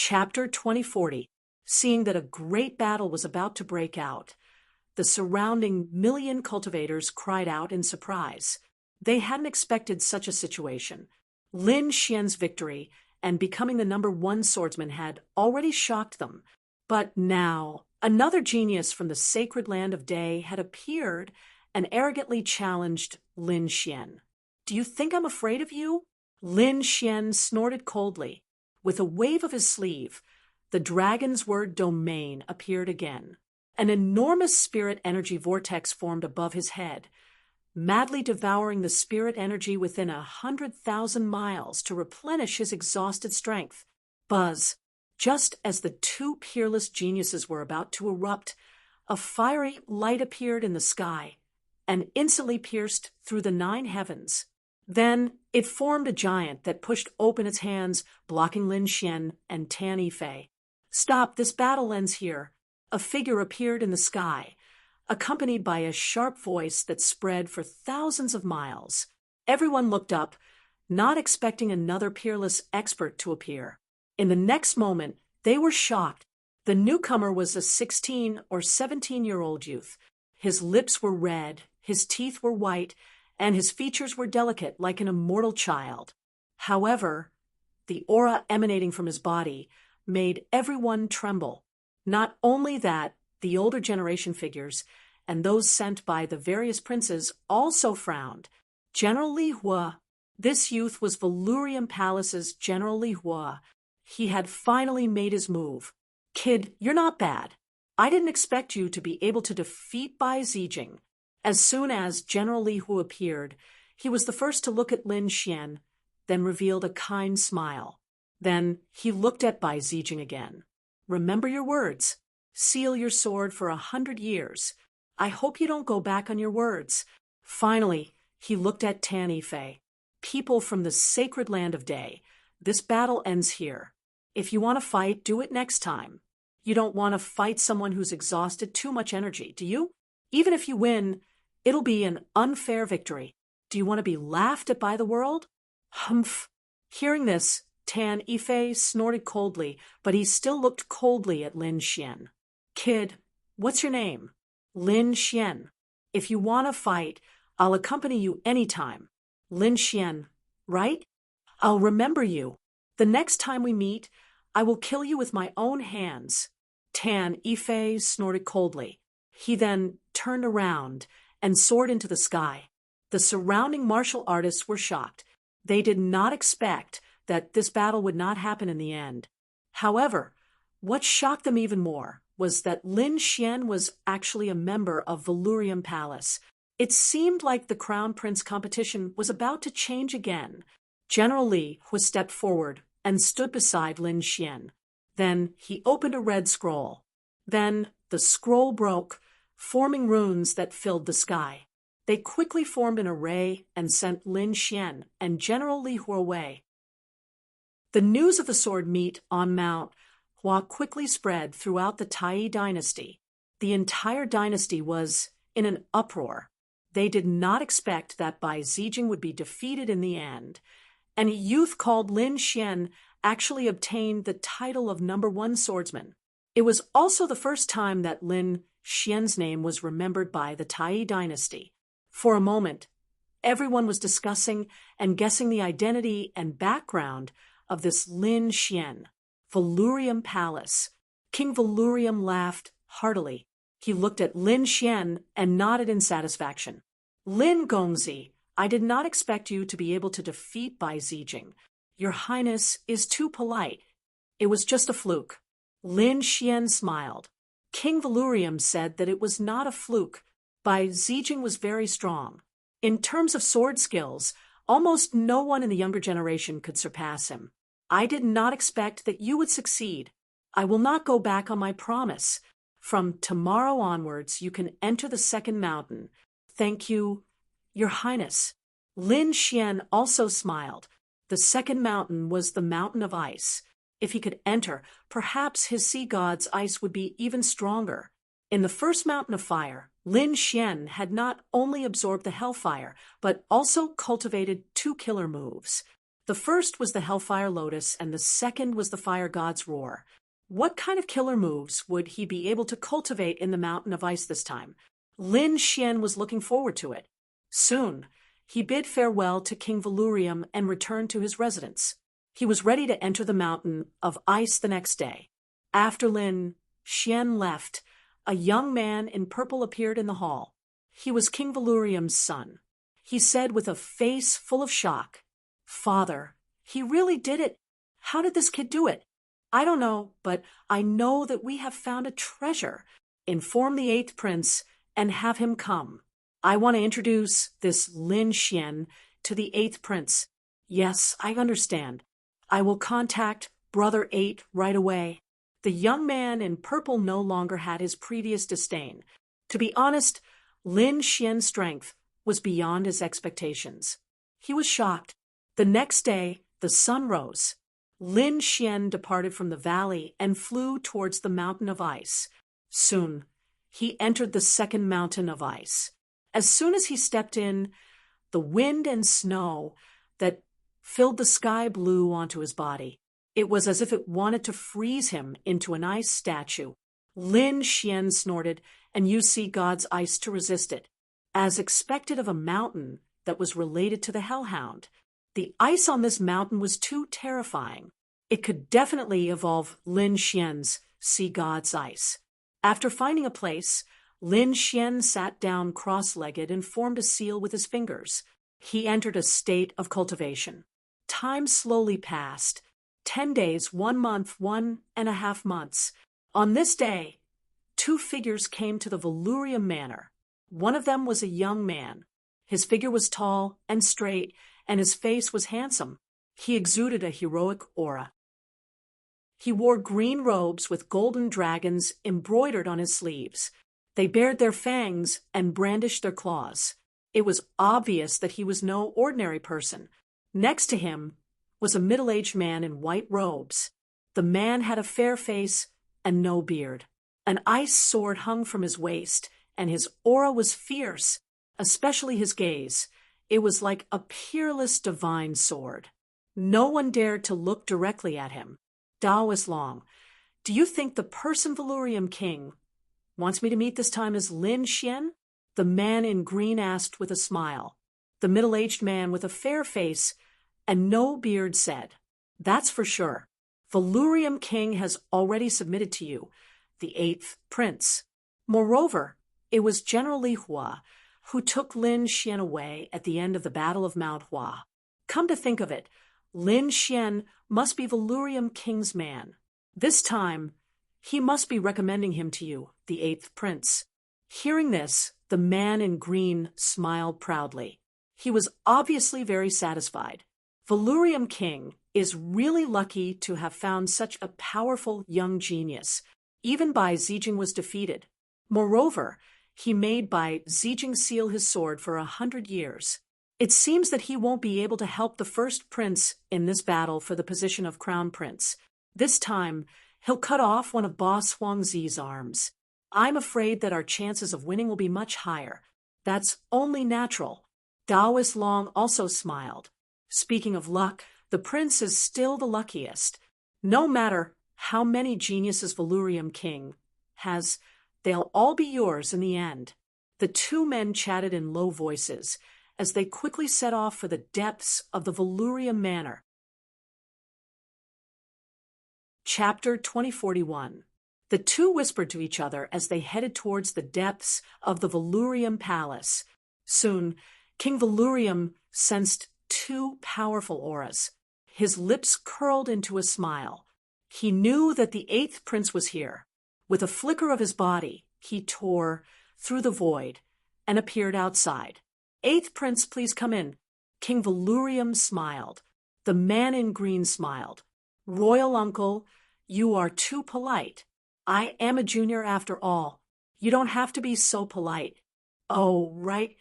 Chapter 2040. Seeing that a great battle was about to break out, the surrounding million cultivators cried out in surprise. They hadn't expected such a situation. Lin Xian's victory and becoming the #1 swordsman had already shocked them. But now, another genius from the sacred land of Day had appeared and arrogantly challenged Lin Xian. "Do you think I'm afraid of you?" Lin Xian snorted coldly. With a wave of his sleeve, the dragon's word domain appeared again. An enormous spirit energy vortex formed above his head, madly devouring the spirit energy within 100,000 miles to replenish his exhausted strength. Buzz! Just as the two peerless geniuses were about to erupt, a fiery light appeared in the sky and instantly pierced through the 9 heavens. Then it formed a giant that pushed open its hands, blocking Lin Xian and Tan Yifei. "Stop, this battle ends here." A figure appeared in the sky, accompanied by a sharp voice that spread for thousands of miles. Everyone looked up, not expecting another peerless expert to appear. In the next moment, they were shocked. The newcomer was a 16 or 17-year-old youth. His lips were red, his teeth were white, and his features were delicate like an immortal child. However, the aura emanating from his body made everyone tremble. Not only that, the older generation figures and those sent by the various princes also frowned. General Li Hua. This youth was Valurium Palace's General Li Hua. He had finally made his move. "Kid, you're not bad. I didn't expect you to be able to defeat Bai Zijing." As soon as General Li Hua appeared, he was the first to look at Lin Xian, then revealed a kind smile. Then he looked at Bai Zijing again. "Remember your words. Seal your sword for 100 years. I hope you don't go back on your words." Finally, he looked at Tan Yifei. "People from the sacred land of Day, this battle ends here. If you want to fight, do it next time. You don't want to fight someone who's exhausted too much energy, do you? Even if you win, it'll be an unfair victory. Do you want to be laughed at by the world?" Humph. Hearing this, Tan Yifei snorted coldly, but he still looked coldly at Lin Xian. "Kid, what's your name?" "Lin Xian. If you want to fight, I'll accompany you anytime." "Lin Xian, right? I'll remember you. The next time we meet, I will kill you with my own hands." Tan Yifei snorted coldly. He then turned around and soared into the sky. The surrounding martial artists were shocked. They did not expect that this battle would not happen in the end. However, what shocked them even more was that Lin Xian was actually a member of Valurium Palace. It seemed like the Crown Prince competition was about to change again. General Li Hua stepped forward and stood beside Lin Xian. Then he opened a red scroll. Then the scroll broke, forming runes that filled the sky. They quickly formed an array and sent Lin Xian and General Li Hua away. The news of the sword meet on Mount Hua quickly spread throughout the Tai dynasty. The entire dynasty was in an uproar. They did not expect that Bai Zijing would be defeated in the end, and a youth called Lin Xian actually obtained the title of #1 swordsman. It was also the first time that Lin Xian's name was remembered by the Tai dynasty. For a moment, everyone was discussing and guessing the identity and background of this Lin Xian. Valurium Palace. King Valurium laughed heartily. He looked at Lin Xian and nodded in satisfaction. "Lin Gongzi, I did not expect you to be able to defeat Bai Zijing. Your Highness is too polite. It was just a fluke." Lin Xian smiled. King Valurium said that it was not a fluke. Bai Zijing was very strong. In terms of sword skills, almost no one in the younger generation could surpass him. "I did not expect that you would succeed. I will not go back on my promise. From tomorrow onwards, you can enter the second mountain. Thank you, Your Highness." Lin Xian also smiled. The second mountain was the Mountain of Ice. If he could enter, perhaps his sea god's ice would be even stronger. In the first Mountain of Fire, Lin Xian had not only absorbed the hellfire, but also cultivated 2 killer moves. The first was the Hellfire Lotus, and the second was the Fire God's Roar. What kind of killer moves would he be able to cultivate in the Mountain of Ice this time? Lin Xian was looking forward to it. Soon, he bid farewell to King Valurium and returned to his residence. He was ready to enter the Mountain of Ice the next day. After Lin Xian left, a young man in purple appeared in the hall. He was King Valurium's son. He said with a face full of shock, "Father, he really did it. How did this kid do it?" "I don't know, but I know that we have found a treasure. Inform the 8th prince and have him come. I want to introduce this Lin Xian to the 8th prince." "Yes, I understand. I will contact Brother 8 right away." The young man in purple no longer had his previous disdain. To be honest, Lin Xian's strength was beyond his expectations. He was shocked. The next day, the sun rose. Lin Xian departed from the valley and flew towards the Mountain of Ice. Soon, he entered the second Mountain of Ice. As soon as he stepped in, the wind and snow that filled the sky blew onto his body. It was as if it wanted to freeze him into an ice statue. Lin Xian snorted and used Sea God's ice to resist it. As expected of a mountain that was related to the Hellhound, the ice on this mountain was too terrifying. It could definitely evolve Lin Xian's Sea God's ice. After finding a place, Lin Xian sat down cross-legged and formed a seal with his fingers. He entered a state of cultivation. Time slowly passed. 10 days, 1 month, 1.5 months. On this day, 2 figures came to the Valurium Manor. One of them was a young man. His figure was tall and straight, and his face was handsome. He exuded a heroic aura. He wore green robes with golden dragons embroidered on his sleeves. They bared their fangs and brandished their claws. It was obvious that he was no ordinary person. Next to him was a middle-aged man in white robes. The man had a fair face and no beard. An ice sword hung from his waist, and his aura was fierce, especially his gaze. It was like a peerless divine sword. No one dared to look directly at him. Daoist Long, "Do you think the person Valurium King wants me to meet this time as Lin Xian?" The man in green asked with a smile. The middle-aged man with a fair face and no beard said, "That's for sure. Valurium King has already submitted to you, the 8th prince. Moreover, it was General Li Hua who took Lin Xian away at the end of the Battle of Mount Hua. Come to think of it, Lin Xian must be Valurium King's man. This time, he must be recommending him to you, the 8th prince." Hearing this, the man in green smiled proudly. He was obviously very satisfied. Valurium King is really lucky to have found such a powerful young genius. Even Bai Zijing was defeated. Moreover, he made Bai Zijing seal his sword for 100 years. It seems that he won't be able to help the first prince in this battle for the position of crown prince. This time, he'll cut off one of Boss Huangzi's arms. I'm afraid that our chances of winning will be much higher. That's only natural. Daoist Long also smiled. Speaking of luck, the prince is still the luckiest. No matter how many geniuses Valurium King has, they'll all be yours in the end. The 2 men chatted in low voices as they quickly set off for the depths of the Valurium Manor. Chapter 2041. The 2 whispered to each other as they headed towards the depths of the Valurium Palace. Soon, King Valurium sensed 2 powerful auras. His lips curled into a smile. He knew that the 8th prince was here. With a flicker of his body, he tore through the void and appeared outside. "8th prince, please come in." King Valurium smiled. The man in green smiled. "Royal uncle, you are too polite. I am a junior after all. You don't have to be so polite." "Oh, right.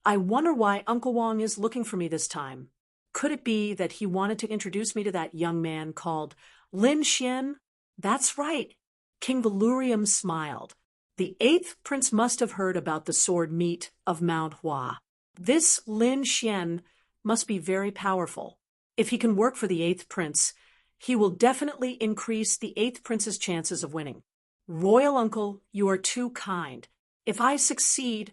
I wonder why Uncle Wang is looking for me this time. Could it be that he wanted to introduce me to that young man called Lin Xian?" "That's right." King Valurium smiled. The 8th prince must have heard about the sword meet of Mount Hua. This Lin Xian must be very powerful. If he can work for the eighth prince, he will definitely increase the eighth prince's chances of winning. Royal uncle, you are too kind. If I succeed,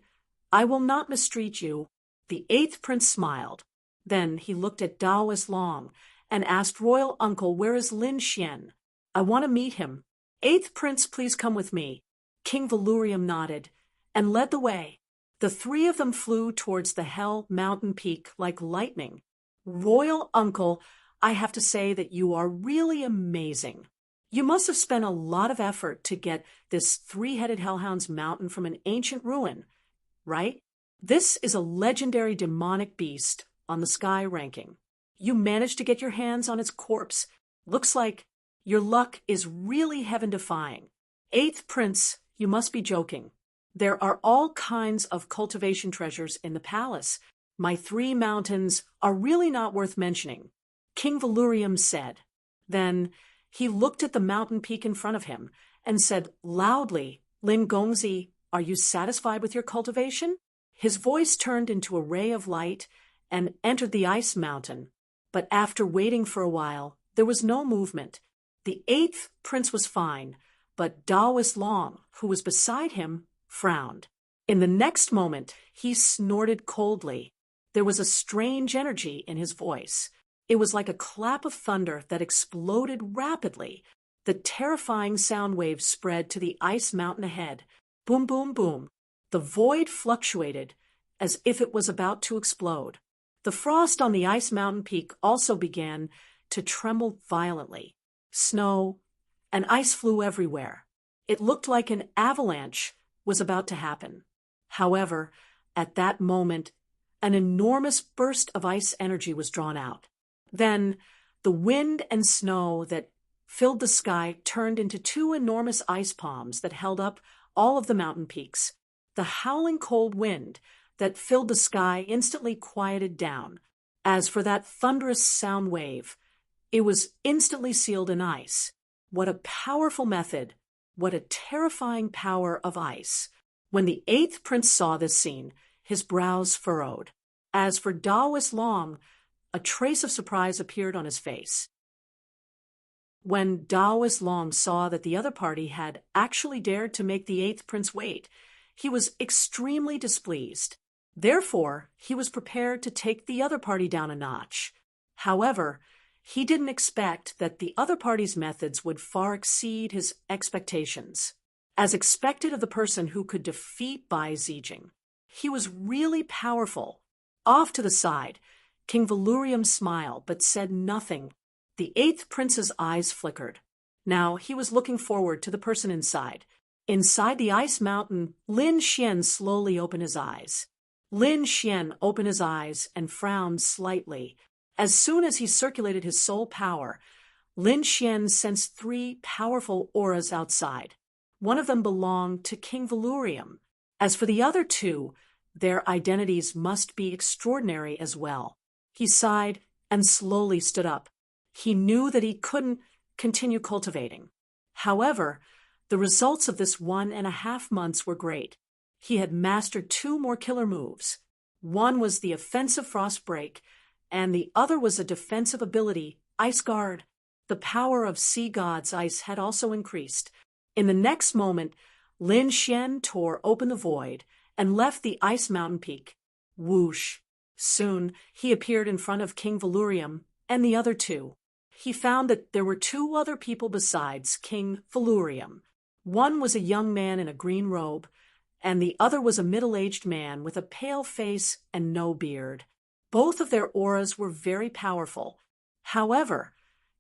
I will not mistreat you. The eighth prince smiled. Then he looked at Daoist Long and asked Royal Uncle, where is Lin Xian? I want to meet him. Eighth prince, please come with me. King Valurium nodded and led the way. The three of them flew towards the Hell Mountain peak like lightning. Royal Uncle, I have to say that you are really amazing. You must have spent a lot of effort to get this three-headed hellhound's mountain from an ancient ruin, right? This is a legendary demonic beast on the sky ranking. You managed to get your hands on its corpse. Looks like your luck is really heaven-defying. Eighth prince, you must be joking. There are all kinds of cultivation treasures in the palace. My 3 mountains are really not worth mentioning, King Valurium said. Then he looked at the mountain peak in front of him and said loudly, Lin Gongzi, are you satisfied with your cultivation? His voice turned into a ray of light and entered the ice mountain. But after waiting for a while, there was no movement. The eighth prince was fine, but Daoist Long, who was beside him, frowned. In the next moment, he snorted coldly. There was a strange energy in his voice. It was like a clap of thunder that exploded rapidly. The terrifying sound waves spread to the ice mountain ahead. Boom, boom, boom. The void fluctuated as if it was about to explode. The frost on the ice mountain peak also began to tremble violently. Snow and ice flew everywhere. It looked like an avalanche was about to happen. However, at that moment, an enormous burst of ice energy was drawn out. Then, the wind and snow that filled the sky turned into 2 enormous ice palms that held up all of the mountain peaks. The howling cold wind that filled the sky instantly quieted down. As for that thunderous sound wave, it was instantly sealed in ice. What a powerful method! What a terrifying power of ice! When the eighth prince saw this scene, his brows furrowed. As for Daoist Long, a trace of surprise appeared on his face. When Daoist Long saw that the other party had actually dared to make the eighth prince wait, he was extremely displeased. Therefore, he was prepared to take the other party down a notch. However, he didn't expect that the other party's methods would far exceed his expectations. As expected of the person who could defeat Bai Zijing, he was really powerful. Off to the side, King Valurium smiled but said nothing. The eighth prince's eyes flickered. Now he was looking forward to the person inside. Inside the ice mountain, Lin Xian slowly opened his eyes. Lin Xian opened his eyes and frowned slightly. As soon as he circulated his soul power, Lin Xian sensed 3 powerful auras outside. One of them belonged to King Valurium. As for the other 2, their identities must be extraordinary as well. He sighed and slowly stood up. He knew that he couldn't continue cultivating. However, the results of this 1.5 months were great. He had mastered 2 more killer moves. One was the offensive Frost Break, and the other was a defensive ability, Ice Guard. The power of Sea God's ice had also increased. In the next moment, Lin Xian tore open the void and left the ice mountain peak. Whoosh! Soon he appeared in front of King Valurium and the other 2. He found that there were 2 other people besides King Valurium. One was a young man in a green robe, and the other was a middle-aged man with a pale face and no beard. Both of their auras were very powerful. However,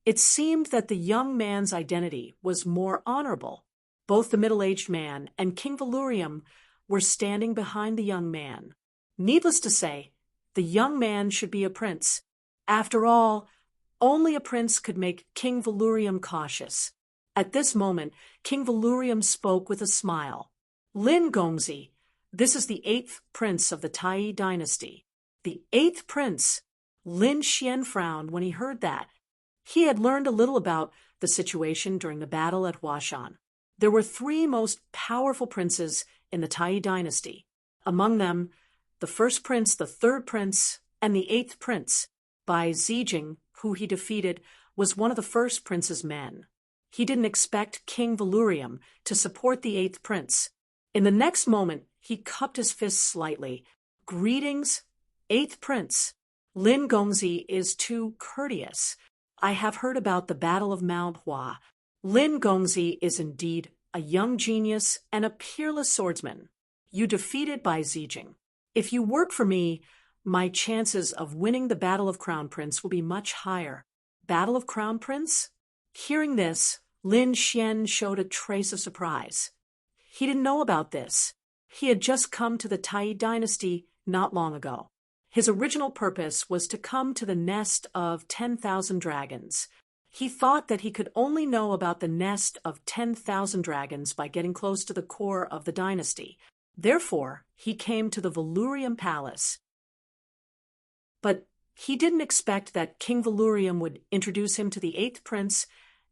it seemed that the young man's identity was more honorable. Both the middle-aged man and King Valurium were standing behind the young man. Needless to say, the young man should be a prince. After all, only a prince could make King Valurium cautious. At this moment, King Valurium spoke with a smile. Lin Gongzi, this is the 8th prince of the Tai dynasty. The 8th prince. Lin Xian frowned when he heard that. He had learned a little about the situation during the battle at Huashan. There were 3 most powerful princes in the Tai dynasty. Among them, the 1st prince, the 3rd prince, and the 8th prince. Bai Zijing, who he defeated, was one of the first prince's men. He didn't expect King Valurium to support the eighth prince. In the next moment, he cupped his fist slightly. "Greetings, eighth prince. Lin Gongzi is too courteous. I have heard about the Battle of Mount Hua. Lin Gongzi is indeed a young genius and a peerless swordsman. You defeated Bai Zijing. If you work for me, my chances of winning the Battle of Crown Prince will be much higher." Battle of Crown Prince? Hearing this, Lin Xian showed a trace of surprise. He didn't know about this. He had just come to the Tai dynasty not long ago. His original purpose was to come to the nest of 10,000 dragons. He thought that he could only know about the nest of 10,000 dragons by getting close to the core of the dynasty. Therefore, he came to the Valurium Palace. But he didn't expect that King Valurium would introduce him to the eighth prince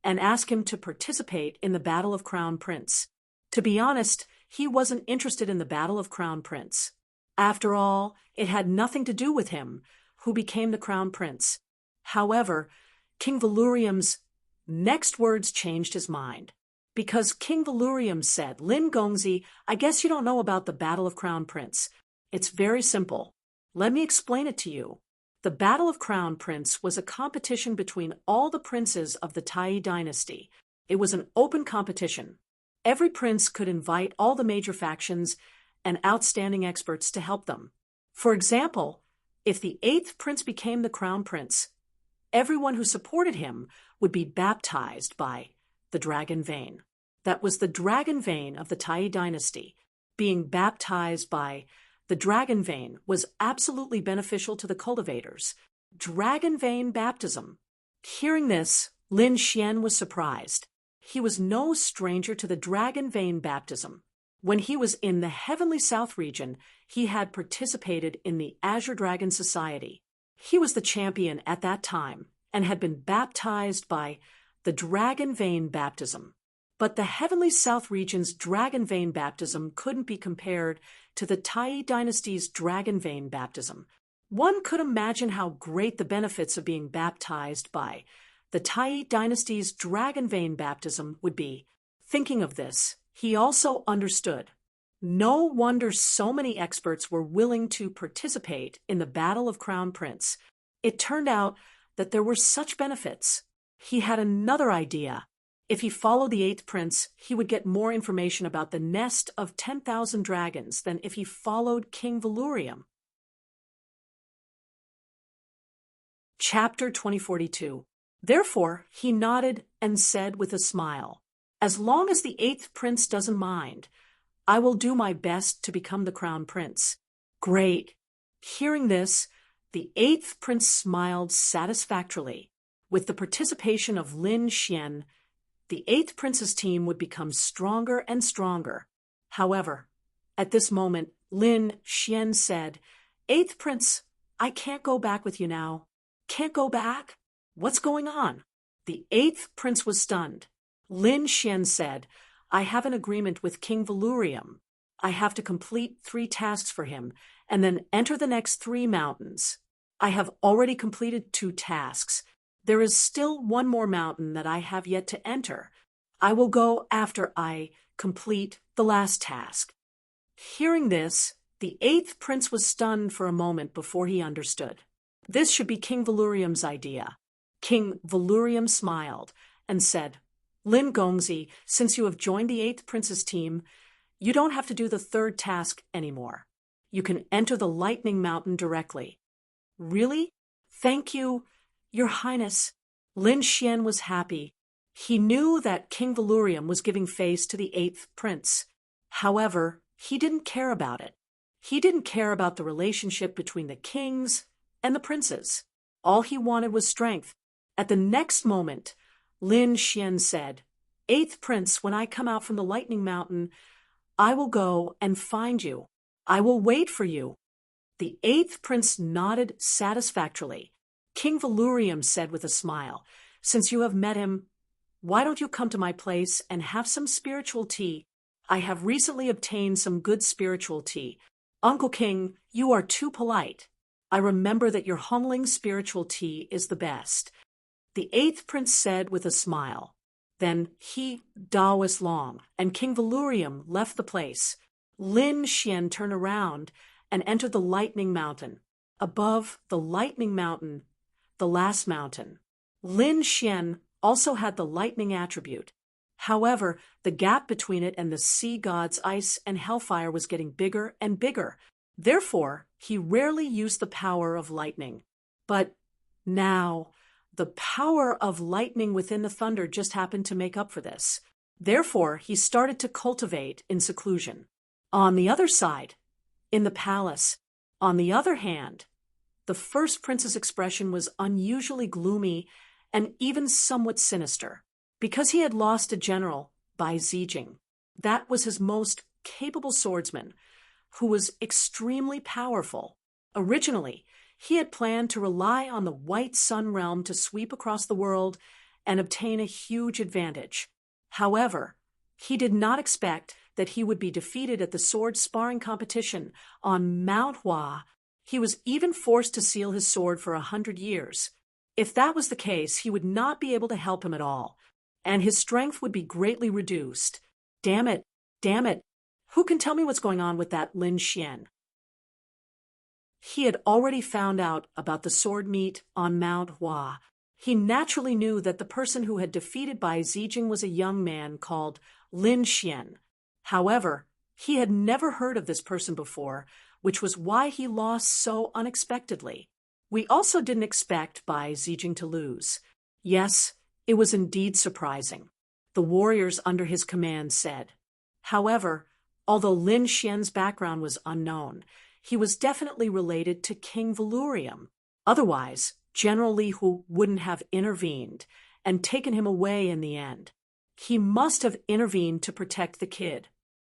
and ask him to participate in the Battle of Crown Prince. To be honest, he wasn't interested in the Battle of Crown Prince. After all, it had nothing to do with him, who became the Crown Prince. However, King Valurium's next words changed his mind. Because King Valurium said, "Lin Gongzi, I guess you don't know about the Battle of Crown Prince. It's very simple. Let me explain it to you. The Battle of Crown Prince was a competition between all the princes of the Tai dynasty. It was an open competition. Every prince could invite all the major factions and outstanding experts to help them. For example, if the eighth prince became the crown prince, everyone who supported him would be baptized by the dragon vein. That was the dragon vein of the Tai dynasty. Being baptized by the dragon vein was absolutely beneficial to the cultivators. Dragon vein baptism. Hearing this, Lin Xian was surprised. He was no stranger to the dragon vein baptism. When he was in the Heavenly South region, he had participated in the Azure Dragon Society. He was the champion at that time and had been baptized by the dragon vein baptism. But the Heavenly South region's dragon vein baptism couldn't be compared to the Tai dynasty's dragon vein baptism. One could imagine how great the benefits of being baptized by the Tai dynasty's dragon vein baptism would be. Thinking of this, he also understood. No wonder so many experts were willing to participate in the Battle of Crown Prince. It turned out that there were such benefits. He had another idea. If he followed the eighth prince, he would get more information about the nest of 10,000 dragons than if he followed King Valurium. Chapter 2042. Therefore, he nodded and said with a smile, "As long as the eighth prince doesn't mind, I will do my best to become the crown prince." Great. Hearing this, the eighth prince smiled satisfactorily. With the participation of Lin Xian, the eighth prince's team would become stronger and stronger. However, at this moment, Lin Xian said, "Eighth prince, I can't go back with you now." "Can't go back? What's going on?" The eighth prince was stunned. Lin Xian said, "I have an agreement with King Valurium. I have to complete 3 tasks for him and then enter the next 3 mountains. I have already completed 2 tasks. There is still 1 more mountain that I have yet to enter. I will go after I complete the last task." Hearing this, the eighth prince was stunned for a moment before he understood. This should be King Valurium's idea. King Valurium smiled and said, "Lin Gongzi, since you have joined the eighth prince's team, you don't have to do the 3rd task anymore. You can enter the Lightning Mountain directly." "Really? Thank you, Your Highness." Lin Xian was happy. He knew that King Valurium was giving face to the eighth prince. However, he didn't care about it. He didn't care about the relationship between the kings and the princes. All he wanted was strength. At the next moment, Lin Xian said, "Eighth prince, when I come out from the Lightning Mountain, I will go and find you. I will wait for you." The eighth prince nodded satisfactorily. King Valurium said with a smile, "Since you have met him, why don't you come to my place and have some spiritual tea? I have recently obtained some good spiritual tea. Uncle King, you are too polite. I remember that your humbling spiritual tea is the best. The eighth prince said with a smile. Then he, Daoist Long, and King Valurium left the place. Lin Xian turned around and entered the Lightning Mountain. Above the Lightning Mountain, the last mountain, Lin Xian also had the lightning attribute. However, the gap between it and the sea god's ice and hellfire was getting bigger and bigger. Therefore, he rarely used the power of lightning. But now, the power of lightning within the thunder just happened to make up for this. Therefore, he started to cultivate in seclusion. On the other side, in the palace, on the other hand, the first prince's expression was unusually gloomy and even somewhat sinister, because he had lost a general by Zijing. That was his most capable swordsman, who was extremely powerful. Originally, he had planned to rely on the White Sun realm to sweep across the world and obtain a huge advantage. However, he did not expect that he would be defeated at the sword sparring competition on Mount Hua. He was even forced to seal his sword for 100 years. If that was the case, he would not be able to help him at all, and his strength would be greatly reduced. Damn it, damn it. Who can tell me what's going on with that Lin Xian? He had already found out about the sword meet on Mount Hua. He naturally knew that the person who had defeated Bai Zijing was a young man called Lin Xian. However, he had never heard of this person before, which was why he lost so unexpectedly. We also didn't expect Bai Zijing to lose. Yes, it was indeed surprising, the warriors under his command said. However, although Lin Xian's background was unknown, he was definitely related to King Valurium. Otherwise, General Li Hu wouldn't have intervened and taken him away in the end. He must have intervened to protect the kid.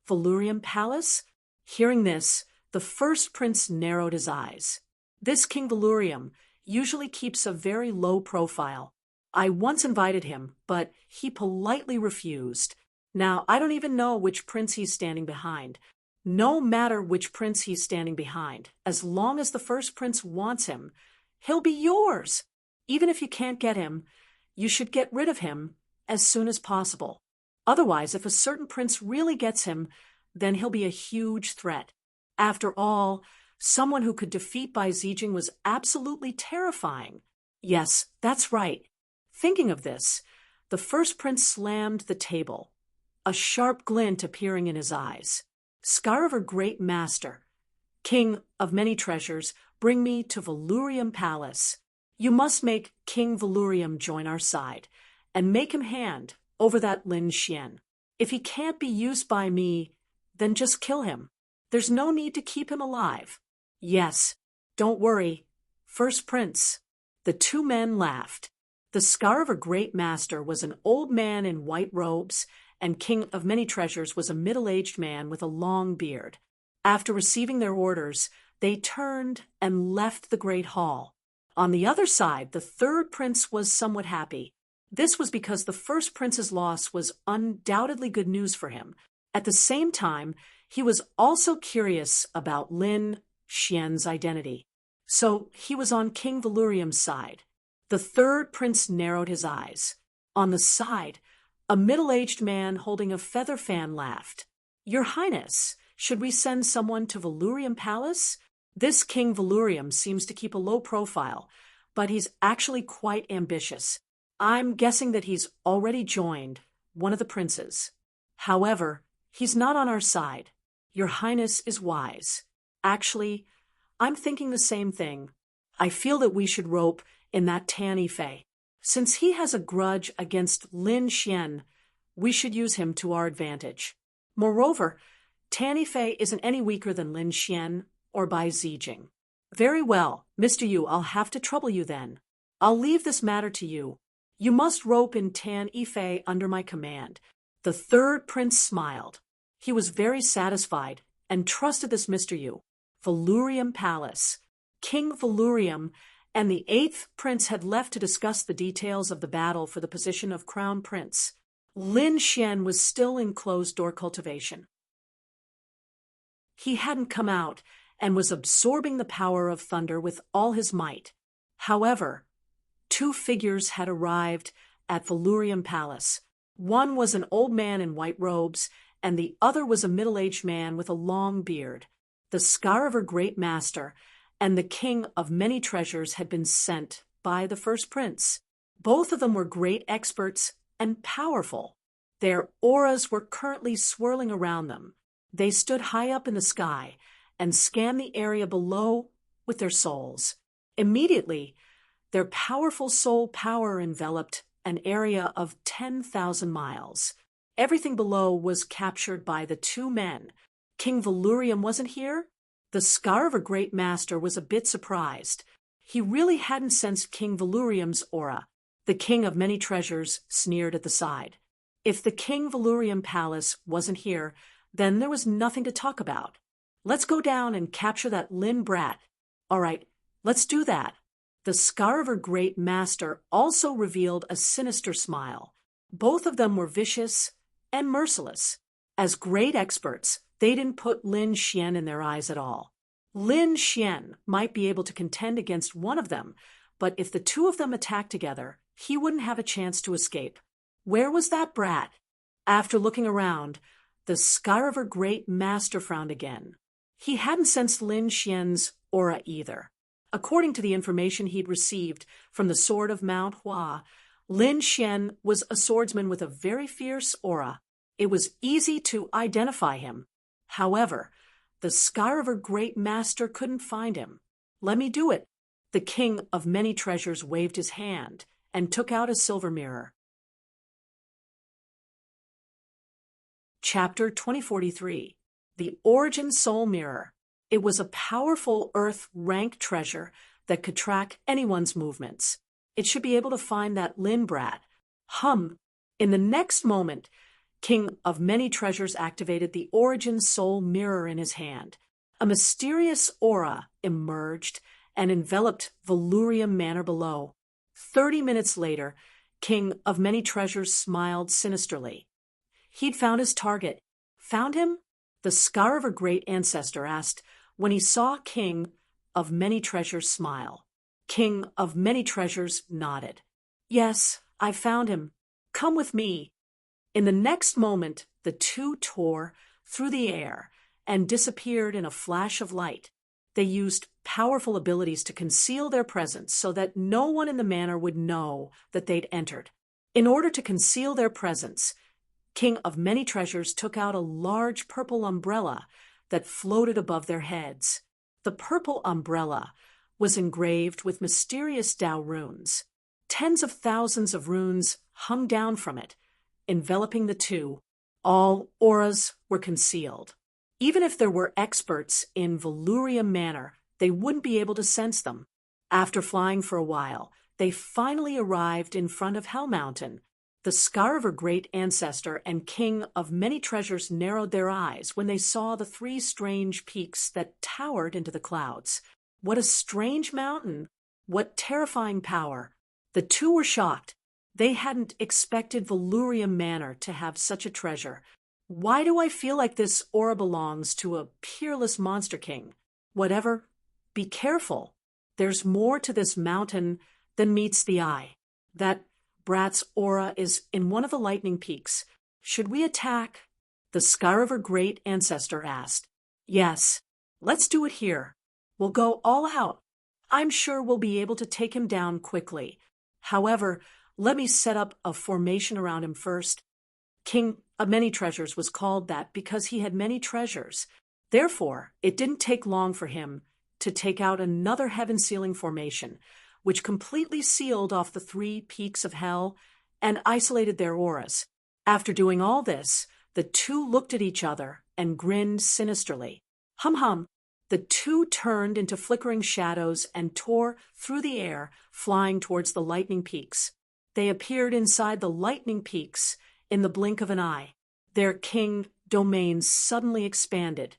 Valurium Palace? Hearing this, the first prince narrowed his eyes. This King Valurium usually keeps a very low profile. I once invited him, but he politely refused. Now, I don't even know which prince he's standing behind. No matter which prince he's standing behind, as long as the first prince wants him, he'll be yours. Even if you can't get him, you should get rid of him as soon as possible. Otherwise, if a certain prince really gets him, then he'll be a huge threat. After all, someone who could defeat Bai Zijing was absolutely terrifying. Yes, that's right. Thinking of this, the first prince slammed the table, a sharp glint appearing in his eyes. Scarver Great Master, King of Many Treasures, bring me to Valurium Palace. You must make King Valurium join our side, and make him hand over that Lin Xian. If he can't be used by me, then just kill him. There's no need to keep him alive. Yes, don't worry. First Prince. The two men laughed. The Scarver Great Master was an old man in white robes, and King of Many Treasures was a middle-aged man with a long beard. After receiving their orders, they turned and left the great hall. On the other side, the third prince was somewhat happy. This was because the first prince's loss was undoubtedly good news for him. At the same time, he was also curious about Lin Xian's identity. So he was on King Valurium's side. The third prince narrowed his eyes. On the side, a middle-aged man holding a feather fan laughed. Your Highness, should we send someone to Valurium Palace? This King Valurium seems to keep a low profile, but he's actually quite ambitious. I'm guessing that he's already joined one of the princes. However, he's not on our side. Your Highness is wise. Actually, I'm thinking the same thing. I feel that we should rope in that Tan Yifei. Since he has a grudge against Lin Xian, we should use him to our advantage. Moreover, Tan Yifei isn't any weaker than Lin Xian or Bai Zijing. Very well, Mr. Yu, I'll have to trouble you then. I'll leave this matter to you. You must rope in Tan Yifei under my command. The third prince smiled. He was very satisfied and trusted this Mr. Yu. Valurium Palace. King Valurium and the eighth prince had left to discuss the details of the battle for the position of crown prince. Lin Xian was still in closed-door cultivation. He hadn't come out and was absorbing the power of thunder with all his might. However, two figures had arrived at Valurium Palace. One was an old man in white robes, and the other was a middle-aged man with a long beard. The Scarver Great Master and the King of Many Treasures had been sent by the first prince. Both of them were great experts and powerful. Their auras were currently swirling around them. They stood high up in the sky and scanned the area below with their souls. Immediately, their powerful soul power enveloped an area of 10,000 miles. Everything below was captured by the two men. King Valurium wasn't here? The Scarver Great Master was a bit surprised. He really hadn't sensed King Valurium's aura. The King of Many Treasures sneered at the side. If the King Valurium Palace wasn't here, then there was nothing to talk about. Let's go down and capture that Lynn brat. All right, let's do that. The Scarver Great Master also revealed a sinister smile. Both of them were vicious and merciless. As great experts, they didn't put Lin Xian in their eyes at all. Lin Xian might be able to contend against one of them, but if the two of them attacked together, he wouldn't have a chance to escape. Where was that brat? After looking around, the Scarver Great Master frowned again. He hadn't sensed Lin Xian's aura either. According to the information he'd received from the Sword of Mount Hua, Lin Xian was a swordsman with a very fierce aura. It was easy to identify him. However, the Scarver Great Master couldn't find him. Let me do it. The King of Many Treasures waved his hand and took out a silver mirror. Chapter 2043. The Origin Soul Mirror. It was a powerful Earth-rank treasure that could track anyone's movements. It should be able to find that Lin brat. In the next moment, King of Many Treasures activated the Origin Soul Mirror in his hand. A mysterious aura emerged and enveloped Valurium Manor below. 30 minutes later, King of Many Treasures smiled sinisterly. He'd found his target. Found him? The Scarver Great Ancestor asked when he saw King of Many Treasures smile. King of Many Treasures nodded. Yes, I found him. Come with me. In the next moment, the two tore through the air and disappeared in a flash of light. They used powerful abilities to conceal their presence so that no one in the manor would know that they'd entered. In order to conceal their presence, King of Many Treasures took out a large purple umbrella that floated above their heads. The purple umbrella was engraved with mysterious Dao runes. Tens of thousands of runes hung down from it, enveloping the two. All auras were concealed. Even if there were experts in Valurium Manor, they wouldn't be able to sense them. After flying for a while, they finally arrived in front of Hell Mountain. The Scarver Great Ancestor and King of Many Treasures narrowed their eyes when they saw the three strange peaks that towered into the clouds. What a strange mountain! What terrifying power! The two were shocked. They hadn't expected Valurium Manor to have such a treasure. Why do I feel like this aura belongs to a peerless monster king? Whatever, be careful. There's more to this mountain than meets the eye. That brat's aura is in one of the lightning peaks. Should we attack? The Scarver Great Ancestor asked. Yes, let's do it here. We'll go all out. I'm sure we'll be able to take him down quickly. However, let me set up a formation around him first. King of Many Treasures was called that because he had many treasures. Therefore, it didn't take long for him to take out another heaven-sealing formation, which completely sealed off the three peaks of hell and isolated their auras. After doing all this, the two looked at each other and grinned sinisterly. Hum. The two turned into flickering shadows and tore through the air, flying towards the lightning peaks. They appeared inside the lightning peaks in the blink of an eye. Their king domains suddenly expanded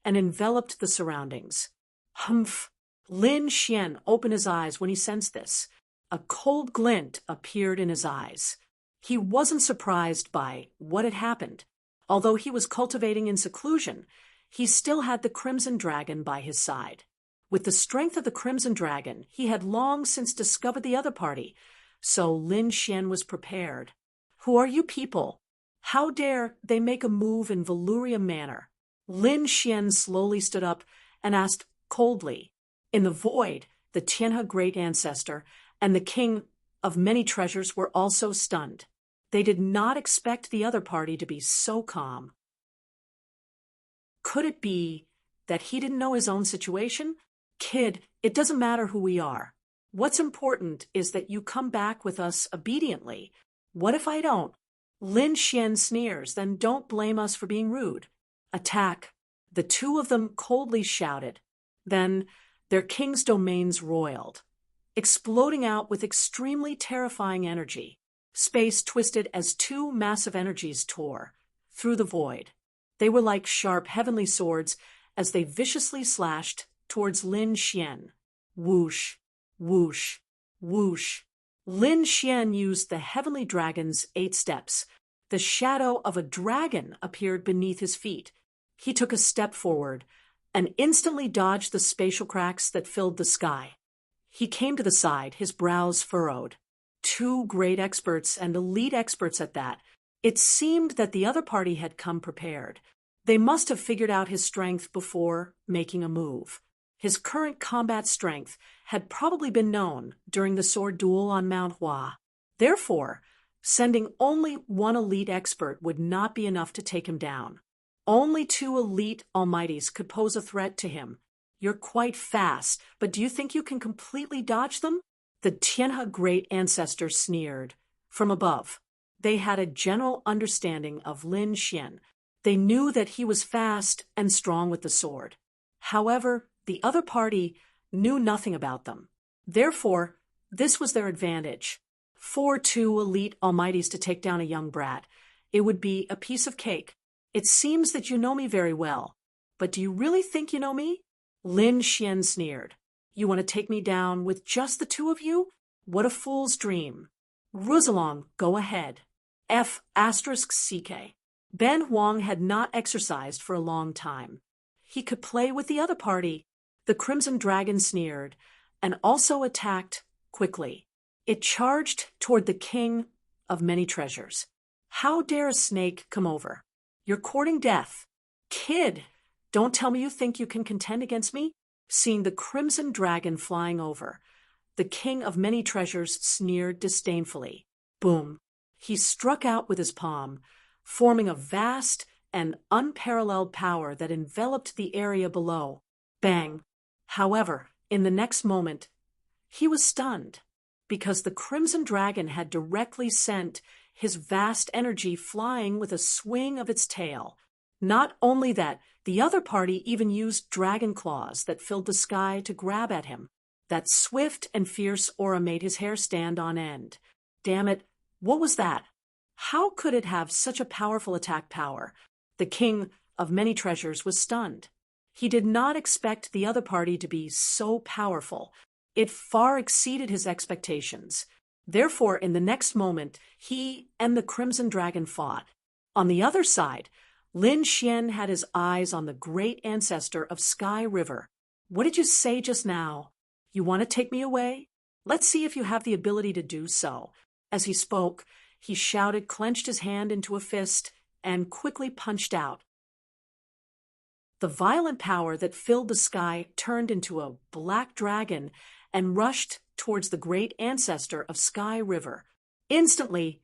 and enveloped the surroundings. Humph! Lin Xian opened his eyes when he sensed this. A cold glint appeared in his eyes. He wasn't surprised by what had happened. Although he was cultivating in seclusion, he still had the Crimson Dragon by his side. With the strength of the Crimson Dragon, he had long since discovered the other party, so Lin Xian was prepared. Who are you people? How dare they make a move in Valyrian manner? Lin Xian slowly stood up and asked coldly. In the void, the Tianhe great ancestor and the king of many treasures were also stunned. They did not expect the other party to be so calm. Could it be that he didn't know his own situation? Kid, it doesn't matter who we are. What's important is that you come back with us obediently. What if I don't? Lin Xian sneers, then don't blame us for being rude. Attack. The two of them coldly shouted. Then their king's domains roiled, exploding out with extremely terrifying energy. Space twisted as two massive energies tore through the void. They were like sharp heavenly swords as they viciously slashed towards Lin Xian. Whoosh, whoosh, whoosh. Lin Xian used the heavenly dragon's 8 steps. The shadow of a dragon appeared beneath his feet. He took a step forward and instantly dodged the spatial cracks that filled the sky. He came to the side, his brows furrowed. 2 great experts, and elite experts at that. It seemed that the other party had come prepared. They must have figured out his strength before making a move. His current combat strength had probably been known during the sword duel on Mount Hua. Therefore, sending only 1 elite expert would not be enough to take him down. Only 2 elite almighties could pose a threat to him. You're quite fast, but do you think you can completely dodge them? The Tianhe great ancestor sneered. From above, they had a general understanding of Lin Xian. They knew that he was fast and strong with the sword. However, the other party knew nothing about them. Therefore, this was their advantage. For 2 elite almighties to take down a young brat, it would be a piece of cake. It seems that you know me very well, but do you really think you know me? Lin Xian sneered. You want to take me down with just the 2 of you? What a fool's dream. Ruzalong, go ahead. F***CK. Ben Huang had not exercised for a long time. He could play with the other party. The Crimson Dragon sneered and also attacked quickly. It charged toward the king of many treasures. How dare a snake come over? You're courting death. Kid, don't tell me you think you can contend against me? Seeing the Crimson Dragon flying over, the king of many treasures sneered disdainfully. Boom. He struck out with his palm, forming a vast and unparalleled power that enveloped the area below. Bang. However, in the next moment, he was stunned, because the Crimson Dragon had directly sent his vast energy flying with a swing of its tail. Not only that, the other party even used dragon claws that filled the sky to grab at him. That swift and fierce aura made his hair stand on end. Damn it, what was that? How could it have such a powerful attack power? The king of many treasures was stunned. He did not expect the other party to be so powerful. It far exceeded his expectations. Therefore, in the next moment, he and the Crimson Dragon fought. On the other side, Lin Xian had his eyes on the great ancestor of Sky River. What did you say just now? You want to take me away? Let's see if you have the ability to do so. As he spoke, he shouted, clenched his hand into a fist, and quickly punched out. The violent power that filled the sky turned into a black dragon and rushed towards the great ancestor of Sky River. Instantly,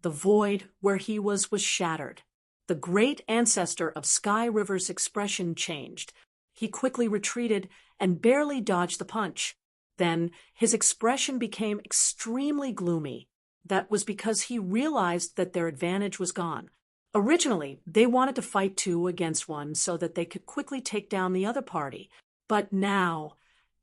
the void where he was shattered. The great ancestor of Sky River's expression changed. He quickly retreated and barely dodged the punch. Then his expression became extremely gloomy. That was because he realized that their advantage was gone. Originally, they wanted to fight 2 against 1 so that they could quickly take down the other party. But now,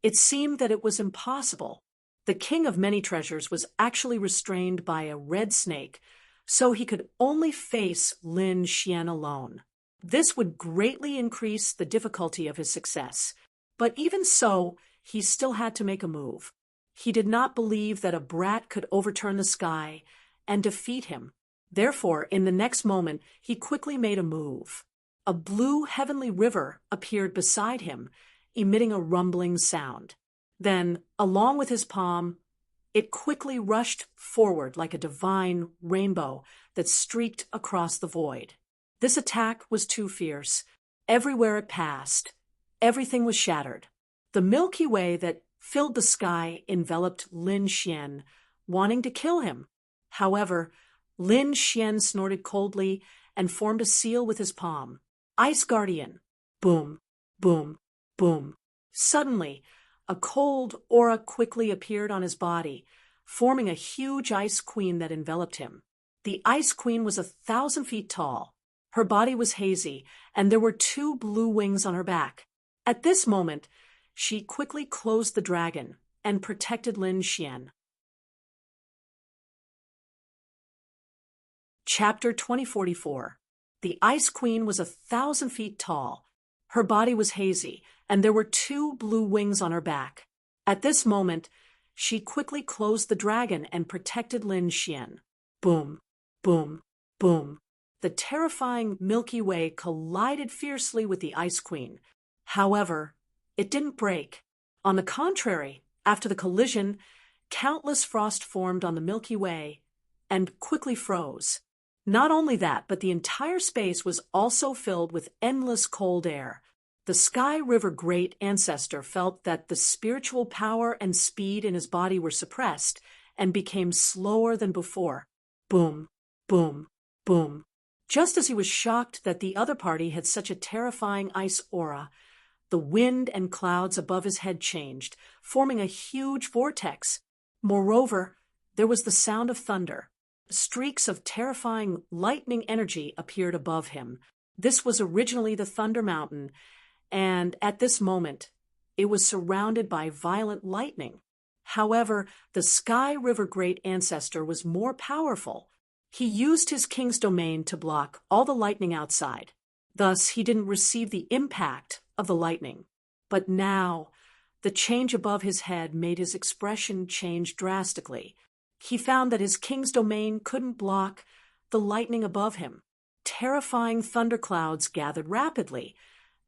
it seemed that it was impossible. The king of many treasures was actually restrained by a red snake, so he could only face Lin Xian alone. This would greatly increase the difficulty of his success. But even so, he still had to make a move. He did not believe that a brat could overturn the sky and defeat him. Therefore, in the next moment, he quickly made a move. A blue heavenly river appeared beside him. emitting a rumbling sound. Then, along with his palm, it quickly rushed forward like a divine rainbow that streaked across the void. This attack was too fierce. Everywhere it passed, everything was shattered. The Milky Way that filled the sky enveloped Lin Xian, wanting to kill him. However, Lin Xian snorted coldly and formed a seal with his palm. Ice Guardian. Boom, boom, boom. Suddenly, a cold aura quickly appeared on his body, forming a huge ice queen that enveloped him. The Ice Queen was 1,000 feet tall. Her body was hazy, and there were 2 blue wings on her back. At this moment, she quickly closed the dragon and protected Lin Xian. Chapter 2044. The Ice Queen was 1,000 feet tall. Her body was hazy, and there were 2 blue wings on her back. At this moment, she quickly closed the dragon and protected Lin Xian. Boom, boom, boom. The terrifying Milky Way collided fiercely with the Ice Queen. However, it didn't break. On the contrary, after the collision, countless frost formed on the Milky Way and quickly froze. Not only that, but the entire space was also filled with endless cold air. The Sky River Great Ancestor felt that the spiritual power and speed in his body were suppressed and became slower than before. Boom, boom, boom. Just as he was shocked that the other party had such a terrifying ice aura, the wind and clouds above his head changed, forming a huge vortex. Moreover, there was the sound of thunder. Streaks of terrifying lightning energy appeared above him. This was originally the Thunder Mountain, and at this moment, it was surrounded by violent lightning. However, the Sky River Great Ancestor was more powerful. He used his king's domain to block all the lightning outside. Thus, he didn't receive the impact of the lightning. But now, the change above his head made his expression change drastically. He found that his king's domain couldn't block the lightning above him. Terrifying thunderclouds gathered rapidly,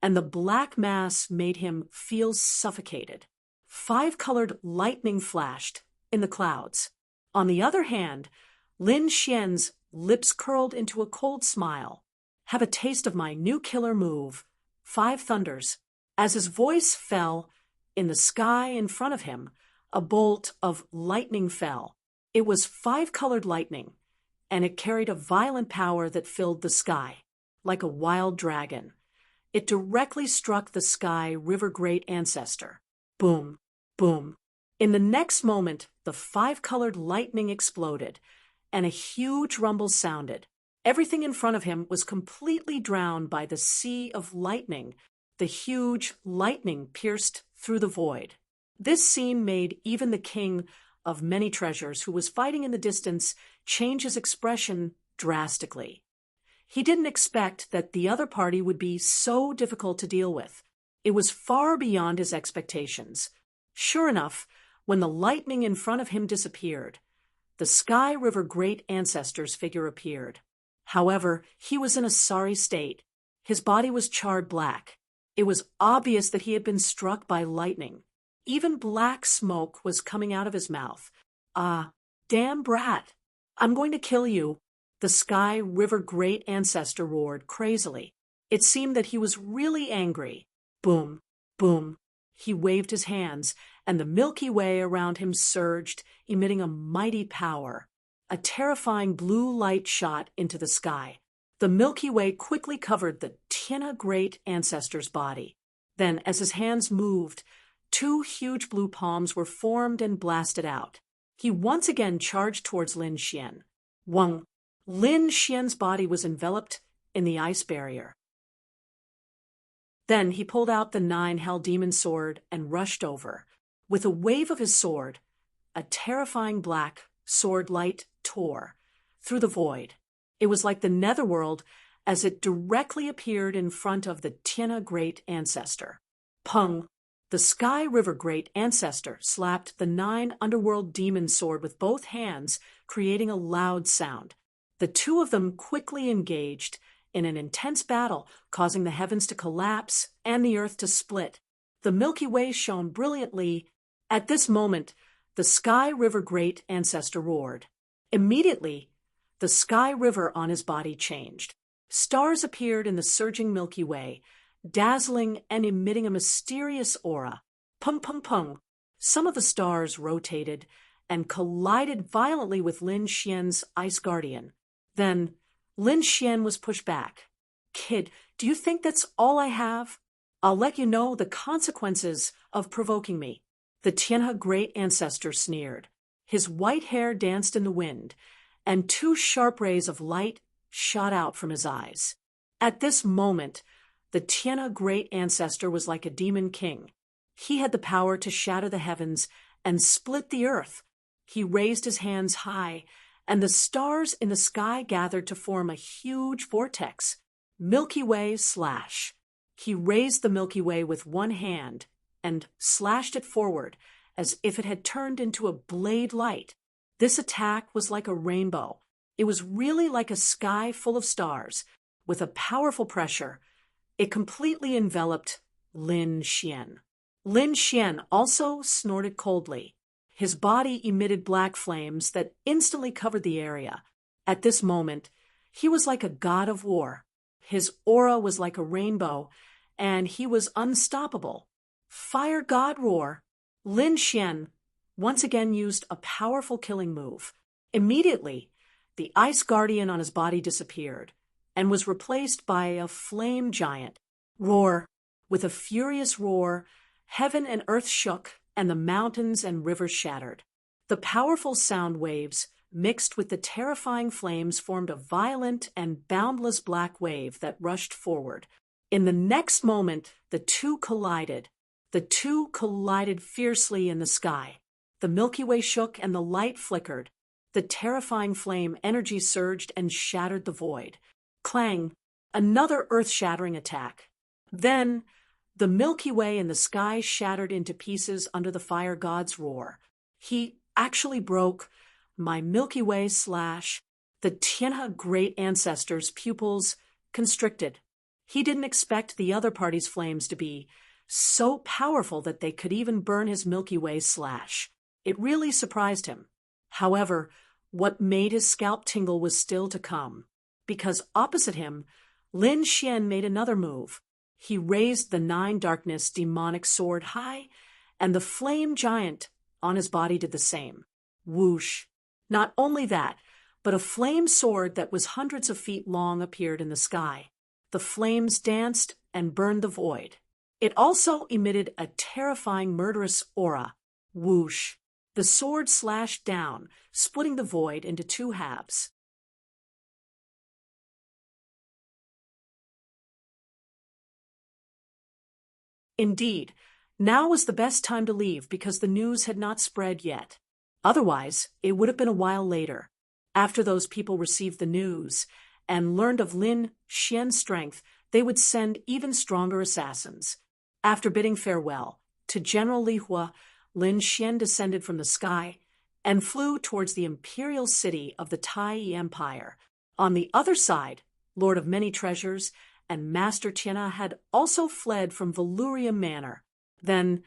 and the black mass made him feel suffocated. 5-colored lightning flashed in the clouds. On the other hand, Lin Xian's lips curled into a cold smile. Have a taste of my new killer move, 5 thunders. As his voice fell, in the sky in front of him, a bolt of lightning fell. It was 5-colored lightning, and it carried a violent power that filled the sky, like a wild dragon. It directly struck the Sky River Great Ancestor. Boom, boom. In the next moment, the 5-colored lightning exploded, and a huge rumble sounded. Everything in front of him was completely drowned by the sea of lightning. The huge lightning pierced through the void. This scene made even the king of many treasures, who was fighting in the distance, change his expression drastically. He didn't expect that the other party would be so difficult to deal with. It was far beyond his expectations. Sure enough, when the lightning in front of him disappeared, the Sky River Great Ancestor's figure appeared. However, he was in a sorry state. His body was charred black. It was obvious that he had been struck by lightning. Even black smoke was coming out of his mouth. Ah, damn brat! I'm going to kill you, the Sky River Great Ancestor roared crazily. It seemed that he was really angry. Boom, boom. He waved his hands, and the Milky Way around him surged, emitting a mighty power. A terrifying blue light shot into the sky. The Milky Way quickly covered the Tiana Great Ancestor's body. Then, as his hands moved, 2 huge blue palms were formed and blasted out. He once again charged towards Lin Xian. Wang! Lin Xian's body was enveloped in the ice barrier. Then he pulled out the 9-Hell Demon Sword and rushed over. With a wave of his sword, a terrifying black sword light tore through the void. It was like the netherworld as it directly appeared in front of the Tiana Great Ancestor. Pung! The Sky River Great Ancestor slapped the 9 underworld demon sword with both hands, creating a loud sound. The 2 of them quickly engaged in an intense battle, causing the heavens to collapse and the earth to split. The Milky Way shone brilliantly. At this moment, the Sky River great ancestor roared. Immediately, the Sky River on his body changed. Stars appeared in the surging Milky Way, dazzling and emitting a mysterious aura. Pung pung pung. Some of the stars rotated and collided violently with Lin Xian's ice guardian. Then, Lin Xian was pushed back. Kid, do you think that's all I have? I'll let you know the consequences of provoking me. The Tianhe great ancestor sneered. His white hair danced in the wind, and two sharp rays of light shot out from his eyes. At this moment, the Tianhe great ancestor was like a demon king. He had the power to shatter the heavens and split the earth. He raised his hands high, and the stars in the sky gathered to form a huge vortex. Milky Way slash. He raised the Milky Way with one hand and slashed it forward as if it had turned into a blade light. This attack was like a rainbow. It was really like a sky full of stars. With a powerful pressure, it completely enveloped Lin Xian. Lin Xian also snorted coldly. His body emitted black flames that instantly covered the area. At this moment, he was like a god of war. His aura was like a rainbow, and he was unstoppable. Fire God roar. Lin Xian once again used a powerful killing move. Immediately, the ice guardian on his body disappeared and was replaced by a flame giant. Roar. With a furious roar, heaven and earth shook, and the mountains and rivers shattered. The powerful sound waves mixed with the terrifying flames formed a violent and boundless black wave that rushed forward. In the next moment, the two collided. The two collided fiercely in the sky. The Milky Way shook and the light flickered. The terrifying flame energy surged and shattered the void. Clang! Another earth-shattering attack. Then, the Milky Way and the sky shattered into pieces under the fire god's roar. He actually broke. My Milky Way slash. The Tianhe great ancestor's pupils constricted. He didn't expect the other party's flames to be so powerful that they could even burn his Milky Way slash. It really surprised him. However, what made his scalp tingle was still to come, because opposite him, Lin Xian made another move. He raised the nine darkness demonic sword high, and the flame giant on his body did the same. Whoosh! Not only that, but a flame sword that was hundreds of feet long appeared in the sky. The flames danced and burned the void. It also emitted a terrifying murderous aura. Whoosh! The sword slashed down, splitting the void into two halves. Indeed, now was the best time to leave because the news had not spread yet. Otherwise, it would have been a while later. After those people received the news and learned of Lin Xian's strength, they would send even stronger assassins. After bidding farewell to General Li Hua, Lin Xian descended from the sky and flew towards the imperial city of the Tai Empire. On the other side, Lord of Many Treasures and Master Tianhe had also fled from Veluria Manor. Then,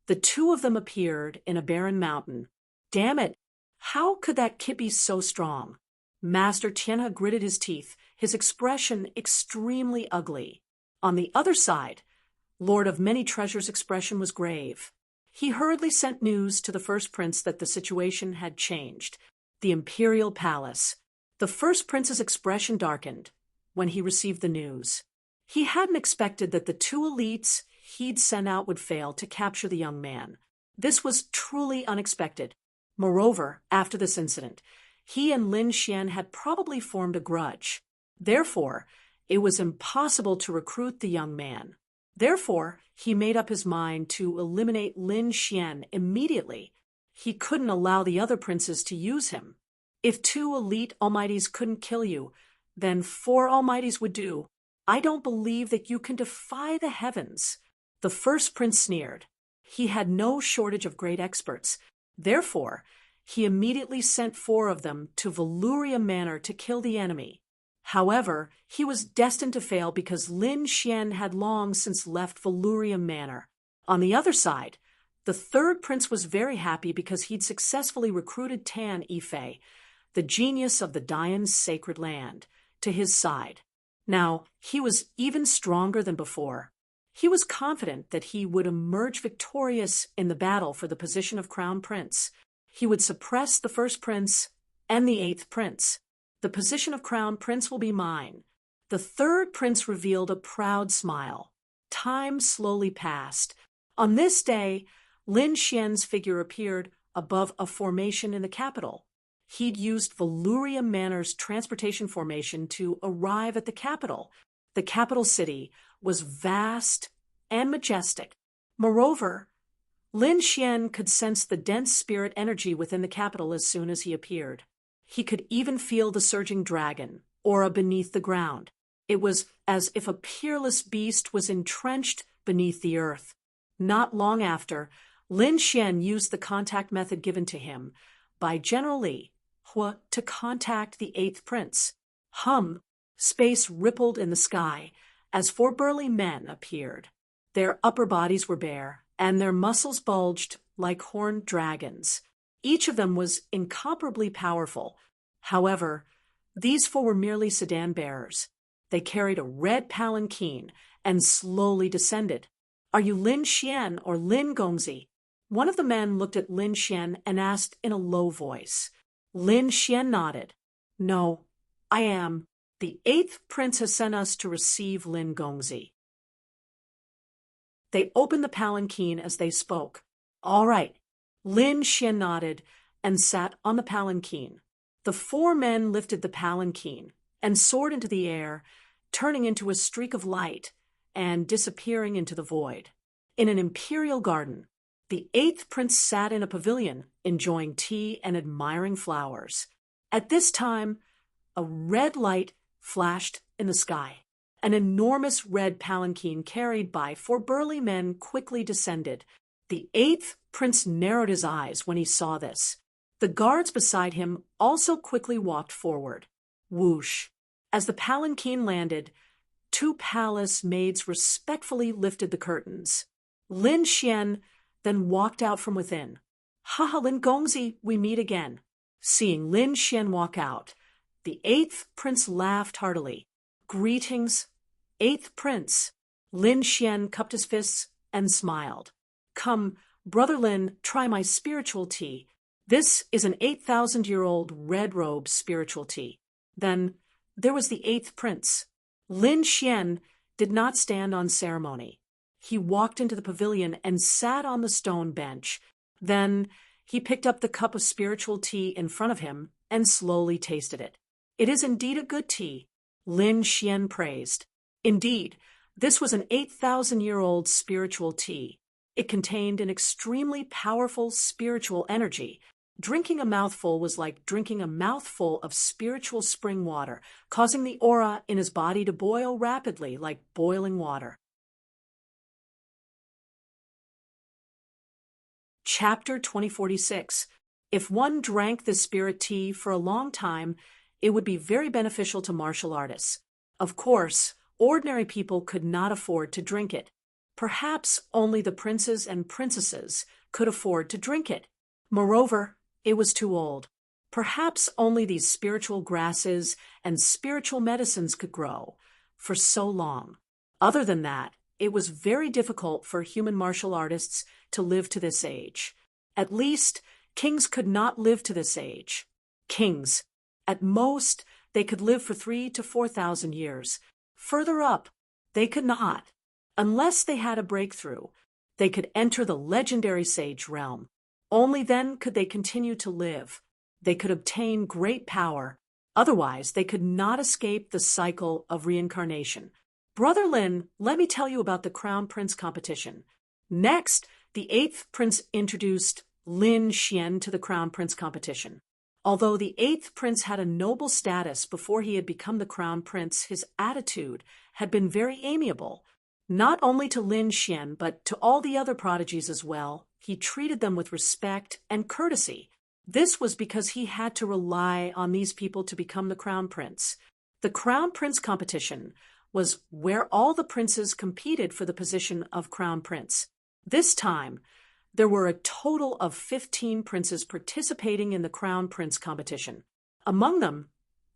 the two of them appeared in a barren mountain. Damn it! How could that kid be so strong? Master Tianhe gritted his teeth, his expression extremely ugly. On the other side, Lord of Many Treasures' expression was grave. He hurriedly sent news to the first prince that the situation had changed. The imperial palace. The first prince's expression darkened when he received the news. He hadn't expected that the two elites he'd sent out would fail to capture the young man. This was truly unexpected. Moreover, after this incident, he and Lin Xian had probably formed a grudge. Therefore, it was impossible to recruit the young man. Therefore, he made up his mind to eliminate Lin Xian immediately. He couldn't allow the other princes to use him. If two elite almighties couldn't kill you, then four almighties would do. I don't believe that you can defy the heavens. The first prince sneered. He had no shortage of great experts. Therefore, he immediately sent four of them to Veluria Manor to kill the enemy. However, he was destined to fail because Lin Xian had long since left Veluria Manor. On the other side, the third prince was very happy because he'd successfully recruited Tan Yifei, the genius of the Dayan's sacred land, to his side. Now, he was even stronger than before. He was confident that he would emerge victorious in the battle for the position of crown prince. He would suppress the first prince and the eighth prince. The position of crown prince will be mine. The third prince revealed a proud smile. Time slowly passed. On this day, Lin Xian's figure appeared above a formation in the capital. He'd used Valuria Manor's transportation formation to arrive at the capital. The capital city was vast and majestic. Moreover, Lin Xian could sense the dense spirit energy within the capital as soon as he appeared. He could even feel the surging dragon, aura beneath the ground. It was as if a peerless beast was entrenched beneath the earth. Not long after, Lin Xian used the contact method given to him by General Li Hua to contact the eighth prince. Space rippled in the sky as four burly men appeared. Their upper bodies were bare, and their muscles bulged like horned dragons. Each of them was incomparably powerful. However, these four were merely sedan bearers. They carried a red palanquin and slowly descended. "Are you Lin Xian or Lin Gongzi?" One of the men looked at Lin Xian and asked in a low voice. Lin Xian nodded. "No, I am. The eighth prince has sent us to receive Lin Gongzi." They opened the palanquin as they spoke. "All right." Lin Xian nodded and sat on the palanquin. The four men lifted the palanquin and soared into the air, turning into a streak of light and disappearing into the void. In an imperial garden, the eighth prince sat in a pavilion, enjoying tea and admiring flowers. At this time, a red light flashed in the sky. An enormous red palanquin carried by four burly men quickly descended. The eighth prince narrowed his eyes when he saw this. The guards beside him also quickly walked forward. Whoosh! As the palanquin landed, two palace maids respectfully lifted the curtains. Lin Xian then walked out from within. "Ha, Lin Gongzi, we meet again." Seeing Lin Xian walk out, the eighth prince laughed heartily. "Greetings, eighth prince." Lin Xian cupped his fists and smiled. "Come, brother Lin, try my spiritual tea. This is an 8,000-year-old red-robe spiritual tea." Then there was the eighth prince. Lin Xian did not stand on ceremony. He walked into the pavilion and sat on the stone bench. Then he picked up the cup of spiritual tea in front of him and slowly tasted it. "It is indeed a good tea," Lin Xian praised. Indeed, this was an 8,000-year-old spiritual tea. It contained an extremely powerful spiritual energy. Drinking a mouthful was like drinking a mouthful of spiritual spring water, causing the aura in his body to boil rapidly like boiling water. Chapter 2046. If one drank this spirit tea for a long time, it would be very beneficial to martial artists. Of course, ordinary people could not afford to drink it. Perhaps only the princes and princesses could afford to drink it. Moreover, it was too old. Perhaps only these spiritual grasses and spiritual medicines could grow for so long. Other than that, it was very difficult for human martial artists to live to this age. At least, kings could not live to this age. Kings, at most, they could live for 3,000 to 4,000 years. Further up, they could not. Unless they had a breakthrough, they could enter the legendary sage realm. Only then could they continue to live. They could obtain great power. Otherwise, they could not escape the cycle of reincarnation. Brother Lin, let me tell you about the Crown Prince competition. Next, the eighth prince introduced Lin Xian to the Crown Prince competition. Although the eighth prince had a noble status before he had become the Crown Prince, his attitude had been very amiable. Not only to Lin Xian, but to all the other prodigies as well. He treated them with respect and courtesy. This was because he had to rely on these people to become the Crown Prince. The Crown Prince competition was where all the princes competed for the position of Crown Prince. This time, there were a total of 15 princes participating in the Crown Prince competition. Among them,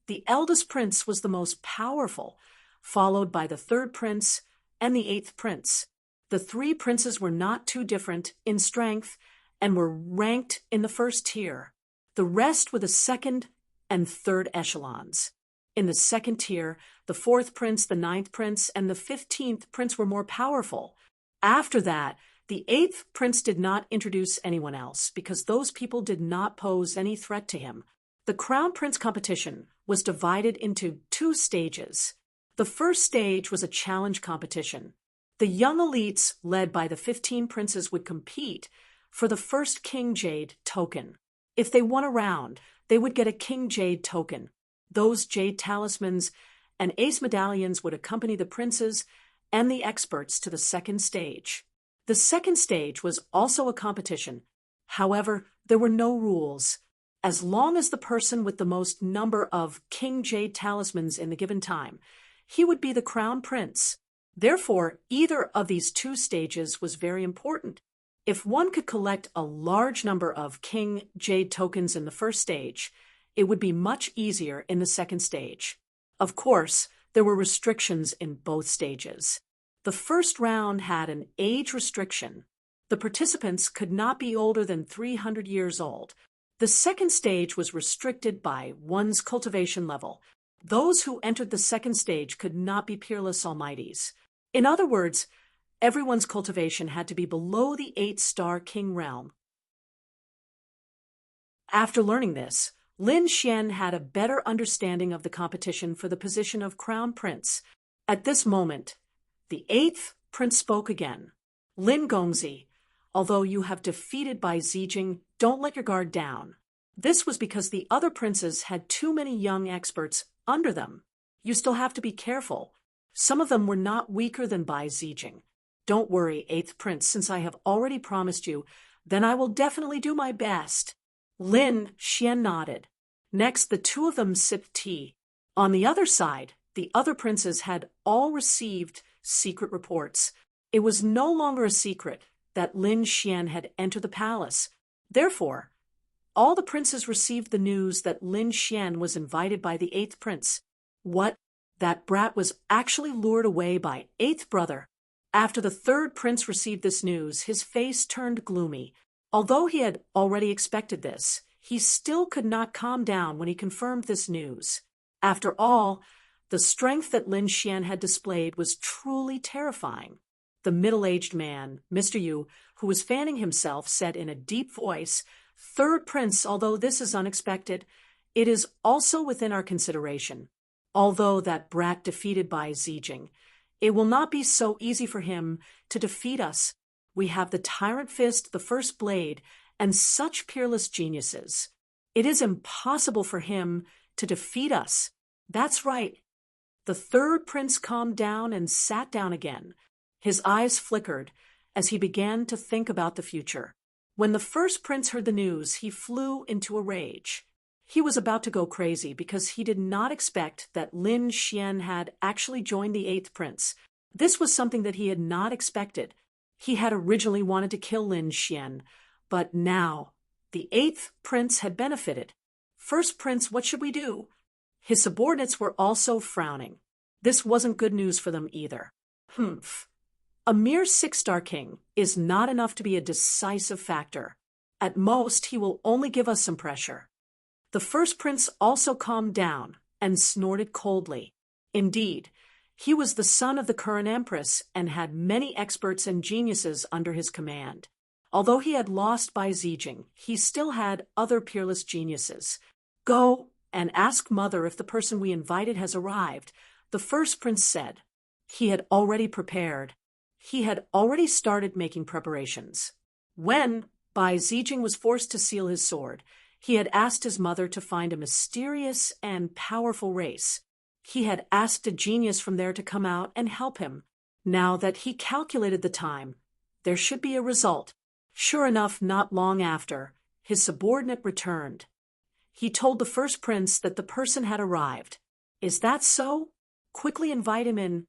the eldest prince was the most powerful, followed by the third prince and the eighth prince. The three princes were not too different in strength and were ranked in the first tier. The rest were the second and third echelons. In the second tier, the fourth prince, the ninth prince, and the 15th prince were more powerful. After that, the eighth prince did not introduce anyone else because those people did not pose any threat to him. The Crown Prince competition was divided into two stages. The first stage was a challenge competition. The young elites, led by the 15 princes, would compete for the first King Jade token. If they won a round, they would get a King Jade token. Those jade talismans and ace medallions would accompany the princes and the experts to the second stage. The second stage was also a competition. However, there were no rules. As long as the person with the most number of King Jade talismans in the given time, he would be the crown prince. Therefore, either of these two stages was very important. If one could collect a large number of King Jade tokens in the first stage, it would be much easier in the second stage. Of course, there were restrictions in both stages. The first round had an age restriction. The participants could not be older than 300 years old. The second stage was restricted by one's cultivation level. Those who entered the second stage could not be peerless almighties. In other words, everyone's cultivation had to be below the 8-star king realm. After learning this, Lin Xian had a better understanding of the competition for the position of crown prince. At this moment, the 8th prince spoke again. Lin Gongzi, although you have defeated Bai Zijing, don't let your guard down. This was because the other princes had too many young experts under them. You still have to be careful. Some of them were not weaker than Bai Zijing. Don't worry, 8th prince, since I have already promised you, then I will definitely do my best. Lin Xian nodded. Next, the two of them sipped tea. On the other side, the other princes had all received secret reports. It was no longer a secret that Lin Xian had entered the palace. Therefore, all the princes received the news that Lin Xian was invited by the 8th prince. What? That brat was actually lured away by 8th brother. After the 3rd prince received this news, his face turned gloomy. Although he had already expected this, he still could not calm down when he confirmed this news. After all, the strength that Lin Xian had displayed was truly terrifying. The middle-aged man, Mr. Yu, who was fanning himself, said in a deep voice, "Third prince, although this is unexpected, it is also within our consideration. Although that brat defeated Bai Zijing, it will not be so easy for him to defeat us. We have the Tyrant Fist, the First Blade, and such peerless geniuses. It is impossible for him to defeat us." That's right. The 3rd prince calmed down and sat down again. His eyes flickered as he began to think about the future. When the 1st prince heard the news, he flew into a rage. He was about to go crazy because he did not expect that Lin Xian had actually joined the 8th prince. This was something that he had not expected. He had originally wanted to kill Lin Xian, but now the 8th prince had benefited. "First prince, what should we do?" His subordinates were also frowning. This wasn't good news for them either. A mere 6-star king is not enough to be a decisive factor. At most, he will only give us some pressure. The 1st prince also calmed down and snorted coldly. Indeed, he was the son of the current empress and had many experts and geniuses under his command. Although he had lost Bai Zijing, he still had other peerless geniuses. "Go and ask mother if the person we invited has arrived," the 1st prince said. He had already prepared. He had already started making preparations. When Bai Zijing was forced to seal his sword, he had asked his mother to find a mysterious and powerful race. He had asked a genius from there to come out and help him. Now that he calculated the time, there should be a result. Sure enough, not long after, his subordinate returned. He told the 1st prince that the person had arrived. "Is that so? Quickly invite him in."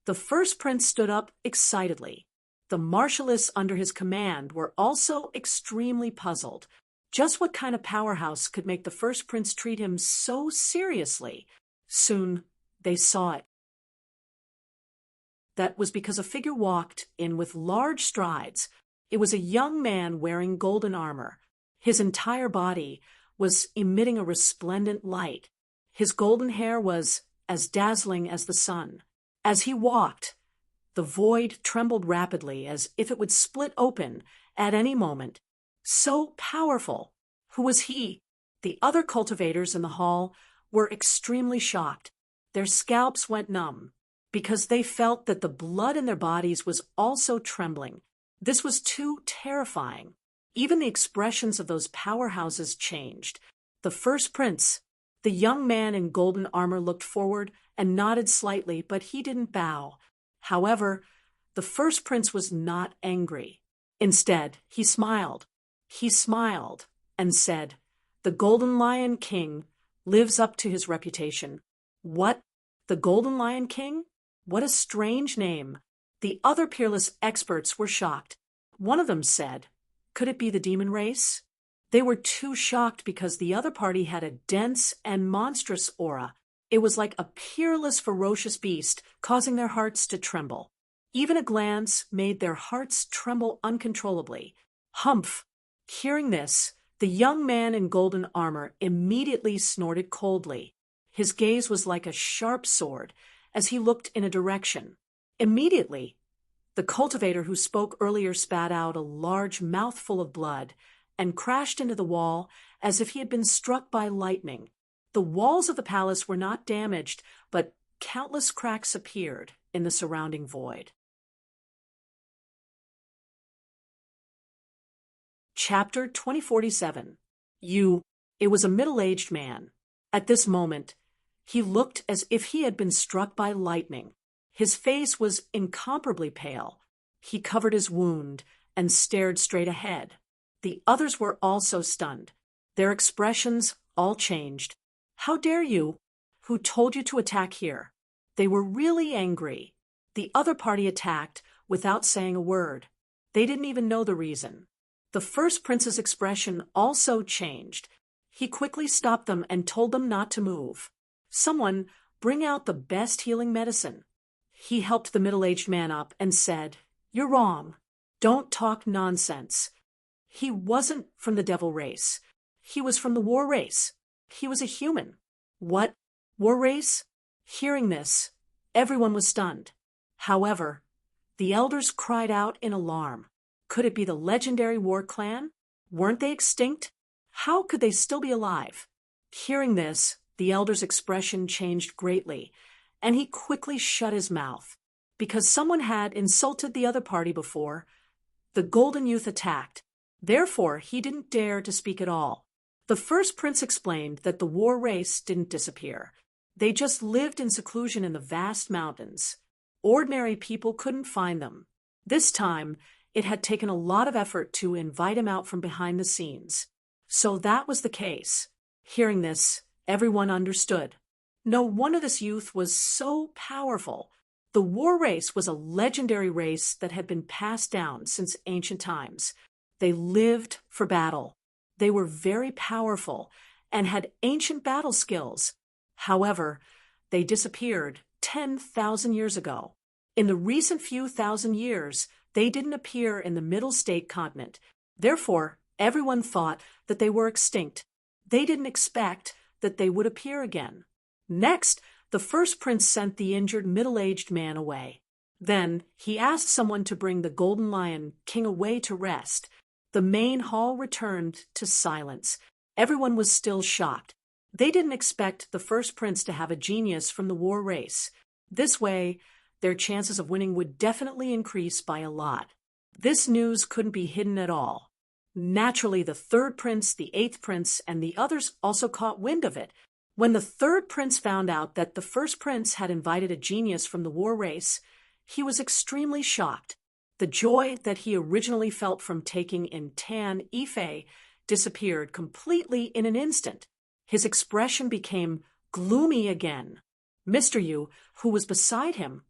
The 1st prince stood up excitedly. The marshalists under his command were also extremely puzzled. Just what kind of powerhouse could make the first prince treat him so seriously? Soon they saw it. That was because a figure walked in with large strides. It was a young man wearing golden armor. His entire body was emitting a resplendent light. His golden hair was as dazzling as the sun. As he walked, the void trembled rapidly as if it would split open at any moment. So powerful! Who was he? The other cultivators in the hall were extremely shocked. Their scalps went numb because they felt that the blood in their bodies was also trembling. This was too terrifying. Even the expressions of those powerhouses changed. The first prince, the young man in golden armor, looked forward and nodded slightly, but he didn't bow. However, the first prince was not angry. Instead, he smiled. He smiled and said, "The Golden Lion King lives up to his reputation." What? The Golden Lion King? What a strange name. The other peerless experts were shocked. One of them said, "Could it be the demon race?" They were too shocked because the other party had a dense and monstrous aura. It was like a peerless, ferocious beast, causing their hearts to tremble. Even a glance made their hearts tremble uncontrollably. Humph! Hearing this, the young man in golden armor immediately snorted coldly. His gaze was like a sharp sword as he looked in a direction. Immediately, the cultivator who spoke earlier spat out a large mouthful of blood and crashed into the wall as if he had been struck by lightning. The walls of the palace were not damaged, but countless cracks appeared in the surrounding void. Chapter 2047. It was a middle-aged man. At this moment, he looked as if he had been struck by lightning. His face was incomparably pale. He covered his wound and stared straight ahead. The others were also stunned. Their expressions all changed. "How dare you? Who told you to attack here?" They were really angry. The other party attacked without saying a word. They didn't even know the reason. The first prince's expression also changed. He quickly stopped them and told them not to move. "Someone bring out the best healing medicine." He helped the middle-aged man up and said, "You're wrong. Don't talk nonsense. He wasn't from the devil race. He was from the war race. He was a human." "What? War race?" Hearing this, everyone was stunned. However, the elders cried out in alarm. Could it be the legendary war clan? Weren't they extinct? How could they still be alive? Hearing this, the elder's expression changed greatly, and he quickly shut his mouth. Because someone had insulted the other party before, the golden youth attacked. Therefore, he didn't dare to speak at all. The first prince explained that the war race didn't disappear. They just lived in seclusion in the vast mountains. Ordinary people couldn't find them. This time, it had taken a lot of effort to invite him out from behind the scenes. So that was the case. Hearing this, everyone understood. No wonder this youth was so powerful. The war race was a legendary race that had been passed down since ancient times. They lived for battle. They were very powerful and had ancient battle skills. However, they disappeared 10,000 years ago. In the recent few thousand years, they didn't appear in the Middle State continent. Therefore, everyone thought that they were extinct. They didn't expect that they would appear again. Next, the first prince sent the injured middle-aged man away. Then, he asked someone to bring the Golden Lion King away to rest. The main hall returned to silence. Everyone was still shocked. They didn't expect the first prince to have a genius from the war race. This way, their chances of winning would definitely increase by a lot. This news couldn't be hidden at all. Naturally, the third prince, the eighth prince, and the others also caught wind of it. When the third prince found out that the first prince had invited a genius from the war race, he was extremely shocked. The joy that he originally felt from taking in Tan Ife disappeared completely in an instant. His expression became gloomy again. Mr. Yu, who was beside him,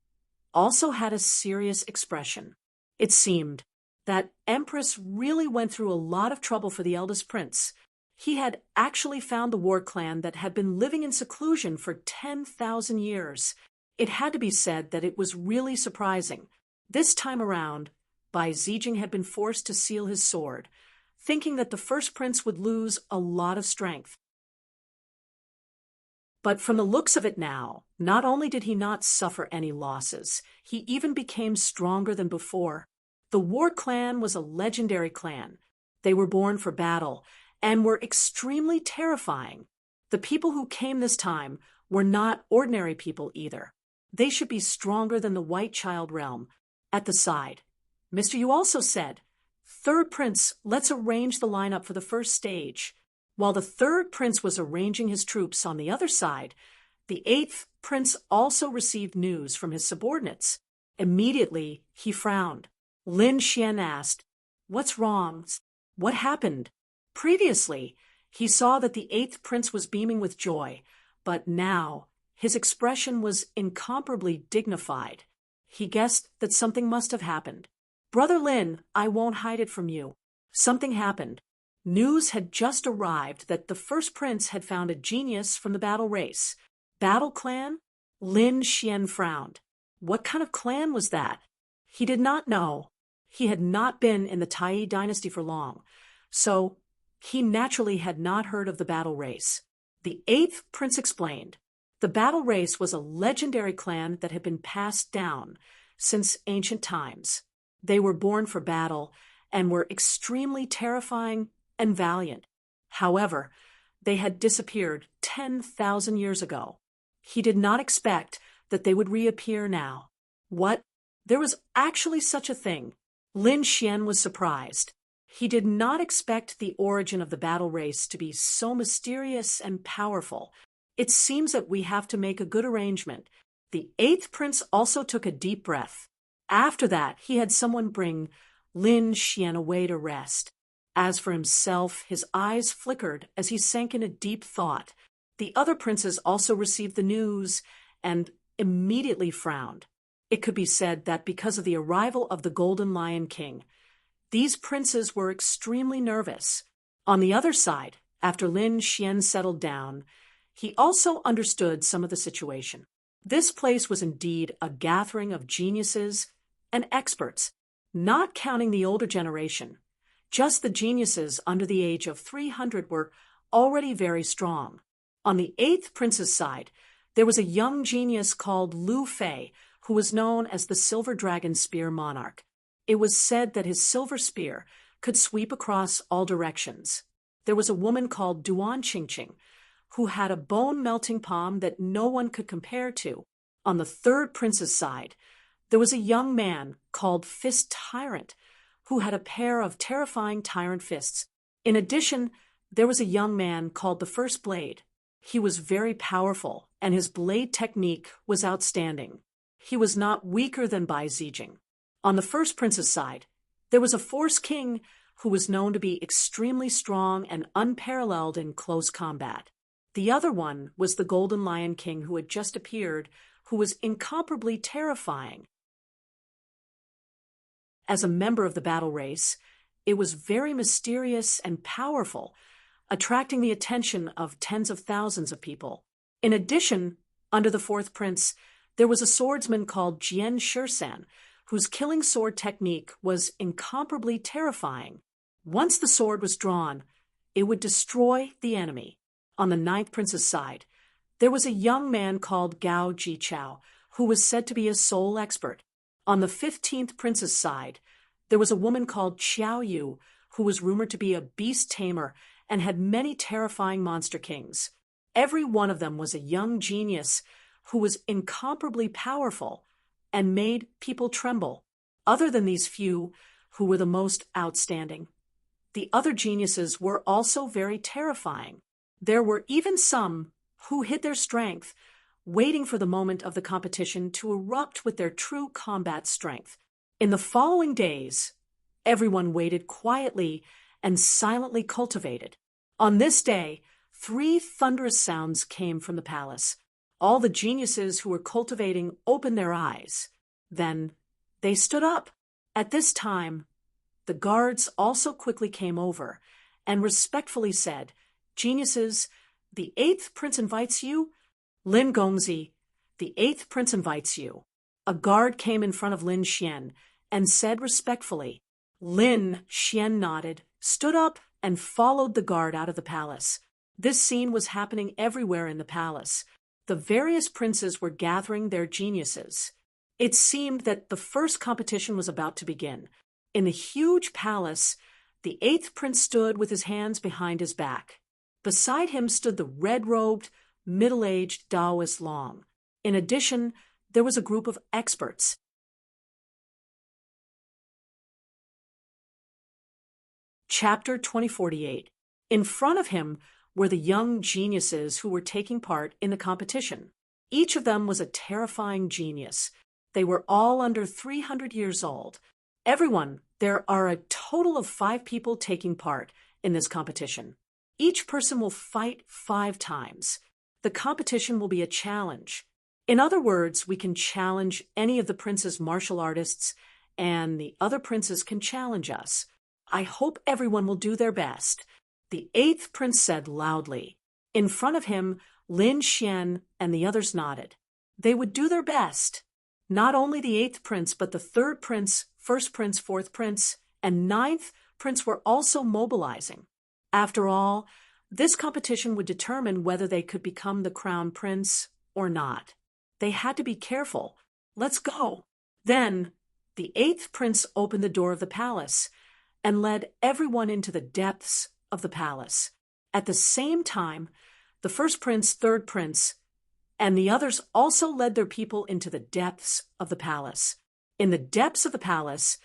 also had a serious expression. It seemed that Empress really went through a lot of trouble for the eldest prince. He had actually found the war clan that had been living in seclusion for 10,000 years. It had to be said that it was really surprising. This time around, Bai Zijing had been forced to seal his sword, thinking that the first prince would lose a lot of strength. But from the looks of it now, not only did he not suffer any losses, he even became stronger than before. The war clan was a legendary clan. They were born for battle and were extremely terrifying. The people who came this time were not ordinary people either. They should be stronger than the White Child realm. At the side, Mr. Yu also said, "Third Prince, let's arrange the lineup for the first stage." While the third prince was arranging his troops on the other side, the eighth prince also received news from his subordinates. Immediately, he frowned. Lin Xian asked, "What's wrong? What happened?" Previously, he saw that the eighth prince was beaming with joy, but now his expression was incomparably dignified. He guessed that something must have happened. "Brother Lin, I won't hide it from you. Something happened." News had just arrived that the first prince had found a genius from the battle race. Battle clan? Lin Xian frowned. What kind of clan was that? He did not know. He had not been in the Tai dynasty for long, so he naturally had not heard of the battle race. The eighth prince explained. The battle race was a legendary clan that had been passed down since ancient times. They were born for battle and were extremely terrifying and valiant. However, they had disappeared 10,000 years ago. He did not expect that they would reappear now. What? There was actually such a thing. Lin Xian was surprised. He did not expect the origin of the battle race to be so mysterious and powerful. It seems that we have to make a good arrangement. The eighth prince also took a deep breath. After that, he had someone bring Lin Xian away to rest. As for himself, his eyes flickered as he sank in a deep thought. The other princes also received the news and immediately frowned. It could be said that because of the arrival of the Golden Lion King, these princes were extremely nervous. On the other side, after Lin Xian settled down, he also understood some of the situation. This place was indeed a gathering of geniuses and experts, not counting the older generation. Just the geniuses under the age of 300 were already very strong. On the eighth prince's side, there was a young genius called Lu Fei, who was known as the Silver Dragon Spear Monarch. It was said that his silver spear could sweep across all directions. There was a woman called Duan Qingqing, who had a bone-melting palm that no one could compare to. On the third prince's side, there was a young man called Fist Tyrant, who had a pair of terrifying tyrant fists. In addition, there was a young man called the First Blade. He was very powerful, and his blade technique was outstanding. He was not weaker than Bai Zijing. On the first prince's side, there was a Force King who was known to be extremely strong and unparalleled in close combat. The other one was the Golden Lion King who had just appeared, who was incomparably terrifying. As a member of the battle race, it was very mysterious and powerful, attracting the attention of tens of thousands of people. In addition, under the fourth prince, there was a swordsman called Jian Shursan, whose killing sword technique was incomparably terrifying. Once the sword was drawn, it would destroy the enemy. On the ninth prince's side, there was a young man called Gao Jichao, who was said to be a soul expert. On the 15th prince's side, there was a woman called Xiao Yu, who was rumored to be a beast tamer and had many terrifying monster kings. Every one of them was a young genius who was incomparably powerful and made people tremble. Other than these few, who were the most outstanding, the other geniuses were also very terrifying. There were even some who hid their strength, waiting for the moment of the competition to erupt with their true combat strength. In the following days, everyone waited quietly and silently cultivated. On this day, 3 thunderous sounds came from the palace. All the geniuses who were cultivating opened their eyes. Then they stood up. At this time, the guards also quickly came over and respectfully said, "Geniuses, the eighth prince invites you." Lin Gongzi, the eighth prince invites you. A guard came in front of Lin Xian and said respectfully. Lin Xian nodded, stood up, and followed the guard out of the palace. This scene was happening everywhere in the palace. The various princes were gathering their geniuses. It seemed that the first competition was about to begin. In the huge palace, the eighth prince stood with his hands behind his back. Beside him stood the red-robed, middle-aged Taoist Long. In addition, there was a group of experts. Chapter 2048. In front of him were the young geniuses who were taking part in the competition. Each of them was a terrifying genius. They were all under 300 years old. There are a total of 5 people taking part in this competition. Each person will fight 5 times. The competition will be a challenge. In other words, we can challenge any of the prince's martial artists, and the other princes can challenge us. I hope everyone will do their best, the eighth prince said loudly. In front of him, Lin Xian and the others nodded. They would do their best. Not only the eighth prince, but the third prince, first prince, fourth prince, and ninth prince were also mobilizing. After all, this competition would determine whether they could become the crown prince or not. They had to be careful. Let's go. Then, the eighth prince opened the door of the palace and led everyone into the depths of the palace. At the same time, the first prince, third prince, and the others also led their people into the depths of the palace. In the depths of the palace,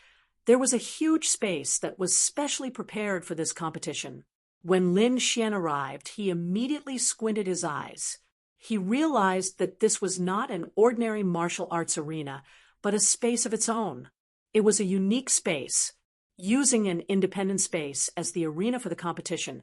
there was a huge space that was specially prepared for this competition. When Lin Xian arrived, he immediately squinted his eyes. He realized that this was not an ordinary martial arts arena, but a space of its own. It was a unique space. Using an independent space as the arena for the competition,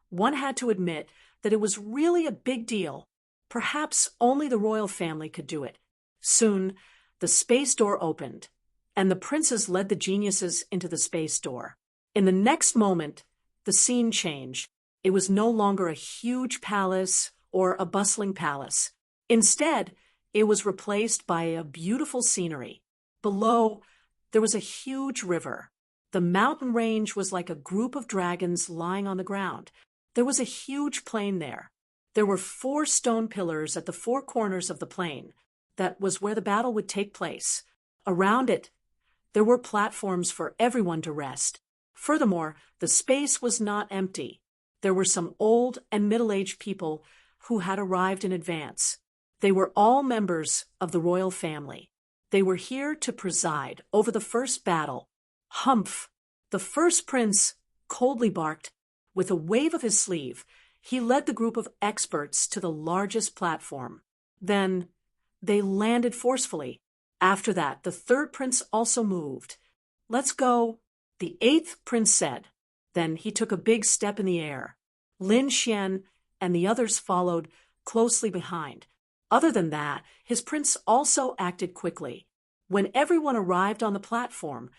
one had to admit that it was really a big deal. Perhaps only the royal family could do it. Soon, the space door opened, and the princes led the geniuses into the space door. In the next moment, the scene changed. It was no longer a huge palace or a bustling palace. Instead, it was replaced by a beautiful scenery. Below, there was a huge river. The mountain range was like a group of dragons lying on the ground. There was a huge plain there. There were 4 stone pillars at the 4 corners of the plain. That was where the battle would take place. Around it, there were platforms for everyone to rest. Furthermore, the space was not empty. There were some old and middle-aged people who had arrived in advance. They were all members of the royal family. They were here to preside over the first battle. Humph! The first prince coldly barked. With a wave of his sleeve, he led the group of experts to the largest platform. Then, they landed forcefully. After that, the third prince also moved. "Let's go," the eighth prince said. Then he took a big step in the air. Lin Xian and the others followed closely behind. Other than that, his prince also acted quickly. When everyone arrived on the platform,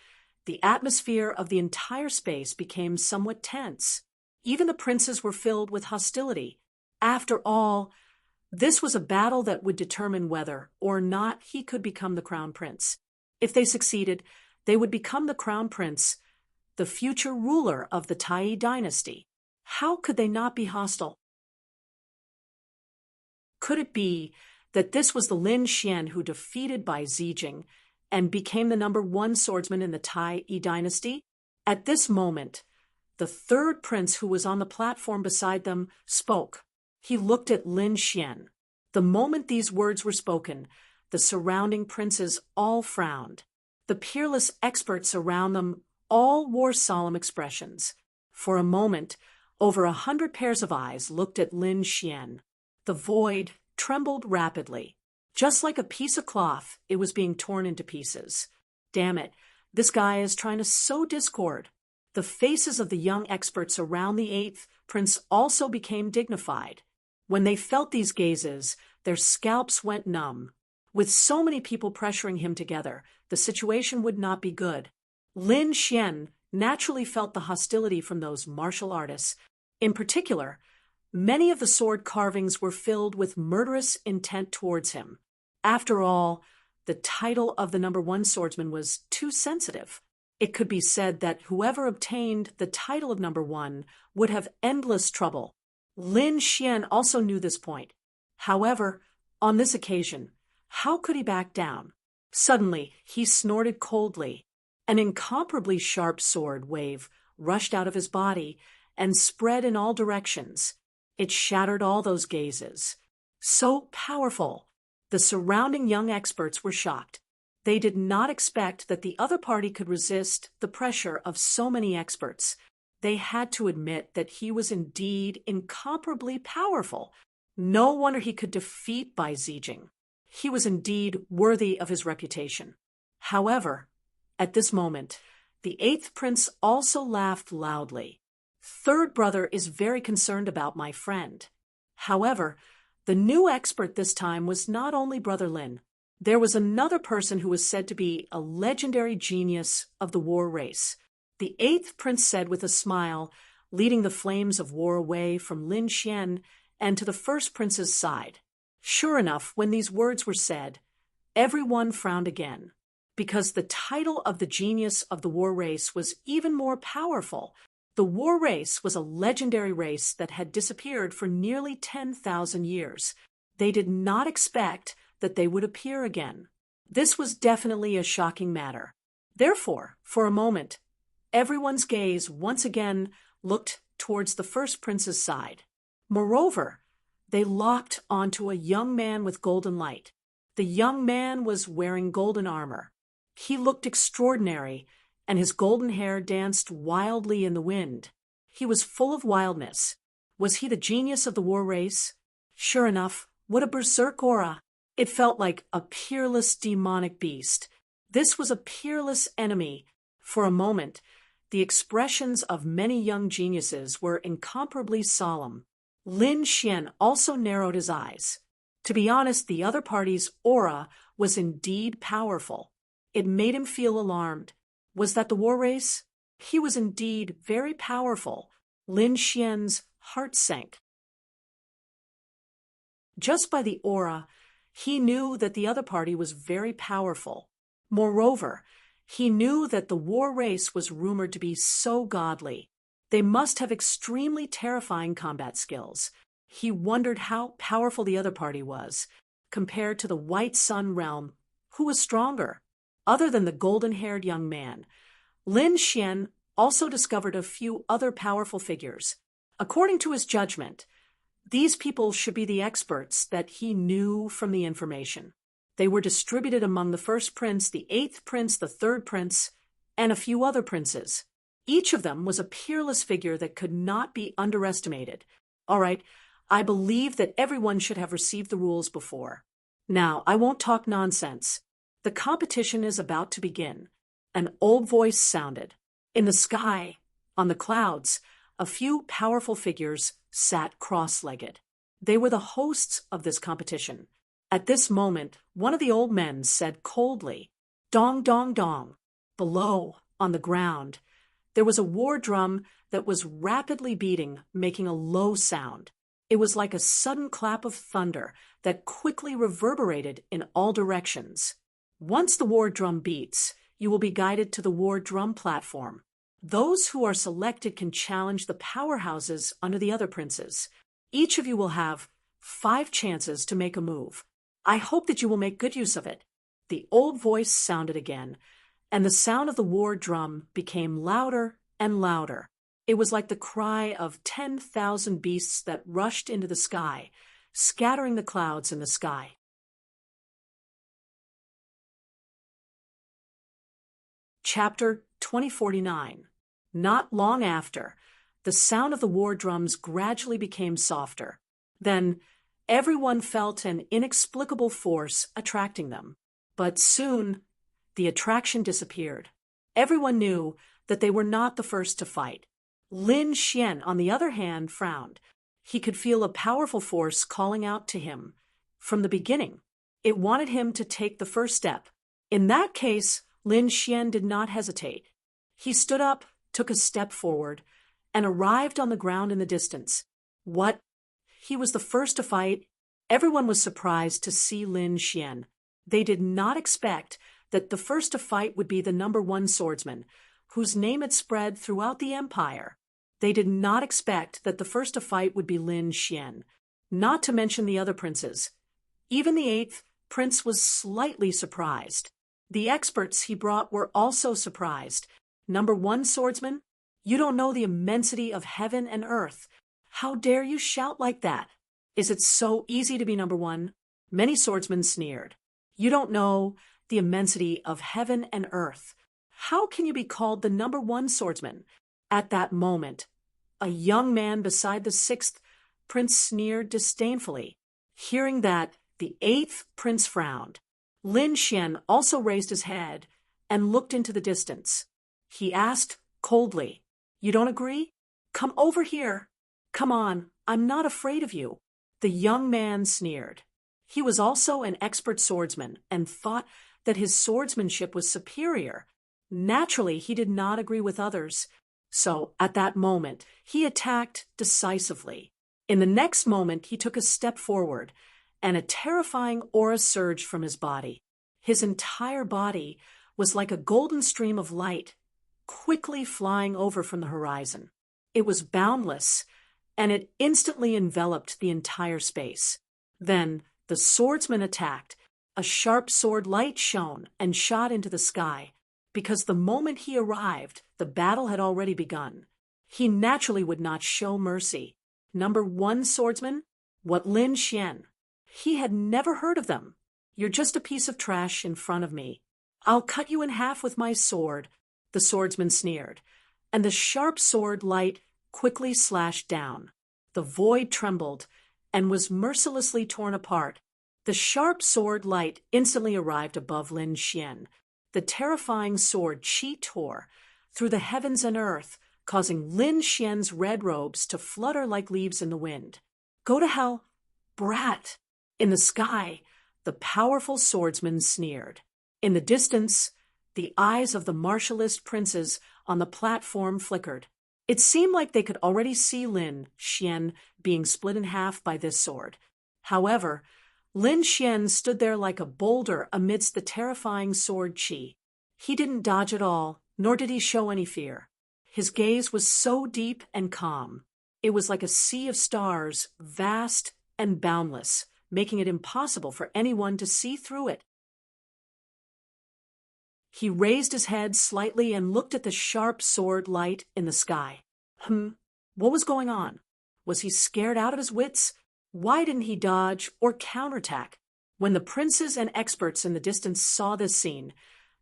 the atmosphere of the entire space became somewhat tense. Even the princes were filled with hostility. After all, this was a battle that would determine whether or not he could become the crown prince. If they succeeded, they would become the crown prince, the future ruler of the Tai dynasty. How could they not be hostile? Could it be that this was the Lin Xian who defeated Bai Zijing and became the #1 swordsman in the Tai dynasty? At this moment, the third prince who was on the platform beside them spoke. He looked at Lin Xian. The moment these words were spoken, the surrounding princes all frowned. The peerless experts around them all wore solemn expressions. For a moment, over 100 pairs of eyes looked at Lin Xian. The void trembled rapidly. Just like a piece of cloth, it was being torn into pieces. Damn it, this guy is trying to sow discord. The faces of the young experts around the eighth prince also became dignified. When they felt these gazes, their scalps went numb. With so many people pressuring him together, the situation would not be good. Lin Xian naturally felt the hostility from those martial artists. In particular, many of the sword carvings were filled with murderous intent towards him. After all, the title of the #1 swordsman was too sensitive. It could be said that whoever obtained the title of #1 would have endless trouble. Lin Xian also knew this point. However, on this occasion, how could he back down? Suddenly, he snorted coldly. An incomparably sharp sword wave rushed out of his body and spread in all directions. It shattered all those gazes. So powerful! The surrounding young experts were shocked. They did not expect that the other party could resist the pressure of so many experts. They had to admit that he was indeed incomparably powerful. No wonder he could defeat Bai Zijing. He was indeed worthy of his reputation. However, at this moment, the 8th prince also laughed loudly. "Third brother is very concerned about my friend." However, the new expert this time was not only Brother Lin. There was another person who was said to be a legendary genius of the war race. The 8th prince said with a smile, leading the flames of war away from Lin Xian and to the 1st prince's side. Sure enough, when these words were said, everyone frowned again, because the title of the genius of the war race was even more powerful. The war race was a legendary race that had disappeared for nearly 10,000 years. They did not expect that they would appear again. This was definitely a shocking matter. Therefore, for a moment, everyone's gaze once again looked towards the 1st prince's side. Moreover, they locked onto a young man with golden light. The young man was wearing golden armor. He looked extraordinary, and his golden hair danced wildly in the wind. He was full of wildness. Was he the genius of the war race? Sure enough, what a berserk aura! It felt like a peerless demonic beast. This was a peerless enemy. For a moment, the expressions of many young geniuses were incomparably solemn. Lin Xian also narrowed his eyes. To be honest, the other party's aura was indeed powerful. It made him feel alarmed. Was that the war race? He was indeed very powerful. Lin Xian's heart sank. Just by the aura, he knew that the other party was very powerful. Moreover, he knew that the war race was rumored to be so godly. They must have extremely terrifying combat skills. He wondered how powerful the other party was, compared to the White Sun realm. Who was stronger? Other than the golden-haired young man, Lin Xian also discovered a few other powerful figures. According to his judgment, these people should be the experts that he knew from the information. They were distributed among the 1st prince, the 8th prince, the 3rd prince, and a few other princes. Each of them was a peerless figure that could not be underestimated. All right, I believe that everyone should have received the rules before. Now, I won't talk nonsense. The competition is about to begin. An old voice sounded. In the sky, on the clouds, a few powerful figures sat cross-legged. They were the hosts of this competition. At this moment, one of the old men said coldly, "Dong, dong, dong." Below, on the ground, there was a war drum that was rapidly beating, making a low sound. It was like a sudden clap of thunder that quickly reverberated in all directions. Once the war drum beats, you will be guided to the war drum platform. Those who are selected can challenge the powerhouses under the other princes. Each of you will have 5 chances to make a move. I hope that you will make good use of it. The old voice sounded again, and the sound of the war drum became louder and louder. It was like the cry of 10,000 beasts that rushed into the sky, scattering the clouds in the sky. Chapter 2049. Not long after, the sound of the war drums gradually became softer. Then, everyone felt an inexplicable force attracting them. But soon, the attraction disappeared. Everyone knew that they were not the first to fight. Lin Xian, on the other hand, frowned. He could feel a powerful force calling out to him. From the beginning, it wanted him to take the first step. In that case, Lin Xian did not hesitate. He stood up, took a step forward, and arrived on the ground in the distance. What? He was the first to fight. Everyone was surprised to see Lin Xian. They did not expect that the first to fight would be the #1 swordsman, whose name had spread throughout the empire. They did not expect that the first to fight would be Lin Xian, not to mention the other princes. Even the 8th prince was slightly surprised. The experts he brought were also surprised. #1 swordsman, you don't know the immensity of heaven and earth. How dare you shout like that? Is it so easy to be #1? Many swordsmen sneered. You don't know the immensity of heaven and earth. How can you be called the #1 swordsman? At that moment, a young man beside the 6th prince sneered disdainfully. Hearing that, the 8th prince frowned. Lin Xian also raised his head and looked into the distance. He asked coldly, "You don't agree? Come over here. Come on, I'm not afraid of you." The young man sneered. He was also an expert swordsman and thought that his swordsmanship was superior. Naturally, he did not agree with others. So, at that moment, he attacked decisively. In the next moment, he took a step forward, and a terrifying aura surged from his body. His entire body was like a golden stream of light, quickly flying over from the horizon. It was boundless, and it instantly enveloped the entire space. Then, the swordsman attacked. A sharp sword light shone and shot into the sky, because the moment he arrived, the battle had already begun. He naturally would not show mercy. #1 swordsman? What Lin Xian? He had never heard of them. You're just a piece of trash in front of me. I'll cut you in half with my sword, the swordsman sneered, and the sharp sword light quickly slashed down. The void trembled and was mercilessly torn apart. The sharp sword light instantly arrived above Lin Xian. The terrifying sword Qi tore through the heavens and earth, causing Lin Xian's red robes to flutter like leaves in the wind. "Go to hell, brat!" In the sky, the powerful swordsman sneered. In the distance, the eyes of the martialist princes on the platform flickered. It seemed like they could already see Lin Xian being split in half by this sword. However, Lin Xian stood there like a boulder amidst the terrifying sword Qi. He didn't dodge at all, nor did he show any fear. His gaze was so deep and calm. It was like a sea of stars, vast and boundless, making it impossible for anyone to see through it. He raised his head slightly and looked at the sharp sword light in the sky. What was going on? Was he scared out of his wits? Why didn't he dodge or counterattack? When the princes and experts in the distance saw this scene,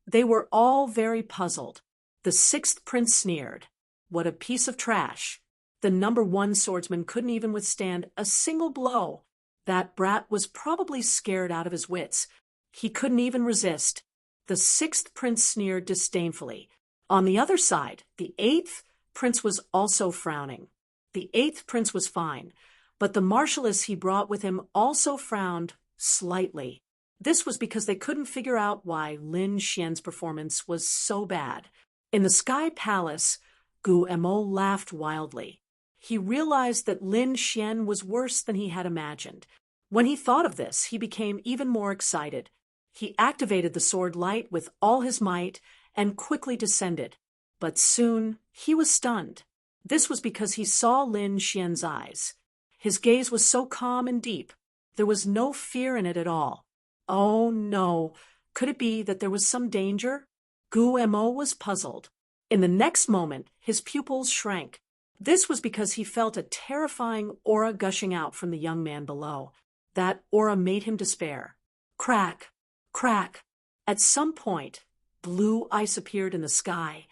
they were all very puzzled. The 6th prince sneered. What a piece of trash. The #1 swordsman couldn't even withstand a single blow. That brat was probably scared out of his wits. He couldn't even resist. The 6th prince sneered disdainfully. On the other side, the 8th prince was also frowning. The 8th prince was fine, but the martialists he brought with him also frowned slightly. This was because they couldn't figure out why Lin Xian's performance was so bad. In the Sky Palace, Gu Mo laughed wildly. He realized that Lin Xian was worse than he had imagined. When he thought of this, he became even more excited. He activated the sword light with all his might and quickly descended. But soon, he was stunned. This was because he saw Lin Xian's eyes. His gaze was so calm and deep. There was no fear in it at all. Oh no, could it be that there was some danger? Gu Mo was puzzled. In the next moment, his pupils shrank. This was because he felt a terrifying aura gushing out from the young man below. That aura made him despair. Crack, crack. At some point, blue ice appeared in the sky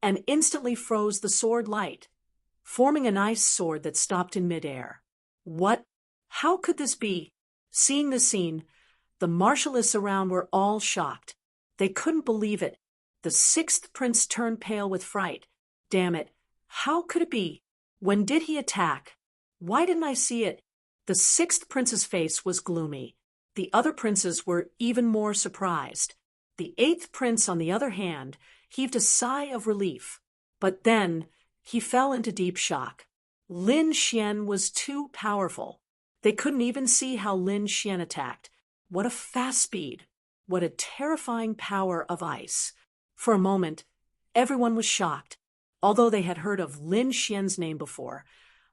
and instantly froze the sword light, forming an ice sword that stopped in midair. What? How could this be? Seeing the scene, the martialists around were all shocked. They couldn't believe it. The 6th prince turned pale with fright. Damn it. How could it be? When did he attack? Why didn't I see it? The 6th prince's face was gloomy. The other princes were even more surprised. The eighth prince, on the other hand, heaved a sigh of relief, but then he fell into deep shock. Lin Xian was too powerful. They couldn't even see how Lin Xian attacked. What a fast speed! What a terrifying power of ice! For a moment, everyone was shocked. Although they had heard of Lin Xian's name before,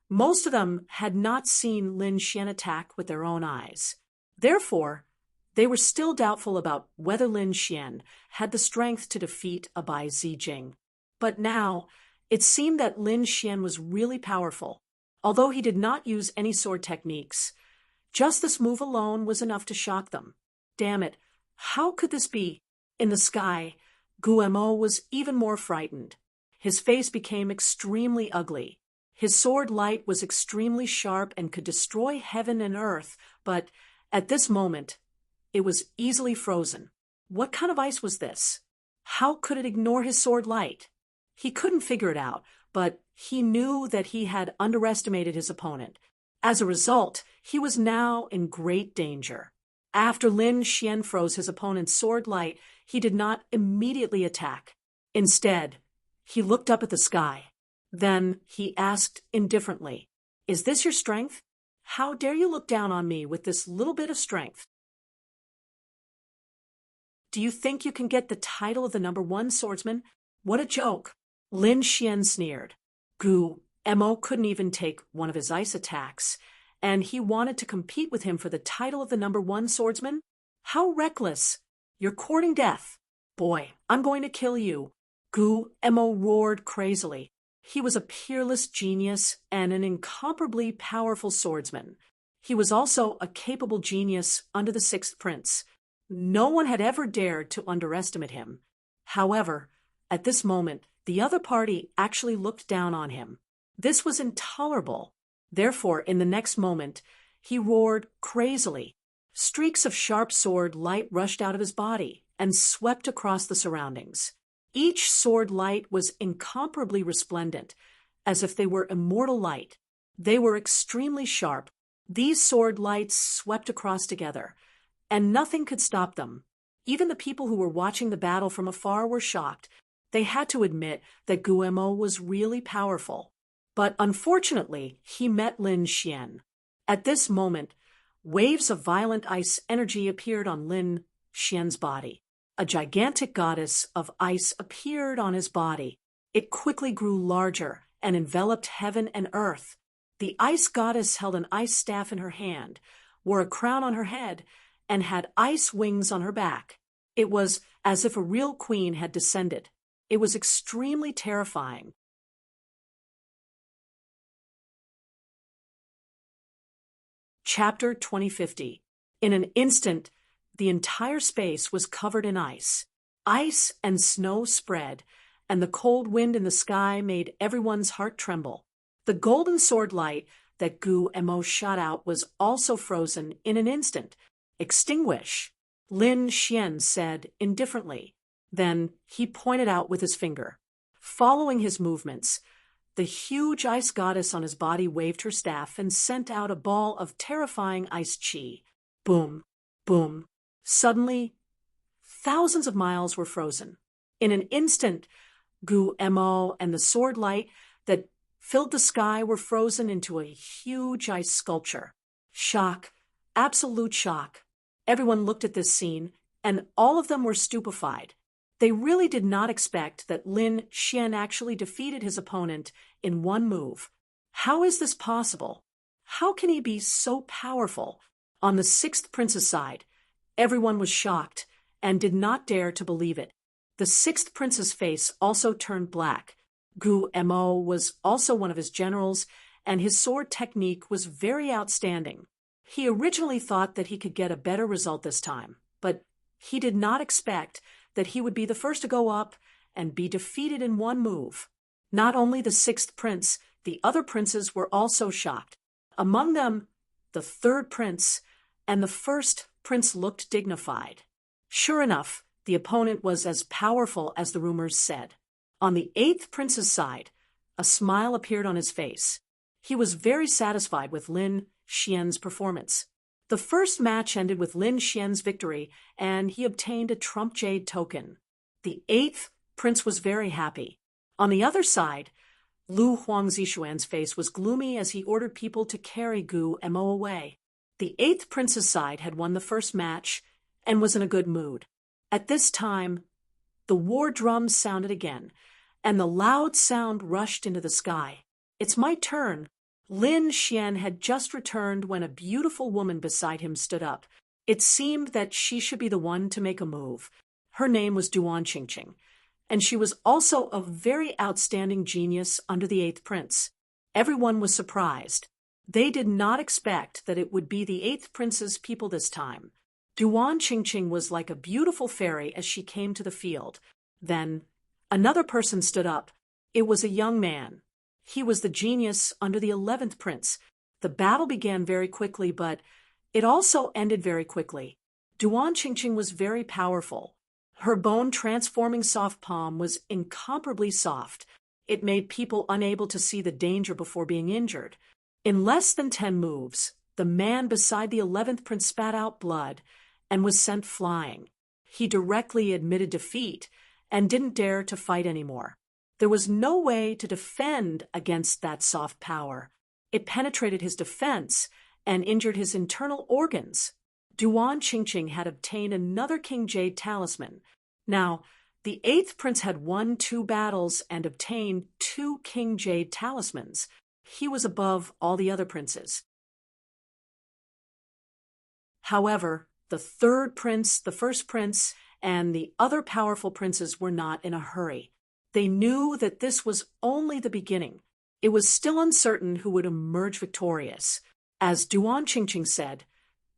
most of them had not seen Lin Xian attack with their own eyes. Therefore, they were still doubtful about whether Lin Xian had the strength to defeat Bai Zijing. But now, it seemed that Lin Xian was really powerful. Although he did not use any sword techniques, just this move alone was enough to shock them. Damn it, how could this be? In the sky, Guemo was even more frightened. His face became extremely ugly. His sword light was extremely sharp and could destroy heaven and earth, but at this moment, it was easily frozen. What kind of ice was this? How could it ignore his sword light? He couldn't figure it out, but he knew that he had underestimated his opponent. As a result, he was now in great danger. After Lin Xian froze his opponent's sword light, he did not immediately attack. Instead, he looked up at the sky. Then he asked indifferently, "Is this your strength? How dare you look down on me with this little bit of strength? Do you think you can get the title of the #1 swordsman? What a joke!" Lin Xian sneered. Guemo couldn't even take one of his ice attacks, and he wanted to compete with him for the title of the #1 swordsman? How reckless! You're courting death. Boy, I'm going to kill you. Guemo roared crazily. He was a peerless genius and an incomparably powerful swordsman. He was also a capable genius under the sixth prince. No one had ever dared to underestimate him. However, at this moment, the other party actually looked down on him. This was intolerable. Therefore, in the next moment, he roared crazily. Streaks of sharp sword light rushed out of his body and swept across the surroundings. Each sword light was incomparably resplendent, as if they were immortal light. They were extremely sharp. These sword lights swept across together, and nothing could stop them. Even the people who were watching the battle from afar were shocked. They had to admit that Guemo was really powerful. But unfortunately, he met Lin Xian. At this moment, waves of violent ice energy appeared on Lin Xian's body. A gigantic goddess of ice appeared on his body. It quickly grew larger and enveloped heaven and earth. The ice goddess held an ice staff in her hand, wore a crown on her head, and had ice wings on her back. It was as if a real queen had descended. It was extremely terrifying. Chapter 2050. In an instant, the entire space was covered in ice. Ice and snow spread, and the cold wind in the sky made everyone's heart tremble. The golden sword light that Guemo shot out was also frozen in an instant. "Extinguish," Lin Xian said indifferently. Then he pointed out with his finger. Following his movements, the huge ice goddess on his body waved her staff and sent out a ball of terrifying ice chi. Boom, boom. Suddenly, thousands of miles were frozen. In an instant, Guemo and the sword light that filled the sky were frozen into a huge ice sculpture. Shock, absolute shock. Everyone looked at this scene, and all of them were stupefied. They really did not expect that Lin Xian actually defeated his opponent in one move. How is this possible? How can he be so powerful? On the sixth prince's side, everyone was shocked and did not dare to believe it. The sixth prince's face also turned black. Guemo was also one of his generals, and his sword technique was very outstanding. He originally thought that he could get a better result this time, but he did not expect that he would be the first to go up and be defeated in one move. Not only the sixth prince, the other princes were also shocked. Among them, the third prince and the first prince looked dignified. Sure enough, the opponent was as powerful as the rumors said. On the eighth prince's side, a smile appeared on his face. He was very satisfied with Lin Xian's performance. The first match ended with Lin Xian's victory, and he obtained a trump jade token. The eighth prince was very happy. On the other side, Lu Huangzixuan's face was gloomy as he ordered people to carry Gu Mo away. The eighth prince's side had won the first match and was in a good mood. At this time, the war drums sounded again, and the loud sound rushed into the sky. "It's my turn." Lin Xian had just returned when a beautiful woman beside him stood up. It seemed that she should be the one to make a move. Her name was Duan Qingqing, and she was also a very outstanding genius under the eighth prince. Everyone was surprised. They did not expect that it would be the eighth prince's people this time. Duan Qingqing was like a beautiful fairy as she came to the field. Then another person stood up. It was a young man. He was the genius under the 11th prince. The battle began very quickly, but it also ended very quickly. Duan Qingqing was very powerful. Her bone-transforming soft palm was incomparably soft. It made people unable to see the danger before being injured. In less than 10 moves, the man beside the 11th prince spat out blood and was sent flying. He directly admitted defeat and didn't dare to fight anymore. There was no way to defend against that soft power. It penetrated his defense and injured his internal organs. Duan Qingqing had obtained another King Jade talisman. Now, the eighth prince had won 2 battles and obtained 2 King Jade talismans. He was above all the other princes. However, the third prince, the first prince, and the other powerful princes were not in a hurry. They knew that this was only the beginning. It was still uncertain who would emerge victorious. As Duan Qingqing said,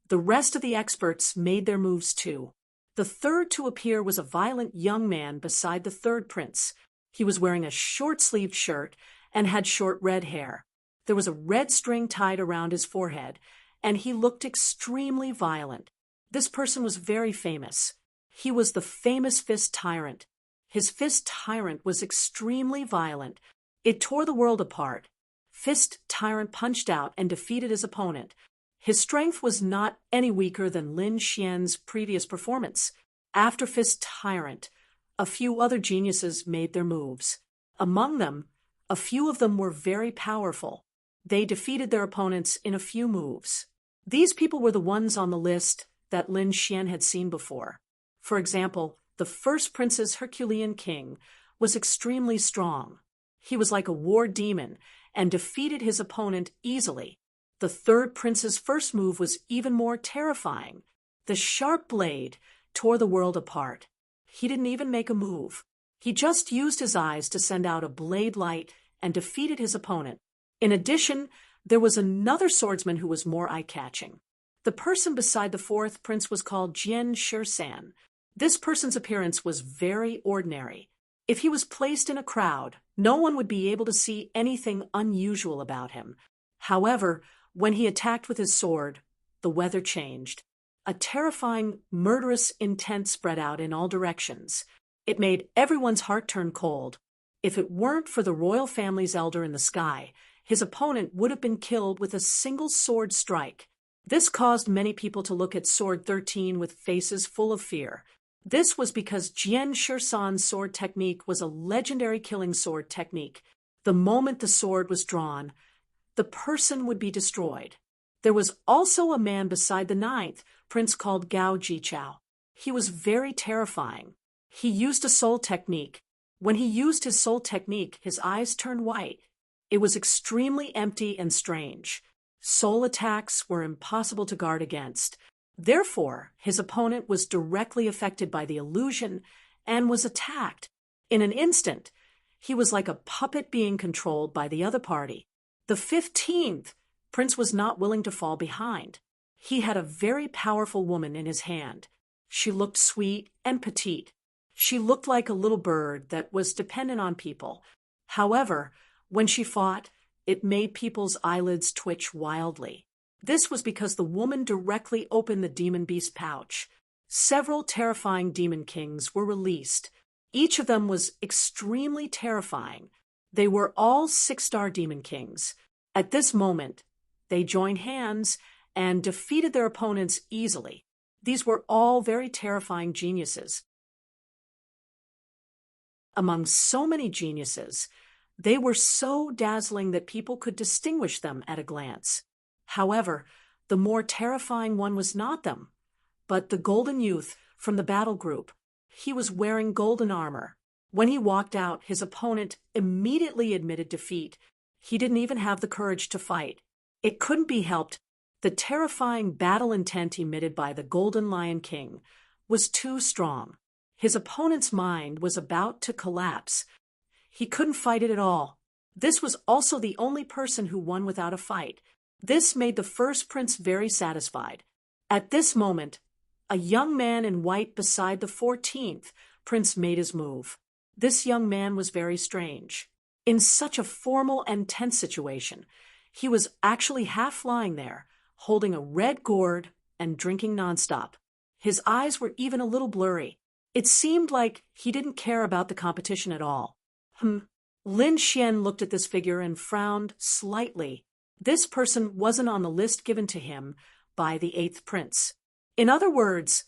the rest of the experts made their moves too. The third to appear was a violent young man beside the third prince. He was wearing a short-sleeved shirt and had short red hair. There was a red string tied around his forehead, and he looked extremely violent. This person was very famous. He was the famous Fist Tyrant. His Fist Tyrant was extremely violent. It tore the world apart. Fist Tyrant punched out and defeated his opponent. His strength was not any weaker than Lin Xian's previous performance. After Fist Tyrant, a few other geniuses made their moves. Among them, a few of them were very powerful. They defeated their opponents in a few moves. These people were the ones on the list that Lin Xian had seen before. For example, the first prince's Herculean king was extremely strong. He was like a war demon and defeated his opponent easily. The third prince's first move was even more terrifying. The sharp blade tore the world apart. He didn't even make a move. He just used his eyes to send out a blade light and defeated his opponent. In addition, there was another swordsman who was more eye-catching. The person beside the fourth prince was called Jian Shisan. This person's appearance was very ordinary. If he was placed in a crowd, no one would be able to see anything unusual about him. However, when he attacked with his sword, the weather changed. A terrifying, murderous intent spread out in all directions. It made everyone's heart turn cold. If it weren't for the royal family's elder in the sky, his opponent would have been killed with a single sword strike. This caused many people to look at Sword 13 with faces full of fear. This was because Jian Shisan's sword technique was a legendary killing sword technique. The moment the sword was drawn, the person would be destroyed. There was also a man beside the ninth prince called Gao Jichao. He was very terrifying. He used a soul technique. When he used his soul technique, his eyes turned white. It was extremely empty and strange. Soul attacks were impossible to guard against. Therefore, his opponent was directly affected by the illusion and was attacked. In an instant, he was like a puppet being controlled by the other party. The 15th prince was not willing to fall behind. He had a very powerful woman in his hand. She looked sweet and petite. She looked like a little bird that was dependent on people. However, when she fought, it made people's eyelids twitch wildly. This was because the woman directly opened the demon beast pouch. Several terrifying demon kings were released. Each of them was extremely terrifying. They were all 6-star demon kings. At this moment, they joined hands and defeated their opponents easily. These were all very terrifying geniuses. Among so many geniuses, they were so dazzling that people could distinguish them at a glance. However, the more terrifying one was not them, but the golden youth from the battle group. He was wearing golden armor. When he walked out, his opponent immediately admitted defeat. He didn't even have the courage to fight. It couldn't be helped. The terrifying battle intent emitted by the Golden Lion King was too strong. His opponent's mind was about to collapse. He couldn't fight it at all. This was also the only person who won without a fight. This made the first prince very satisfied. At this moment, a young man in white beside the 14th prince made his move. This young man was very strange. In such a formal and tense situation, he was actually half lying there, holding a red gourd and drinking nonstop. His eyes were even a little blurry. It seemed like he didn't care about the competition at all. Lin Xian looked at this figure and frowned slightly. This person wasn't on the list given to him by the 8th prince. In other words,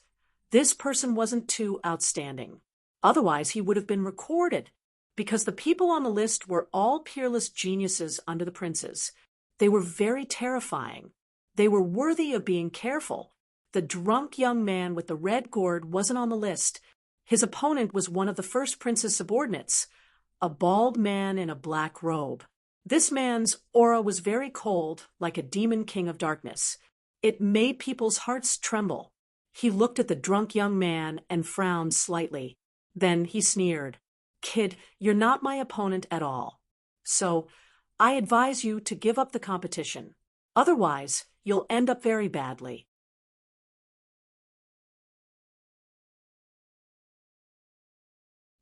this person wasn't too outstanding. Otherwise, he would have been recorded, because the people on the list were all peerless geniuses under the princes. They were very terrifying. They were worthy of being careful. The drunk young man with the red gourd wasn't on the list. His opponent was one of the first prince's subordinates, a bald man in a black robe. This man's aura was very cold, like a demon king of darkness. It made people's hearts tremble. He looked at the drunk young man and frowned slightly. Then he sneered. "Kid, you're not my opponent at all. So, I advise you to give up the competition. Otherwise, you'll end up very badly."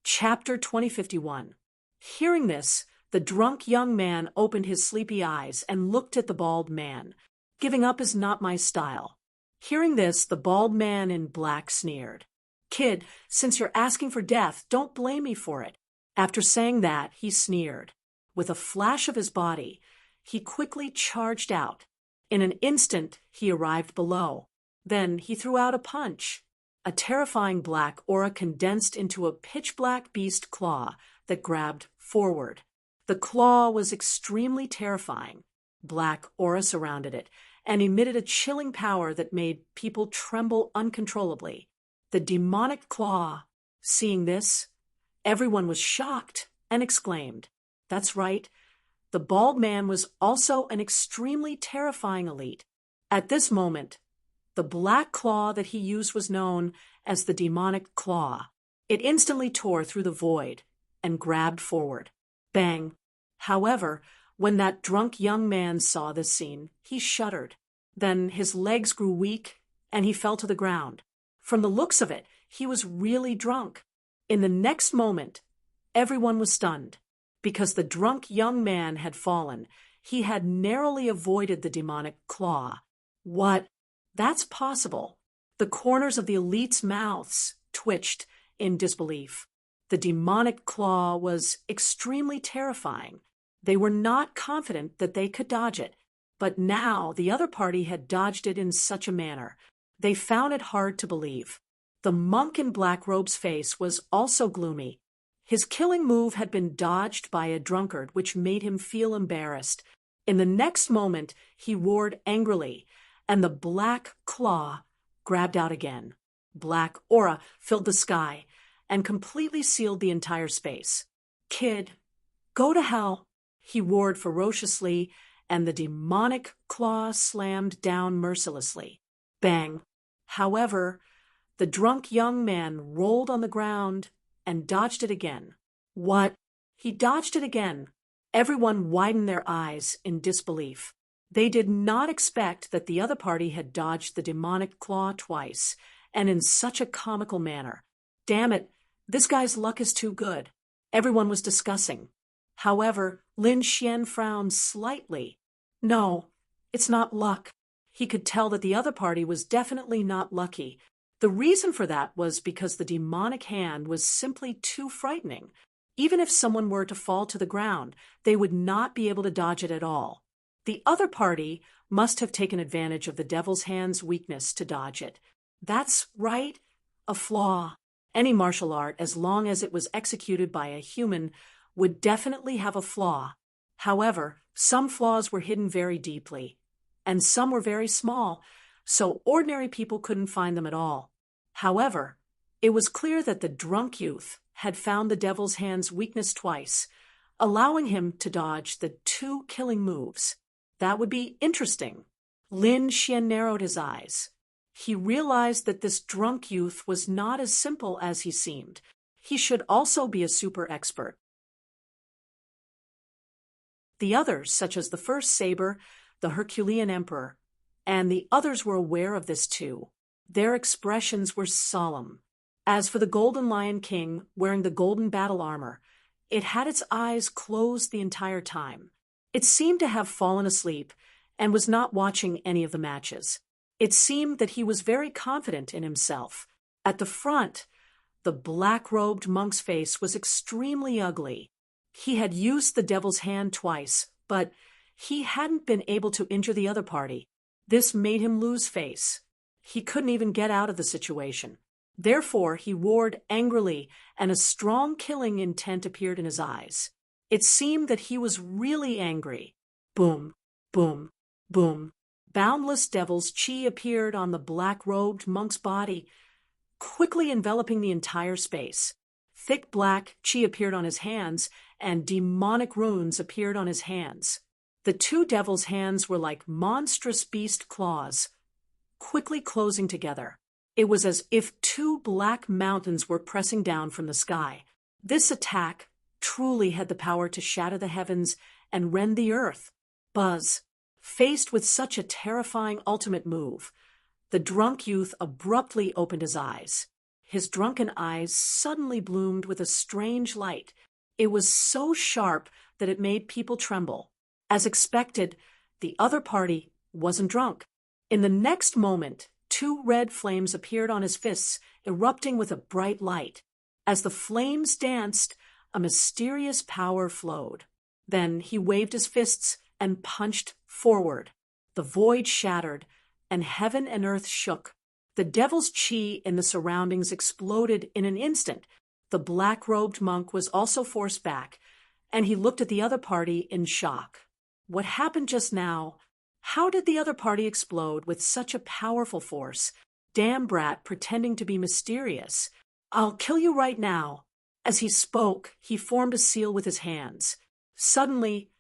Chapter 2051. Hearing this, the drunk young man opened his sleepy eyes and looked at the bald man. "Giving up is not my style." Hearing this, the bald man in black sneered. "Kid, since you're asking for death, don't blame me for it." After saying that, he sneered. With a flash of his body, he quickly charged out. In an instant, he arrived below. Then he threw out a punch. A terrifying black aura condensed into a pitch-black beast claw that grabbed forward. The claw was extremely terrifying. Black aura surrounded it and emitted a chilling power that made people tremble uncontrollably. The demonic claw. Seeing this, everyone was shocked and exclaimed. That's right. The bald man was also an extremely terrifying elite. At this moment, the black claw that he used was known as the demonic claw. It instantly tore through the void and grabbed forward. Bang! However, when that drunk young man saw this scene, he shuddered. Then his legs grew weak and he fell to the ground. From the looks of it, he was really drunk. In the next moment, everyone was stunned. Because the drunk young man had fallen, he had narrowly avoided the demonic claw. What? That's possible. The corners of the elite's mouths twitched in disbelief. The demonic claw was extremely terrifying. They were not confident that they could dodge it, but now the other party had dodged it in such a manner. They found it hard to believe. The monk in black robe's face was also gloomy. His killing move had been dodged by a drunkard, which made him feel embarrassed. In the next moment, he roared angrily, and the black claw grabbed out again. Black aura filled the sky and completely sealed the entire space. "Kid, go to hell," he roared ferociously, and the demonic claw slammed down mercilessly. Bang! However, the drunk young man rolled on the ground and dodged it again. What? He dodged it again. Everyone widened their eyes in disbelief. They did not expect that the other party had dodged the demonic claw twice, and in such a comical manner. Damn it, this guy's luck is too good. Everyone was discussing. However, Lin Xian frowned slightly. No, it's not luck. He could tell that the other party was definitely not lucky. The reason for that was because the demonic hand was simply too frightening. Even if someone were to fall to the ground, they would not be able to dodge it at all. The other party must have taken advantage of the devil's hand's weakness to dodge it. That's right, a flaw. Any martial art, as long as it was executed by a human, would definitely have a flaw. However, some flaws were hidden very deeply, and some were very small, so ordinary people couldn't find them at all. However, it was clear that the drunk youth had found the devil's hand's weakness twice, allowing him to dodge the 2 killing moves. That would be interesting. Lin Xian narrowed his eyes. He realized that this drunk youth was not as simple as he seemed. He should also be a super expert. The others, such as the first saber, the Herculean emperor, and the others were aware of this too. Their expressions were solemn. As for the Golden Lion King, wearing the golden battle armor, it had its eyes closed the entire time. It seemed to have fallen asleep and was not watching any of the matches. It seemed that he was very confident in himself. At the front, the black-robed monk's face was extremely ugly. He had used the devil's hand twice, but he hadn't been able to injure the other party. This made him lose face. He couldn't even get out of the situation. Therefore, he roared angrily, and a strong killing intent appeared in his eyes. It seemed that he was really angry. Boom, boom, boom. Boundless devil's chi appeared on the black-robed monk's body, quickly enveloping the entire space. Thick black chi appeared on his hands, and demonic runes appeared on his hands. The 2 devils' hands were like monstrous beast claws, quickly closing together. It was as if 2 black mountains were pressing down from the sky. This attack truly had the power to shatter the heavens and rend the earth. Buzz. Faced with such a terrifying ultimate move, the drunk youth abruptly opened his eyes. His drunken eyes suddenly bloomed with a strange light. It was so sharp that it made people tremble. As expected, the other party wasn't drunk. In the next moment, 2 red flames appeared on his fists, erupting with a bright light. As the flames danced, a mysterious power flowed. Then he waved his fists and punched forward. The void shattered, and heaven and earth shook. The devil's chi in the surroundings exploded in an instant. The black-robed monk was also forced back, and he looked at the other party in shock. What happened just now? How did the other party explode with such a powerful force? Damn brat pretending to be mysterious. I'll kill you right now. As he spoke, he formed a seal with his hands. Suddenly,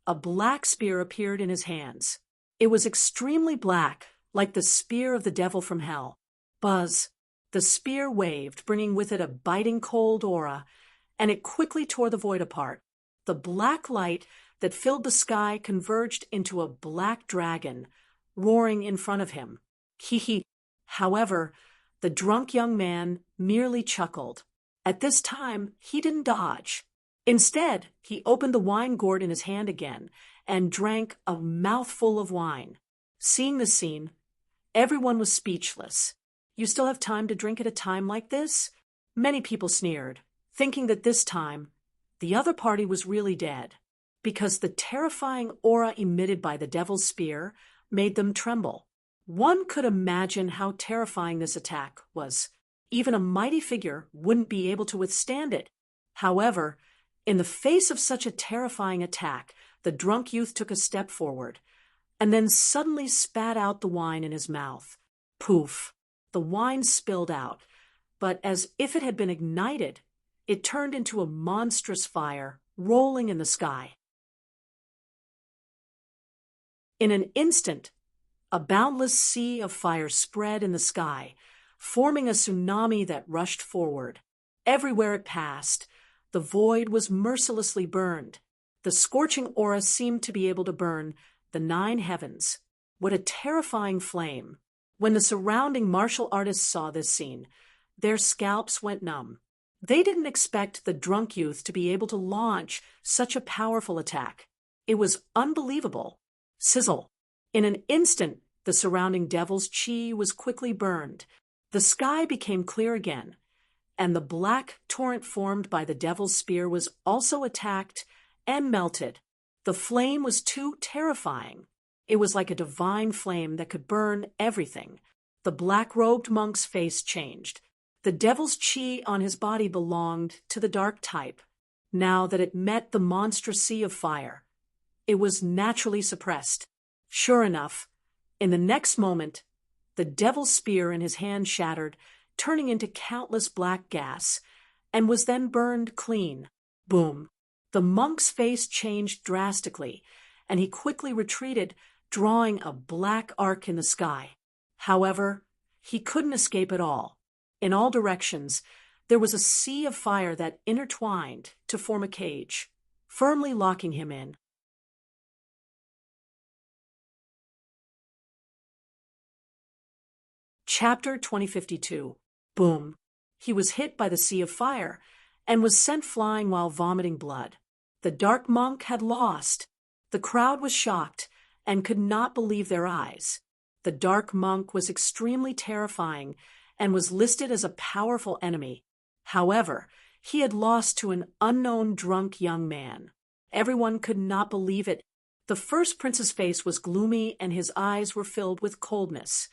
a black spear appeared in his hands. It was extremely black, like the spear of the devil from hell. Buzz. The spear waved, bringing with it a biting cold aura, and it quickly tore the void apart. The black light that filled the sky converged into a black dragon, roaring in front of him. Hee. However, the drunk young man merely chuckled. At this time, he didn't dodge. Instead, he opened the wine gourd in his hand again and drank a mouthful of wine. Seeing the scene, everyone was speechless. You still have time to drink at a time like this? Many people sneered, thinking that this time, the other party was really dead, because the terrifying aura emitted by the devil's spear made them tremble. One could imagine how terrifying this attack was. Even a mighty figure wouldn't be able to withstand it. However, in the face of such a terrifying attack, the drunk youth took a step forward, and then suddenly spat out the wine in his mouth. Poof! The wine spilled out, but as if it had been ignited, it turned into a monstrous fire, rolling in the sky. In an instant, a boundless sea of fire spread in the sky, forming a tsunami that rushed forward. Everywhere it passed, the void was mercilessly burned. The scorching aura seemed to be able to burn the 9 heavens. What a terrifying flame! When the surrounding martial artists saw this scene, their scalps went numb. They didn't expect the drunk youth to be able to launch such a powerful attack. It was unbelievable. Sizzle! In an instant, the surrounding devil's chi was quickly burned. The sky became clear again, and the black torrent formed by the devil's spear was also attacked and melted. The flame was too terrifying. It was like a divine flame that could burn everything. The black-robed monk's face changed. The devil's chi on his body belonged to the dark type. Now that it met the monstrous sea of fire, it was naturally suppressed. Sure enough, in the next moment, the devil's spear in his hand shattered, turning into countless black gas, and was then burned clean. Boom! The monk's face changed drastically, and he quickly retreated, drawing a black arc in the sky. However, he couldn't escape at all. In all directions, there was a sea of fire that intertwined to form a cage, firmly locking him in. Chapter 2052. Boom. He was hit by the sea of fire and was sent flying while vomiting blood. The dark monk had lost. The crowd was shocked and could not believe their eyes. The dark monk was extremely terrifying and was listed as a powerful enemy. However, he had lost to an unknown drunk young man. Everyone could not believe it. The first prince's face was gloomy and his eyes were filled with coldness.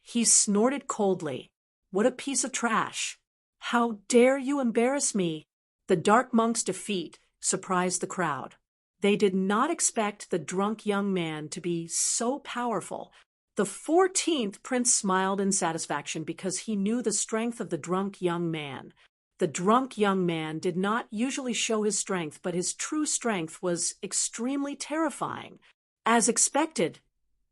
He snorted coldly. "What a piece of trash! How dare you embarrass me?" The dark monk's defeat surprised the crowd. They did not expect the drunk young man to be so powerful. The 14th prince smiled in satisfaction because he knew the strength of the drunk young man. The drunk young man did not usually show his strength, but his true strength was extremely terrifying. As expected,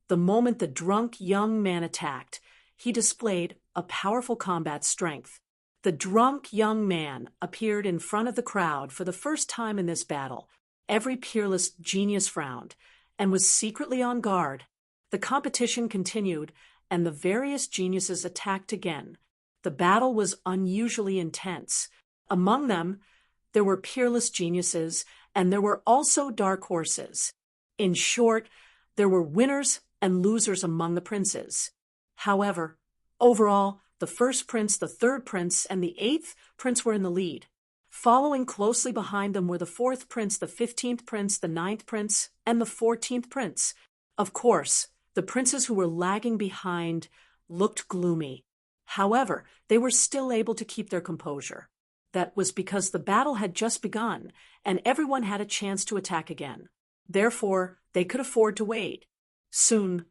the moment the drunk young man attacked, he displayed a powerful combat strength. The drunk young man appeared in front of the crowd for the first time in this battle. Every peerless genius frowned and was secretly on guard. The competition continued, and the various geniuses attacked again. The battle was unusually intense. Among them, there were peerless geniuses, and there were also dark horses. In short, there were winners and losers among the princes. However, overall, the first prince, the third prince, and the 8th prince were in the lead. Following closely behind them were the 4th prince, the 15th prince, the 9th prince, and the 14th prince. Of course, the princes who were lagging behind looked gloomy. However, they were still able to keep their composure. That was because the battle had just begun, and everyone had a chance to attack again. Therefore, they could afford to wait. Soon,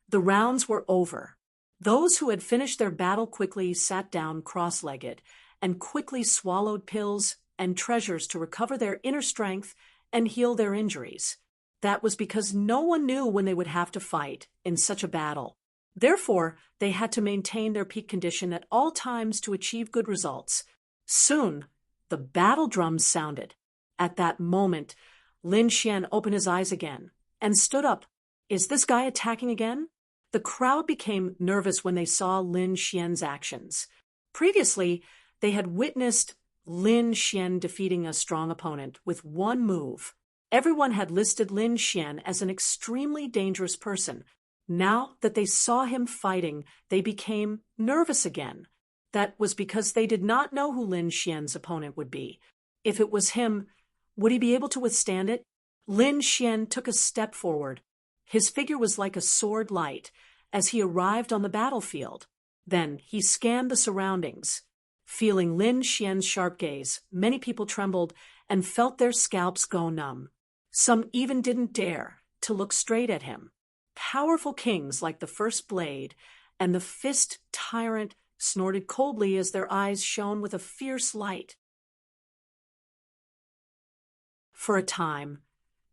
the rounds were over. Those who had finished their battle quickly sat down cross-legged and quickly swallowed pills and treasures to recover their inner strength and heal their injuries. That was because no one knew when they would have to fight in such a battle. Therefore, they had to maintain their peak condition at all times to achieve good results. Soon, the battle drums sounded. At that moment, Lin Xian opened his eyes again and stood up. "Is this guy attacking again?" The crowd became nervous when they saw Lin Xian's actions. Previously, they had witnessed Lin Xian defeating a strong opponent with one move. Everyone had listed Lin Xian as an extremely dangerous person. Now that they saw him fighting, they became nervous again. That was because they did not know who Lin Xian's opponent would be. If it was him, would he be able to withstand it? Lin Xian took a step forward. His figure was like a sword light as he arrived on the battlefield. Then he scanned the surroundings. Feeling Lin Xian's sharp gaze, many people trembled and felt their scalps go numb. Some even didn't dare to look straight at him. Powerful kings like the First Blade and the Fist Tyrant snorted coldly as their eyes shone with a fierce light. For a time,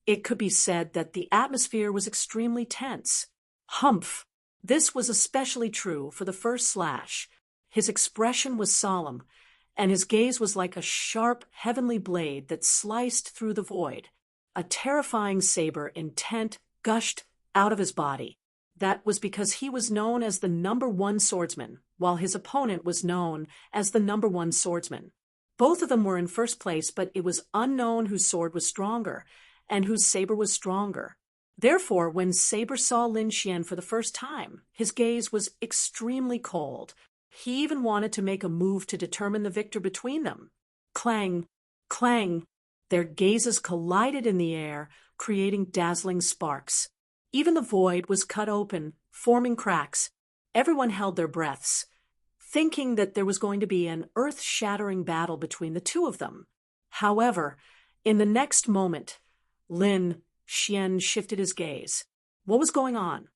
it could be said that the atmosphere was extremely tense. Humph! This was especially true for the first Slash. His expression was solemn, and his gaze was like a sharp, heavenly blade that sliced through the void. A terrifying saber intent gushed out of his body. That was because he was known as the #1 swordsman, while his opponent was known as the #1 swordsman. Both of them were in first place, but it was unknown whose sword was stronger and whose saber was stronger. Therefore, when Saber saw Lin Xian for the first time, his gaze was extremely cold. He even wanted to make a move to determine the victor between them. Clang! Clang! Their gazes collided in the air, creating dazzling sparks. Even the void was cut open, forming cracks. Everyone held their breaths, thinking that there was going to be an earth-shattering battle between the two of them. However, in the next moment, Lin Xian shifted his gaze. What was going on?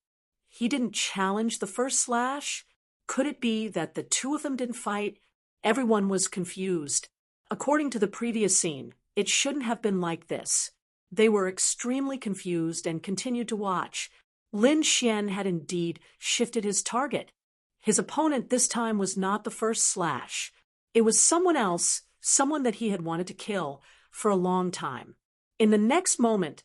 He didn't challenge the first slash? Could it be that the two of them didn't fight? Everyone was confused. According to the previous scene, it shouldn't have been like this. They were extremely confused and continued to watch. Lin Xian had indeed shifted his target. His opponent this time was not the first slash. It was someone else, someone that he had wanted to kill for a long time. In the next moment,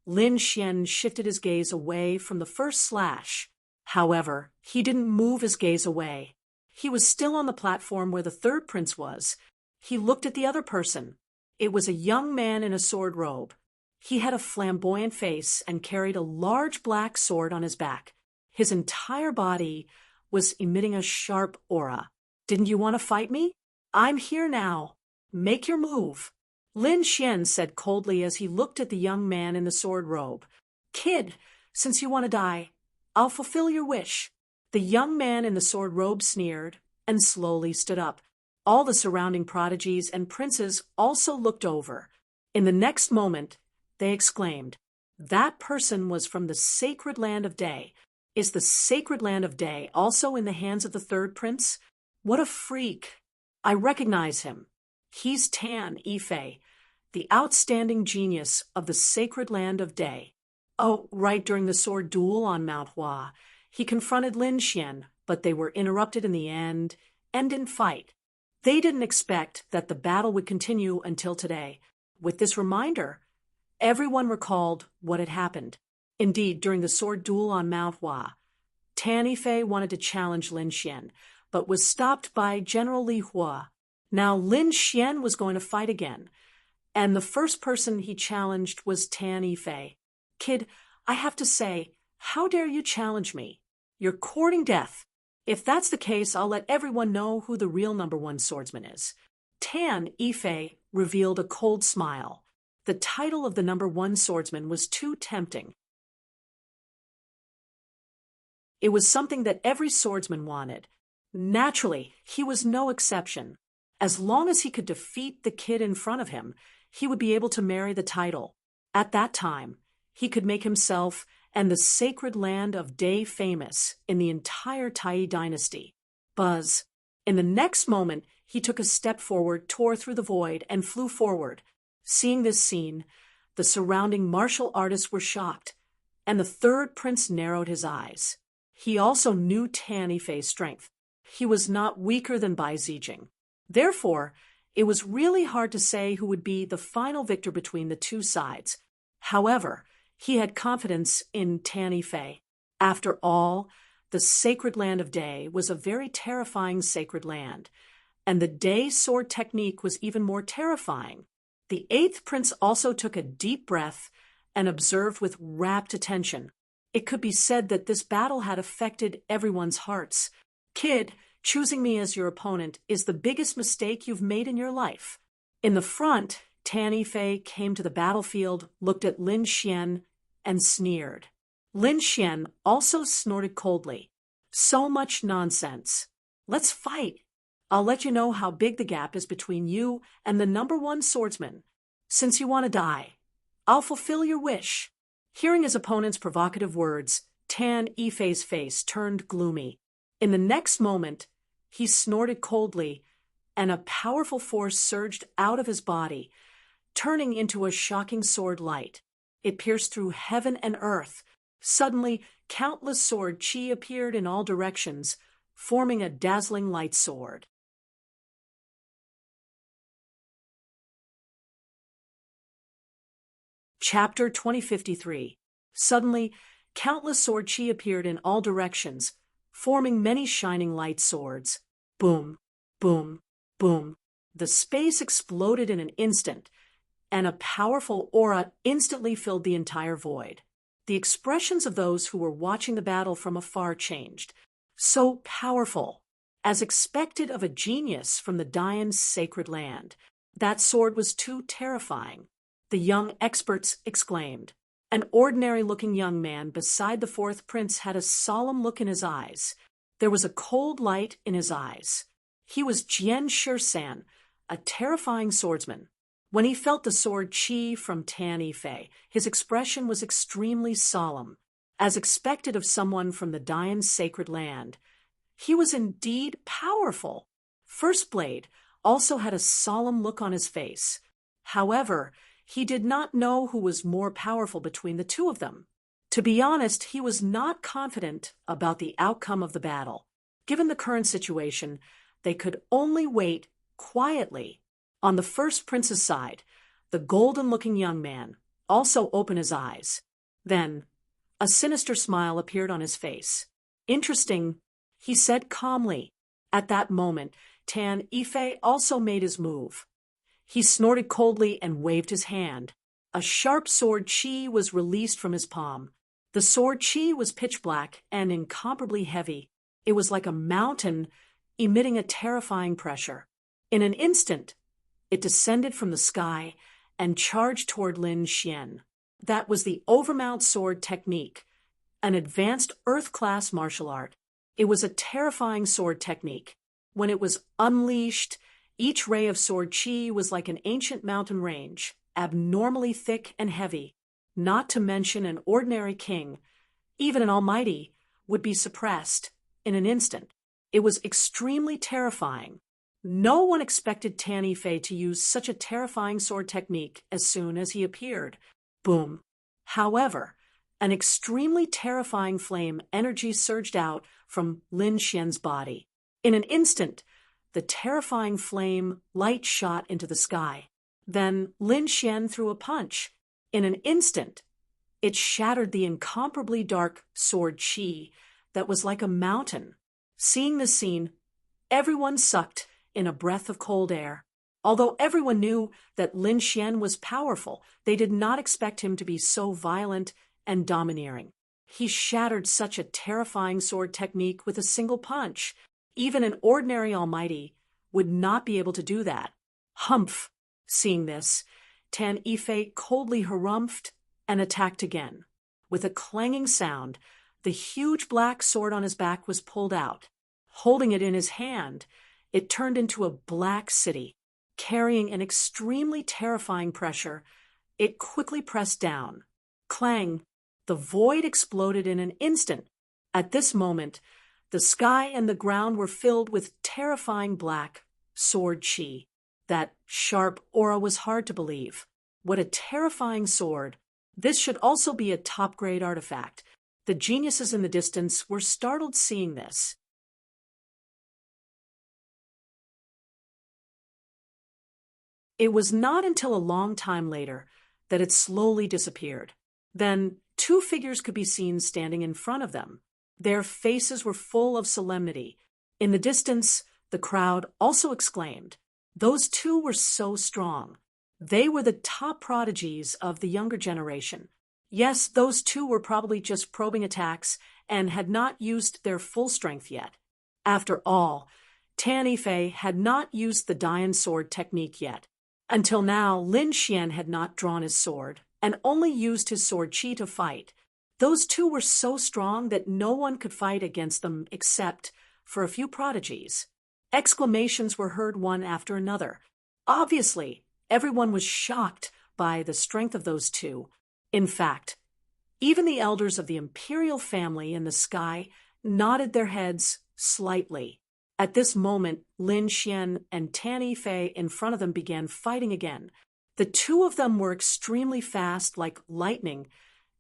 Lin Xian shifted his gaze away from the first slash. However, he didn't move his gaze away. He was still on the platform where the third prince was. He looked at the other person. It was a young man in a sword robe. He had a flamboyant face and carried a large black sword on his back. His entire body was emitting a sharp aura. Didn't you want to fight me? I'm here now. Make your move. Lin Xian said coldly as he looked at the young man in the sword robe. Kid, since you want to die, I'll fulfill your wish. The young man in the sword robe sneered and slowly stood up. All the surrounding prodigies and princes also looked over. In the next moment, they exclaimed, that person was from the sacred land of Day. Is the sacred land of Day also in the hands of the third prince? What a freak! I recognize him. He's Tan Yifei, the outstanding genius of the sacred land of Day. Oh, right during the sword duel on Mount Hua, he confronted Lin Xian, but they were interrupted in the end and didn't fight. They didn't expect that the battle would continue until today. With this reminder, everyone recalled what had happened. Indeed, during the sword duel on Mount Hua, Tan Yifei wanted to challenge Lin Xian, but was stopped by General Li Hua. Now Lin Xian was going to fight again, and the first person he challenged was Tan Yifei. Kid, I have to say, how dare you challenge me? You're courting death. If that's the case, I'll let everyone know who the real #1 swordsman is. Tan Yifei revealed a cold smile. The title of the #1 swordsman was too tempting. It was something that every swordsman wanted. Naturally, he was no exception. As long as he could defeat the kid in front of him, he would be able to marry the title. At that time, he could make himself and the sacred land of Day famous in the entire Tai dynasty. Buzz. In the next moment, he took a step forward, tore through the void, and flew forward. Seeing this scene, the surrounding martial artists were shocked, and the third prince narrowed his eyes. He also knew Tan Yifei's strength. He was not weaker than Bai Zijing. Therefore, it was really hard to say who would be the final victor between the two sides. However, he had confidence in Tan Yifei. After all, the sacred land of Day was a very terrifying sacred land, and the Day sword technique was even more terrifying. The eighth prince also took a deep breath and observed with rapt attention. It could be said that this battle had affected everyone's hearts. Kid, choosing me as your opponent is the biggest mistake you've made in your life. In the front, Tan Yifei came to the battlefield, looked at Lin Xian, and sneered. Lin Xian also snorted coldly. So much nonsense. Let's fight. I'll let you know how big the gap is between you and the #1 swordsman. Since you want to die, I'll fulfill your wish. Hearing his opponent's provocative words, Tan Yifei's face turned gloomy. In the next moment, he snorted coldly, and a powerful force surged out of his body, turning into a shocking sword light. It pierced through heaven and earth. Suddenly, countless sword chi appeared in all directions, forming a dazzling light sword. Chapter 2053. Suddenly, countless sword chi appeared in all directions, forming many shining light swords. Boom, boom, boom. The space exploded in an instant, and a powerful aura instantly filled the entire void. The expressions of those who were watching the battle from afar changed. So powerful, as expected of a genius from the Dayan's sacred land. That sword was too terrifying. The young experts exclaimed. An ordinary-looking young man beside the fourth prince had a solemn look in his eyes. There was a cold light in his eyes. He was Jian Shisan, a terrifying swordsman. When he felt the sword qi from Tan Yifei, his expression was extremely solemn, as expected of someone from the Dayan's sacred land. He was indeed powerful. First Blade also had a solemn look on his face. However, he did not know who was more powerful between the two of them. To be honest, he was not confident about the outcome of the battle. Given the current situation, they could only wait quietly. On the first prince's side, the golden-looking young man also opened his eyes. Then, a sinister smile appeared on his face. Interesting, he said calmly. At that moment, Tan Yifei also made his move. He snorted coldly and waved his hand. A sharp sword qi was released from his palm. The sword qi was pitch black and incomparably heavy. It was like a mountain, emitting a terrifying pressure. In an instant, it descended from the sky and charged toward Lin Xian. That was the overmount sword technique, an advanced Earth-class martial art. It was a terrifying sword technique. When it was unleashed, each ray of sword qi was like an ancient mountain range, abnormally thick and heavy. Not to mention an ordinary king, even an almighty, would be suppressed in an instant. It was extremely terrifying. No one expected Tan Yifei to use such a terrifying sword technique as soon as he appeared. Boom. However, an extremely terrifying flame energy surged out from Lin Xian's body. In an instant, the terrifying flame light shot into the sky. Then Lin Xian threw a punch. In an instant, it shattered the incomparably dark sword qi that was like a mountain. Seeing this scene, everyone sucked in a breath of cold air. Although everyone knew that Lin Xian was powerful, they did not expect him to be so violent and domineering. He shattered such a terrifying sword technique with a single punch. Even an ordinary almighty would not be able to do that. Humph! Seeing this, Tan Yifei coldly harumphed and attacked again. With a clanging sound, the huge black sword on his back was pulled out. Holding it in his hand, it turned into a black city. Carrying an extremely terrifying pressure, it quickly pressed down. Clang! The void exploded in an instant. At this moment, the sky and the ground were filled with terrifying black sword qi. That sharp aura was hard to believe. What a terrifying sword! This should also be a top-grade artifact. The geniuses in the distance were startled seeing this. It was not until a long time later that it slowly disappeared. Then, two figures could be seen standing in front of them. Their faces were full of solemnity. In the distance, the crowd also exclaimed, "Those two were so strong." They were the top prodigies of the younger generation. Yes, those two were probably just probing attacks and had not used their full strength yet. After all, Tan Yifei had not used the Dayan sword technique yet. Until now, Lin Xian had not drawn his sword and only used his sword qi to fight. Those two were so strong that no one could fight against them except for a few prodigies. Exclamations were heard one after another. Obviously, everyone was shocked by the strength of those two. In fact, even the elders of the imperial family in the sky nodded their heads slightly. At this moment, Lin Xian and Tan Yifei in front of them began fighting again. The two of them were extremely fast, like lightning,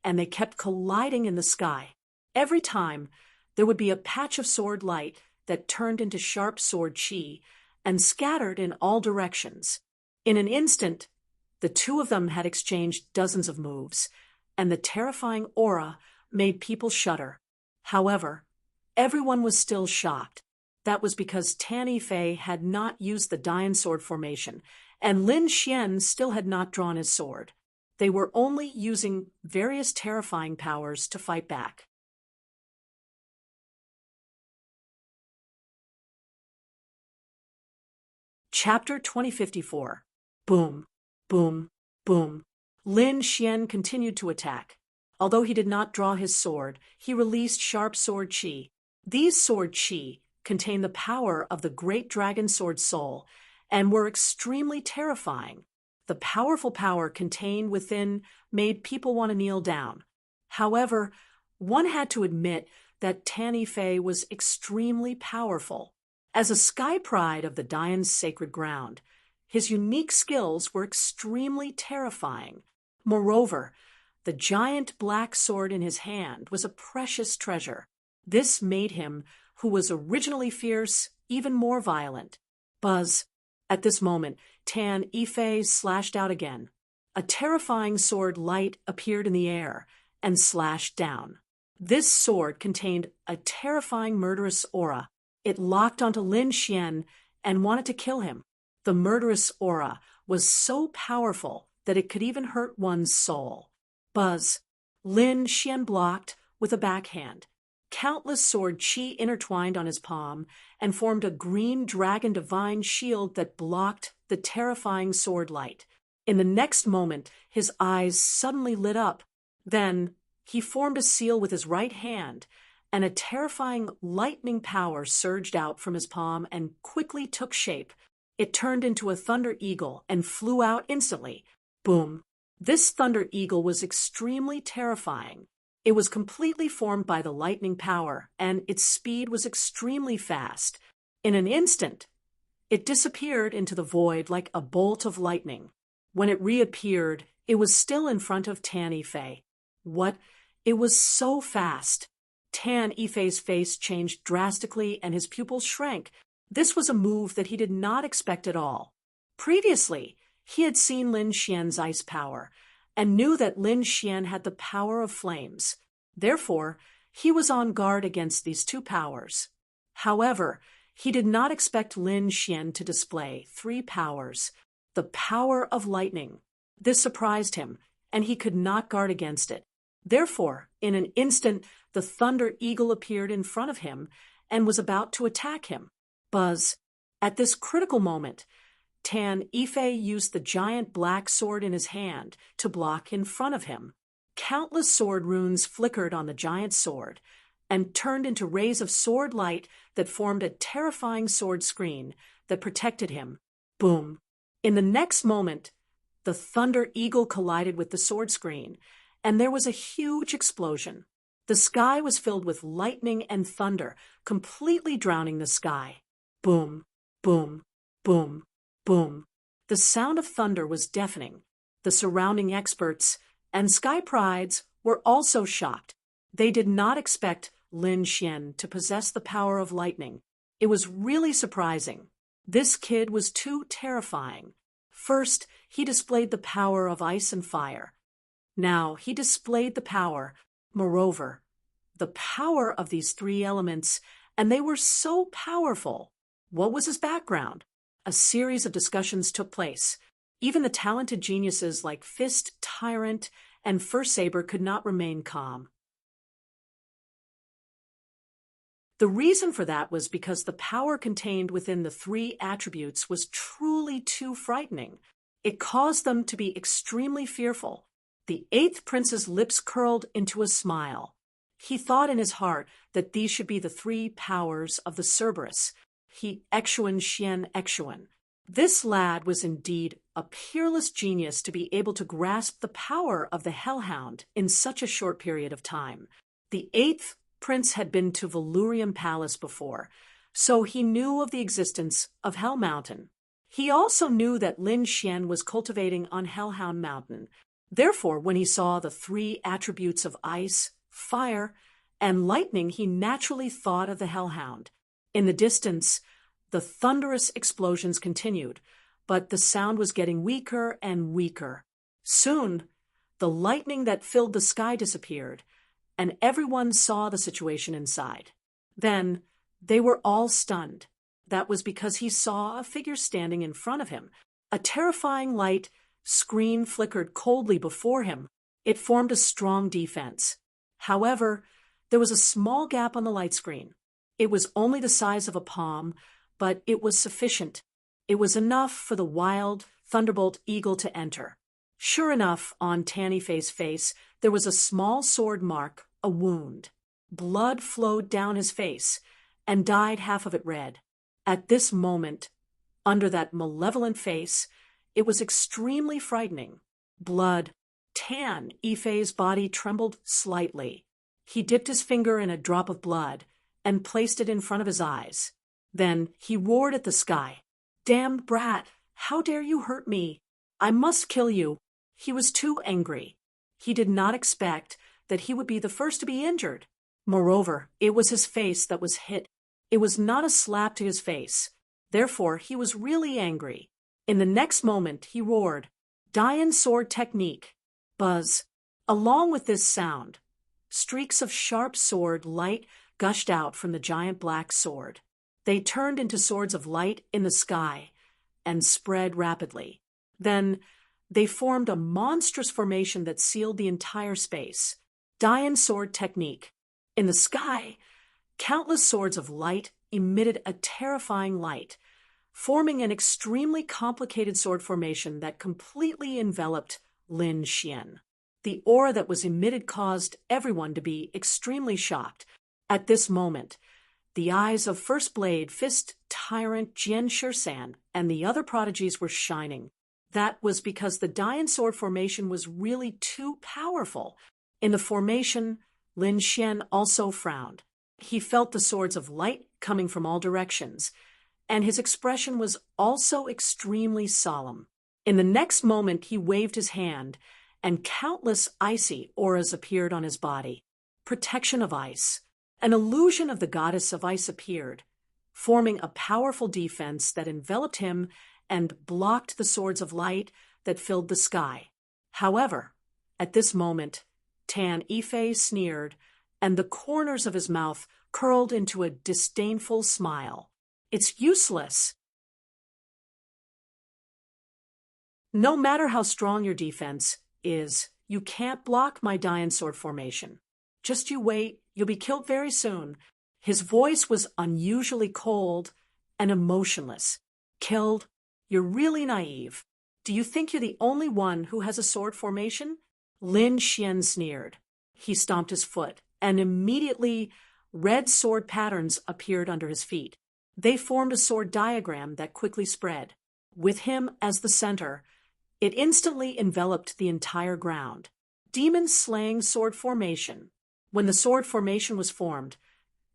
and they kept colliding in the sky. Every time, there would be a patch of sword light that turned into sharp sword qi and scattered in all directions. In an instant, the two of them had exchanged dozens of moves, and the terrifying aura made people shudder. However, everyone was still shocked. That was because Tan Yifei had not used the Dayan sword formation, and Lin Xian still had not drawn his sword. They were only using various terrifying powers to fight back. Chapter 2054. Boom, boom, boom. Lin Xian continued to attack. Although he did not draw his sword, he released sharp sword qi. These sword qi contain the power of the great dragon sword soul and were extremely terrifying. The powerful power contained within made people want to kneel down. However, one had to admit that Tan Yifei was extremely powerful. As a sky pride of the Dayan's sacred ground, his unique skills were extremely terrifying. Moreover, the giant black sword in his hand was a precious treasure. This made him, who was originally fierce, even more violent. Buzz. At this moment, Tan Yifei slashed out again. A terrifying sword light appeared in the air and slashed down. This sword contained a terrifying murderous aura. It locked onto Lin Xian and wanted to kill him. The murderous aura was so powerful that it could even hurt one's soul. Buzz. Lin Xian blocked with a backhand. Countless sword qi intertwined on his palm and formed a green dragon divine shield that blocked the terrifying sword light. In the next moment, his eyes suddenly lit up. Then, he formed a seal with his right hand, and a terrifying lightning power surged out from his palm and quickly took shape. It turned into a thunder eagle and flew out instantly. Boom. This thunder eagle was extremely terrifying. It was completely formed by the lightning power, and its speed was extremely fast. In an instant, it disappeared into the void like a bolt of lightning. When it reappeared, it was still in front of Tan Yifei. What? It was so fast. Tan Yifei's face changed drastically and his pupils shrank. This was a move that he did not expect at all. Previously, he had seen Lin Xian's ice power and knew that Lin Xian had the power of flames. Therefore, he was on guard against these two powers. However, he did not expect Lin Xian to display three powers. The power of lightning. This surprised him, and he could not guard against it. Therefore, in an instant, the thunder eagle appeared in front of him and was about to attack him. Buzz. At this critical moment, Tan Yifei used the giant black sword in his hand to block in front of him. Countless sword runes flickered on the giant sword and turned into rays of sword light that formed a terrifying sword screen that protected him. Boom. In the next moment, the thunder eagle collided with the sword screen, and there was a huge explosion. The sky was filled with lightning and thunder, completely drowning the sky. Boom, boom, boom, boom. The sound of thunder was deafening. The surrounding experts and sky prides were also shocked. They did not expect Lin Xian to possess the power of lightning. It was really surprising. This kid was too terrifying. First, he displayed the power of ice and fire. Now, he displayed the power, moreover, the power of these three elements, and they were so powerful. What was his background? A series of discussions took place. Even the talented geniuses like Fist, Tyrant, and First Saber could not remain calm. The reason for that was because the power contained within the three attributes was truly too frightening. It caused them to be extremely fearful. The eighth prince's lips curled into a smile. He thought in his heart that these should be the three powers of the Cerberus. He Exuan Xian Exuan. This lad was indeed a peerless genius to be able to grasp the power of the Hellhound in such a short period of time. The eighth prince had been to Valurium Palace before, so he knew of the existence of Hell Mountain. He also knew that Lin Xian was cultivating on Hellhound Mountain. Therefore, when he saw the three attributes of ice, fire, and lightning, he naturally thought of the Hellhound. In the distance, the thunderous explosions continued, but the sound was getting weaker and weaker. Soon, the lightning that filled the sky disappeared, and everyone saw the situation inside. Then, they were all stunned. That was because he saw a figure standing in front of him. A terrifying light screen flickered coldly before him. It formed a strong defense. However, there was a small gap on the light screen. It was only the size of a palm, but it was sufficient. It was enough for the wild Thunderbolt Eagle to enter. Sure enough, on Tanifei's face, there was a small sword mark, a wound. Blood flowed down his face and dyed half of it red. At this moment, under that malevolent face, it was extremely frightening. Blood. Tan Ifei's body trembled slightly. He dipped his finger in a drop of blood and placed it in front of his eyes. Then he roared at the sky. "Damned brat! How dare you hurt me? I must kill you!" He was too angry. He did not expect that he would be the first to be injured. Moreover, it was his face that was hit. It was not a slap to his face. Therefore, he was really angry. In the next moment, he roared, "Dian sword technique!" Buzz. Along with this sound, streaks of sharp sword light gushed out from the giant black sword. They turned into swords of light in the sky and spread rapidly. Then they formed a monstrous formation that sealed the entire space. Dian sword technique. In the sky, countless swords of light emitted a terrifying light, forming an extremely complicated sword formation that completely enveloped Lin Xian. The aura that was emitted caused everyone to be extremely shocked. At this moment, the eyes of First Blade, Fist Tyrant Jian Shisan and the other prodigies were shining. That was because the Dian sword formation was really too powerful. In the formation, Lin Xian also frowned. He felt the swords of light coming from all directions, and his expression was also extremely solemn. In the next moment, he waved his hand, and countless icy auras appeared on his body. Protection of ice. An illusion of the goddess of ice appeared, forming a powerful defense that enveloped him and blocked the swords of light that filled the sky. However, at this moment, Tan Ifei sneered, and the corners of his mouth curled into a disdainful smile. "It's useless. No matter how strong your defense is, you can't block my Dian sword formation. Just you wait, you'll be killed very soon." His voice was unusually cold and emotionless. "Killed? You're really naive. Do you think you're the only one who has a sword formation?" Lin Xian sneered. He stomped his foot, and immediately red sword patterns appeared under his feet. They formed a sword diagram that quickly spread. With him as the center, it instantly enveloped the entire ground. Demon slaying sword formation. When the sword formation was formed,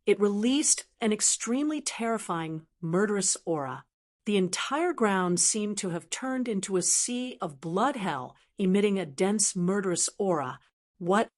it released an extremely terrifying, murderous aura. The entire ground seemed to have turned into a sea of blood hell, emitting a dense, murderous aura. What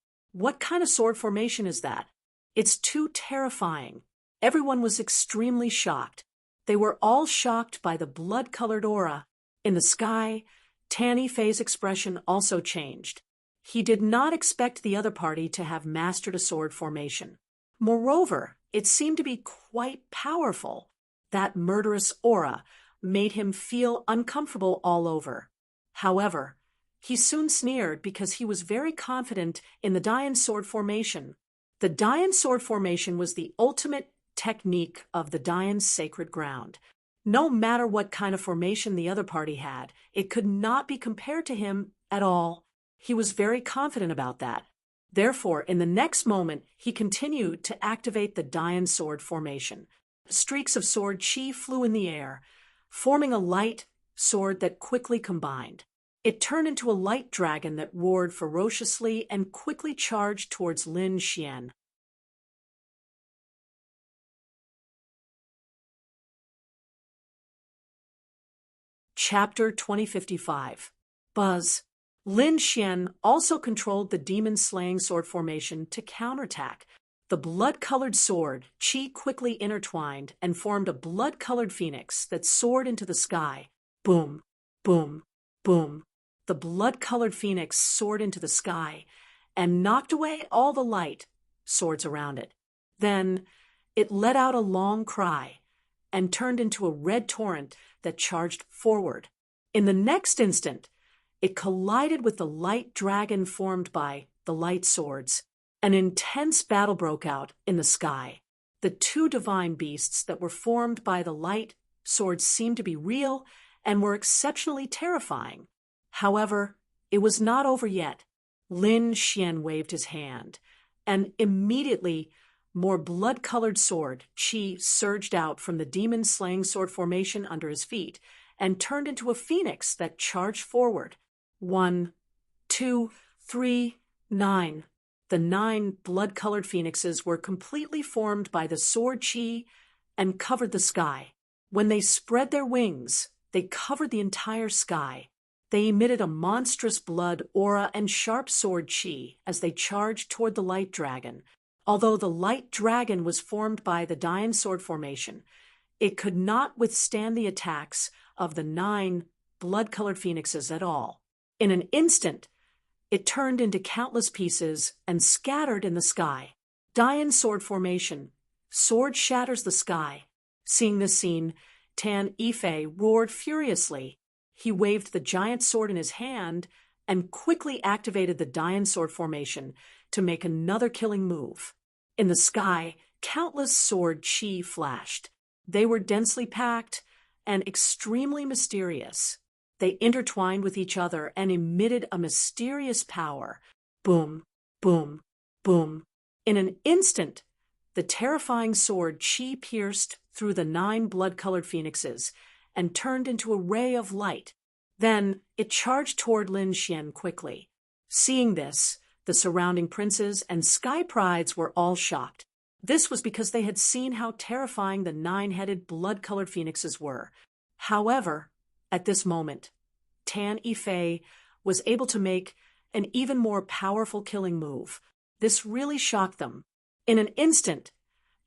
kind of sword formation is that? It's too terrifying. Everyone was extremely shocked. They were all shocked by the blood-colored aura. In the sky, Tan Ifei's expression also changed. He did not expect the other party to have mastered a sword formation. Moreover, it seemed to be quite powerful. That murderous aura made him feel uncomfortable all over. However, he soon sneered because he was very confident in the Dian sword formation. The Dian sword formation was the ultimate technique of the Dian's sacred ground. No matter what kind of formation the other party had, it could not be compared to him at all. He was very confident about that. Therefore, in the next moment, he continued to activate the Dian sword formation. Streaks of sword chi flew in the air, forming a light sword that quickly combined. It turned into a light dragon that roared ferociously and quickly charged towards Lin Xian. Chapter 2055. Buzz. Lin Xian also controlled the demon-slaying sword formation to counterattack. The blood-colored sword, Qi quickly intertwined and formed a blood-colored phoenix that soared into the sky. Boom, boom, boom. The blood-colored phoenix soared into the sky and knocked away all the light swords around it. Then it let out a long cry and turned into a red torrent that charged forward. In the next instant, it collided with the light dragon formed by the light swords. An intense battle broke out in the sky. The two divine beasts that were formed by the light swords seemed to be real and were exceptionally terrifying. However, it was not over yet. Lin Xian waved his hand, and immediately more blood-colored sword qi surged out from the demon-slaying sword formation under his feet and turned into a phoenix that charged forward. 1, 2, 3, 9. The 9 blood-colored phoenixes were completely formed by the sword qi and covered the sky. When they spread their wings, they covered the entire sky. They emitted a monstrous blood aura and sharp sword qi as they charged toward the light dragon. Although the light dragon was formed by the Dian sword formation, it could not withstand the attacks of the 9 blood-colored phoenixes at all. In an instant, it turned into countless pieces and scattered in the sky. Dian sword formation. Sword shatters the sky. Seeing this scene, Tan Yifei roared furiously. He waved the giant sword in his hand and quickly activated the Dian sword formation to make another killing move. In the sky, countless sword qi flashed. They were densely packed and extremely mysterious. They intertwined with each other and emitted a mysterious power. Boom, boom, boom. In an instant, the terrifying sword qi pierced through the 9 blood-colored phoenixes and turned into a ray of light. Then it charged toward Lin Xian quickly. Seeing this, the surrounding princes and sky prides were all shocked. This was because they had seen how terrifying the 9-headed blood-colored phoenixes were. However, at this moment, Tan Yifei was able to make an even more powerful killing move. This really shocked them. In an instant,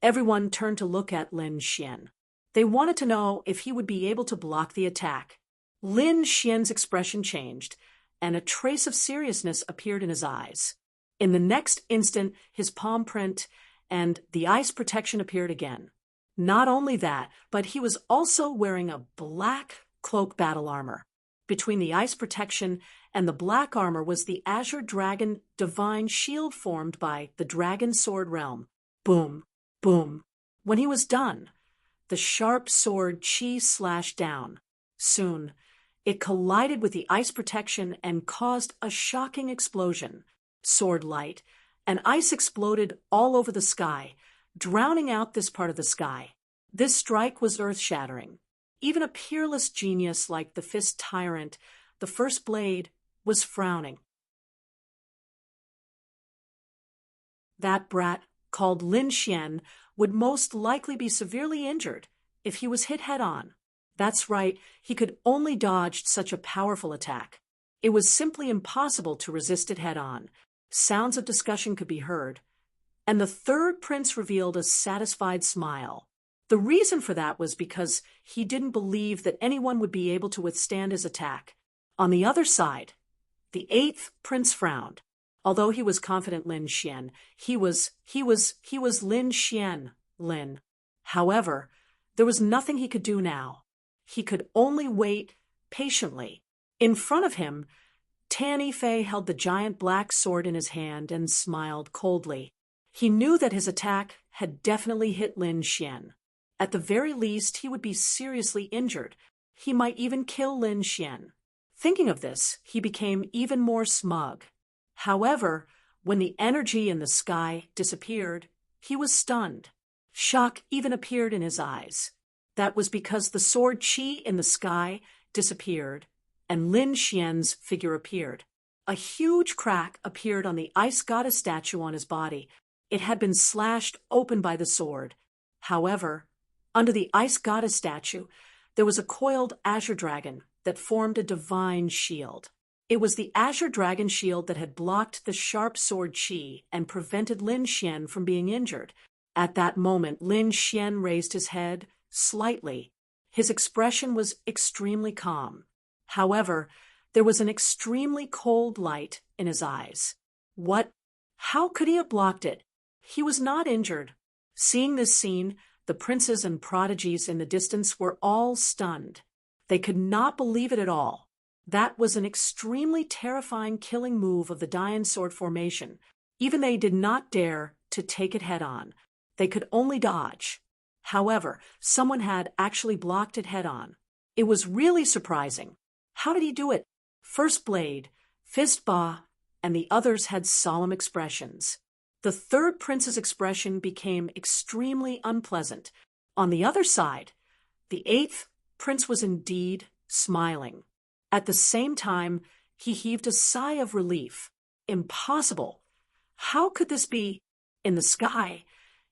everyone turned to look at Lin Xian. They wanted to know if he would be able to block the attack. Lin Xian's expression changed, and a trace of seriousness appeared in his eyes. In the next instant, his palm print and the ice protection appeared again. Not only that, but he was also wearing a black cloak battle armor. Between the ice protection and the black armor was the Azure Dragon divine shield formed by the Dragon Sword Realm. Boom, boom. When he was done, the sharp sword qi slashed down. Soon, it collided with the ice protection and caused a shocking explosion. Sword light and ice exploded all over the sky, drowning out this part of the sky. This strike was earth-shattering. Even a peerless genius like the Fist Tyrant, the First Blade, was frowning. That brat, called Lin Xian, would most likely be severely injured if he was hit head-on. That's right, he could only dodge such a powerful attack. It was simply impossible to resist it head-on. Sounds of discussion could be heard, and the third prince revealed a satisfied smile. The reason for that was because he didn't believe that anyone would be able to withstand his attack. On the other side, the 8th prince frowned. Although he was confident Lin Xian, he was Lin Xian, Lin. However, there was nothing he could do now. He could only wait patiently. In front of him, Tan Yifei held the giant black sword in his hand and smiled coldly. He knew that his attack had definitely hit Lin Xian. At the very least, he would be seriously injured. He might even kill Lin Xian. Thinking of this, he became even more smug. However, when the energy in the sky disappeared, he was stunned. Shock even appeared in his eyes. That was because the sword qi in the sky disappeared, and Lin Xian's figure appeared. A huge crack appeared on the ice goddess statue on his body. It had been slashed open by the sword. However, under the ice goddess statue, there was a coiled azure dragon that formed a divine shield. It was the azure dragon shield that had blocked the sharp sword qi and prevented Lin Xian from being injured. At that moment, Lin Xian raised his head slightly. His expression was extremely calm. However, there was an extremely cold light in his eyes. What? How could he have blocked it? He was not injured. Seeing this scene, the princes and prodigies in the distance were all stunned. They could not believe it at all. That was an extremely terrifying killing move of the Dian sword formation. Even they did not dare to take it head-on. They could only dodge. However, someone had actually blocked it head-on. It was really surprising. How did he do it? First Blade, Fist Ba and the others had solemn expressions. The third prince's expression became extremely unpleasant. On the other side, the eighth prince was indeed smiling. At the same time, he heaved a sigh of relief. Impossible! How could this be? In the sky,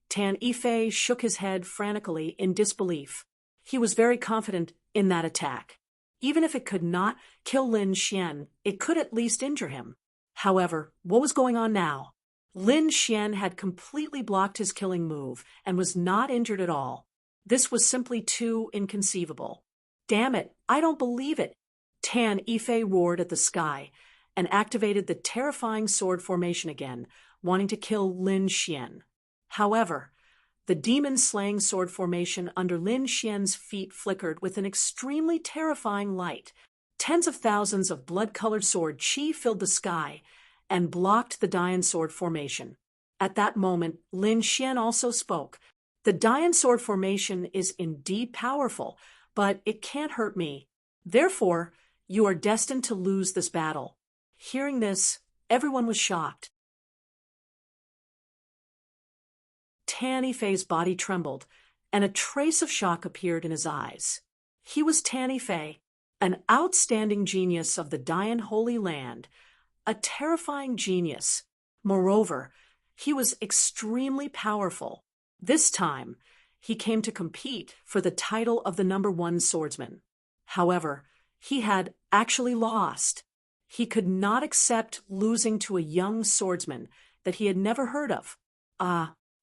Tan Yifei shook his head frantically in disbelief. He was very confident in that attack. Even if it could not kill Lin Xian, it could at least injure him. However, what was going on now? Lin Xian had completely blocked his killing move and was not injured at all. This was simply too inconceivable. Damn it, I don't believe it! Tan Yifei roared at the sky and activated the terrifying sword formation again, wanting to kill Lin Xian. However, the demon-slaying sword formation under Lin Xian's feet flickered with an extremely terrifying light. Tens of thousands of blood-colored sword chi filled the sky and blocked the Dian sword formation. At that moment, Lin Xian also spoke. The Dian sword formation is indeed powerful, but it can't hurt me. Therefore, you are destined to lose this battle. Hearing this, everyone was shocked. Tan Yifei's body trembled, and a trace of shock appeared in his eyes. He was Tan Yifei, an outstanding genius of the Dian Holy Land, a terrifying genius. Moreover, he was extremely powerful. This time, he came to compete for the title of the #1 swordsman. However, he had actually lost. He could not accept losing to a young swordsman that he had never heard of.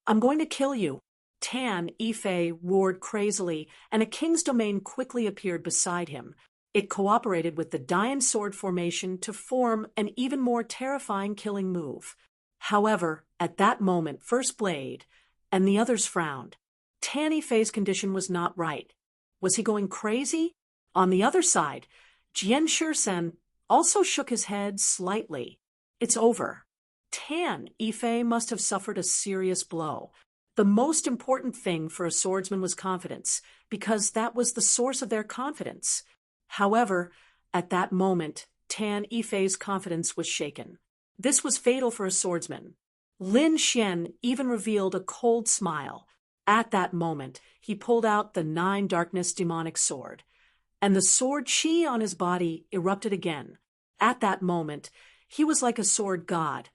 I'm going to kill you. Tan Yifei roared crazily, and a king's domain quickly appeared beside him. It cooperated with the Dian sword formation to form an even more terrifying killing move. However, at that moment, First Blade and the others frowned. Tan Yifei's condition was not right. Was he going crazy? On the other side, Jian Shisen also shook his head slightly. It's over. Tan Yifei must have suffered a serious blow. The most important thing for a swordsman was confidence, because that was the source of their confidence. However, at that moment, Tan Yifei's confidence was shaken. This was fatal for a swordsman. Lin Xian even revealed a cold smile. At that moment, he pulled out the 9 darkness demonic sword, and the sword chi on his body erupted again. At that moment, he was like a sword god.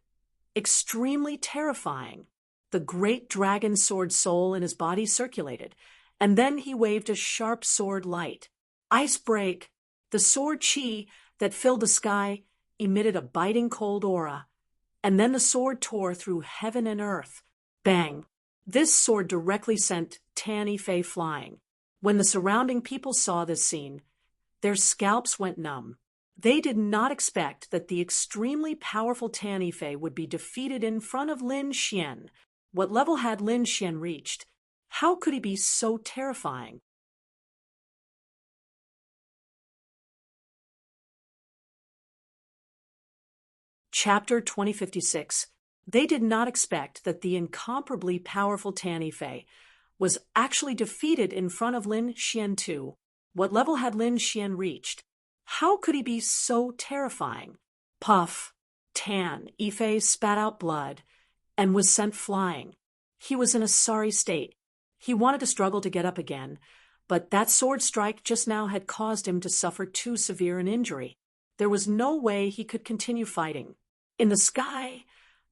Extremely terrifying. The great dragon sword soul in his body circulated, and then he waved a sharp sword light. Ice break! The sword chi that filled the sky emitted a biting cold aura, and then the sword tore through heaven and earth. Bang! This sword directly sent Tan Yifei flying. When the surrounding people saw this scene, their scalps went numb. They did not expect that the extremely powerful Tan Yifei would be defeated in front of Lin Xian. What level had Lin Xian reached? How could he be so terrifying? Chapter 2056. They did not expect that the incomparably powerful Tan Yifei was actually defeated in front of Lin Xian too. What level had Lin Xian reached? How could he be so terrifying? Puff! Tan Yifei spat out blood and was sent flying. He was in a sorry state. He wanted to struggle to get up again, but that sword strike just now had caused him to suffer too severe an injury. There was no way he could continue fighting. In the sky,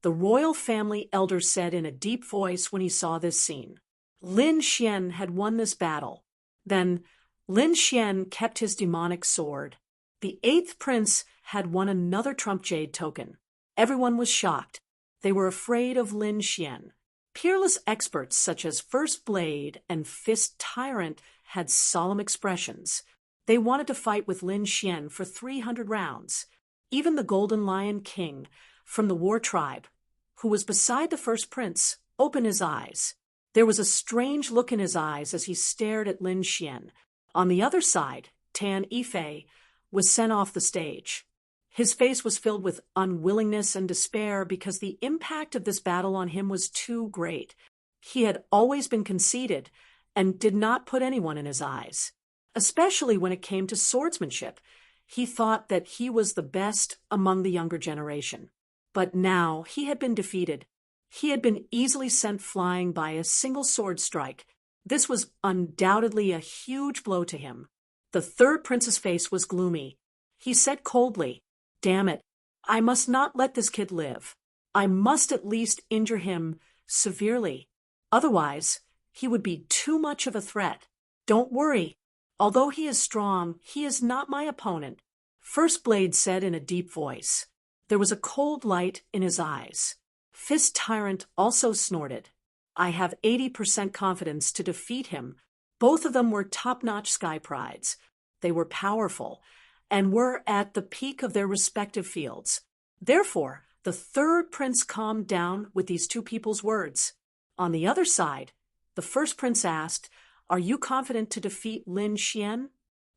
the royal family elder said in a deep voice when he saw this scene, Lin Xian had won this battle. Then Lin Xian kept his demonic sword. The 8th prince had won another trump jade token. Everyone was shocked. They were afraid of Lin Xian. Peerless experts such as First Blade and Fist Tyrant had solemn expressions. They wanted to fight with Lin Xian for 300 rounds. Even the Golden Lion King from the War Tribe, who was beside the first prince, opened his eyes. There was a strange look in his eyes as he stared at Lin Xian. On the other side, Tan Yifei was sent off the stage. His face was filled with unwillingness and despair because the impact of this battle on him was too great. He had always been conceited and did not put anyone in his eyes, especially when it came to swordsmanship. He thought that he was the best among the younger generation. But now he had been defeated. He had been easily sent flying by a single sword strike. This was undoubtedly a huge blow to him. The third prince's face was gloomy. He said coldly, "Damn it, I must not let this kid live. I must at least injure him severely. Otherwise, he would be too much of a threat. Don't worry. Although he is strong, he is not my opponent," First Blade said in a deep voice. There was a cold light in his eyes. Fist Tyrant also snorted. "I have 80% confidence to defeat him." Both of them were top-notch sky prides. They were powerful and were at the peak of their respective fields. Therefore, the third prince calmed down with these two people's words. On the other side, the first prince asked, "Are you confident to defeat Lin Xian?"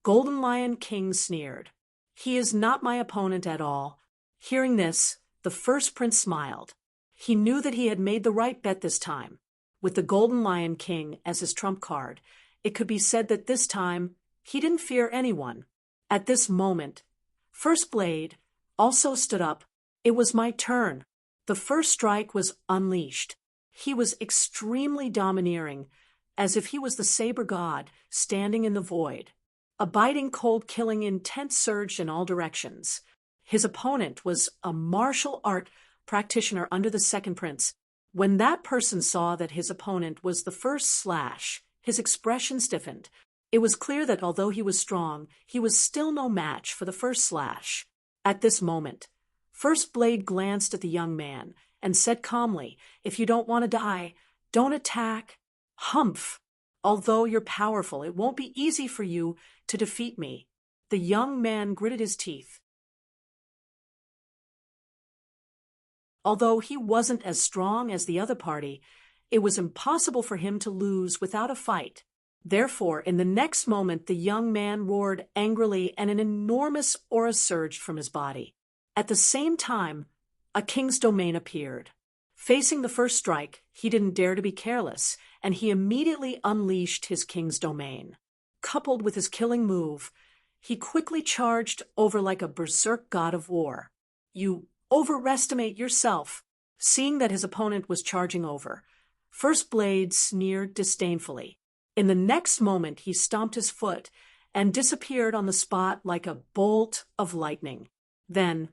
Golden Lion King sneered. "He is not my opponent at all." Hearing this, the first prince smiled. He knew that he had made the right bet this time. With the Golden Lion King as his trump card, it could be said that this time he didn't fear anyone. At this moment, First Blade also stood up. It was my turn. The first strike was unleashed. He was extremely domineering, as if he was the saber god standing in the void. A biting cold killing intent surged in all directions. His opponent was a martial art practitioner under the second prince. When that person saw that his opponent was the first slash, his expression stiffened. It was clear that although he was strong, he was still no match for the first slash. At this moment, First Blade glanced at the young man and said calmly, "If you don't want to die, don't attack." "Humph! Although you're powerful, it won't be easy for you to defeat me." The young man gritted his teeth. Although he wasn't as strong as the other party, it was impossible for him to lose without a fight. Therefore, in the next moment, the young man roared angrily and an enormous aura surged from his body. At the same time, a king's domain appeared. Facing the first strike, he didn't dare to be careless, and he immediately unleashed his king's domain. Coupled with his killing move, he quickly charged over like a berserk god of war. "You overestimate yourself." Seeing that his opponent was charging over, First Blade sneered disdainfully. In the next moment, he stomped his foot and disappeared on the spot like a bolt of lightning. Then,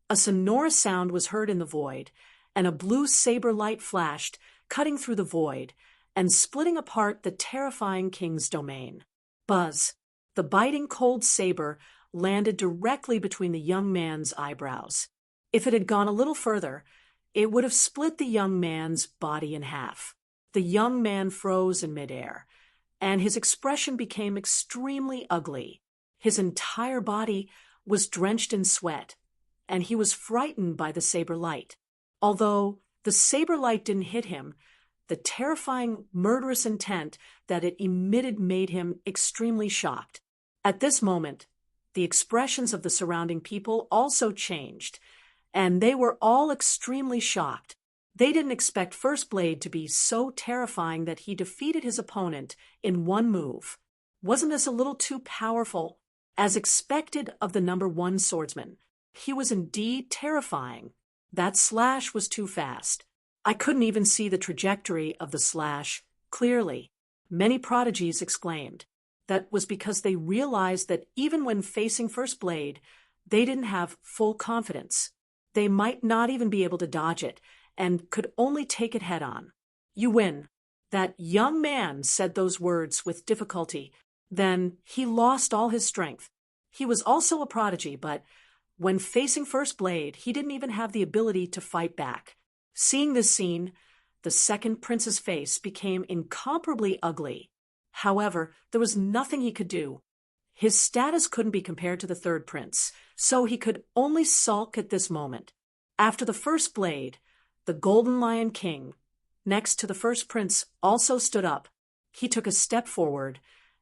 a sonorous sound was heard in the void, and a blue saber light flashed, cutting through the void and splitting apart the terrifying king's domain. Buzz! The biting cold saber landed directly between the young man's eyebrows. If it had gone a little further, it would have split the young man's body in half. The young man froze in midair, and his expression became extremely ugly. His entire body was drenched in sweat, and he was frightened by the saber light. Although the saber light didn't hit him, the terrifying, murderous intent that it emitted made him extremely shocked. At this moment, the expressions of the surrounding people also changed, and they were all extremely shocked. They didn't expect First Blade to be so terrifying that he defeated his opponent in one move. Wasn't this a little too powerful? As expected of the number one swordsman, he was indeed terrifying. That slash was too fast. I couldn't even see the trajectory of the slash clearly. Many prodigies exclaimed. That was because they realized that even when facing First Blade, they didn't have full confidence. They might not even be able to dodge it, and could only take it head-on. "You win." That young man said those words with difficulty. Then he lost all his strength. He was also a prodigy, but when facing First Blade, he didn't even have the ability to fight back. Seeing this scene, the second prince's face became incomparably ugly. However, there was nothing he could do. His status couldn't be compared to the third prince, so he could only sulk at this moment. After the First Blade, the Golden Lion King, next to the first prince, also stood up. He took a step forward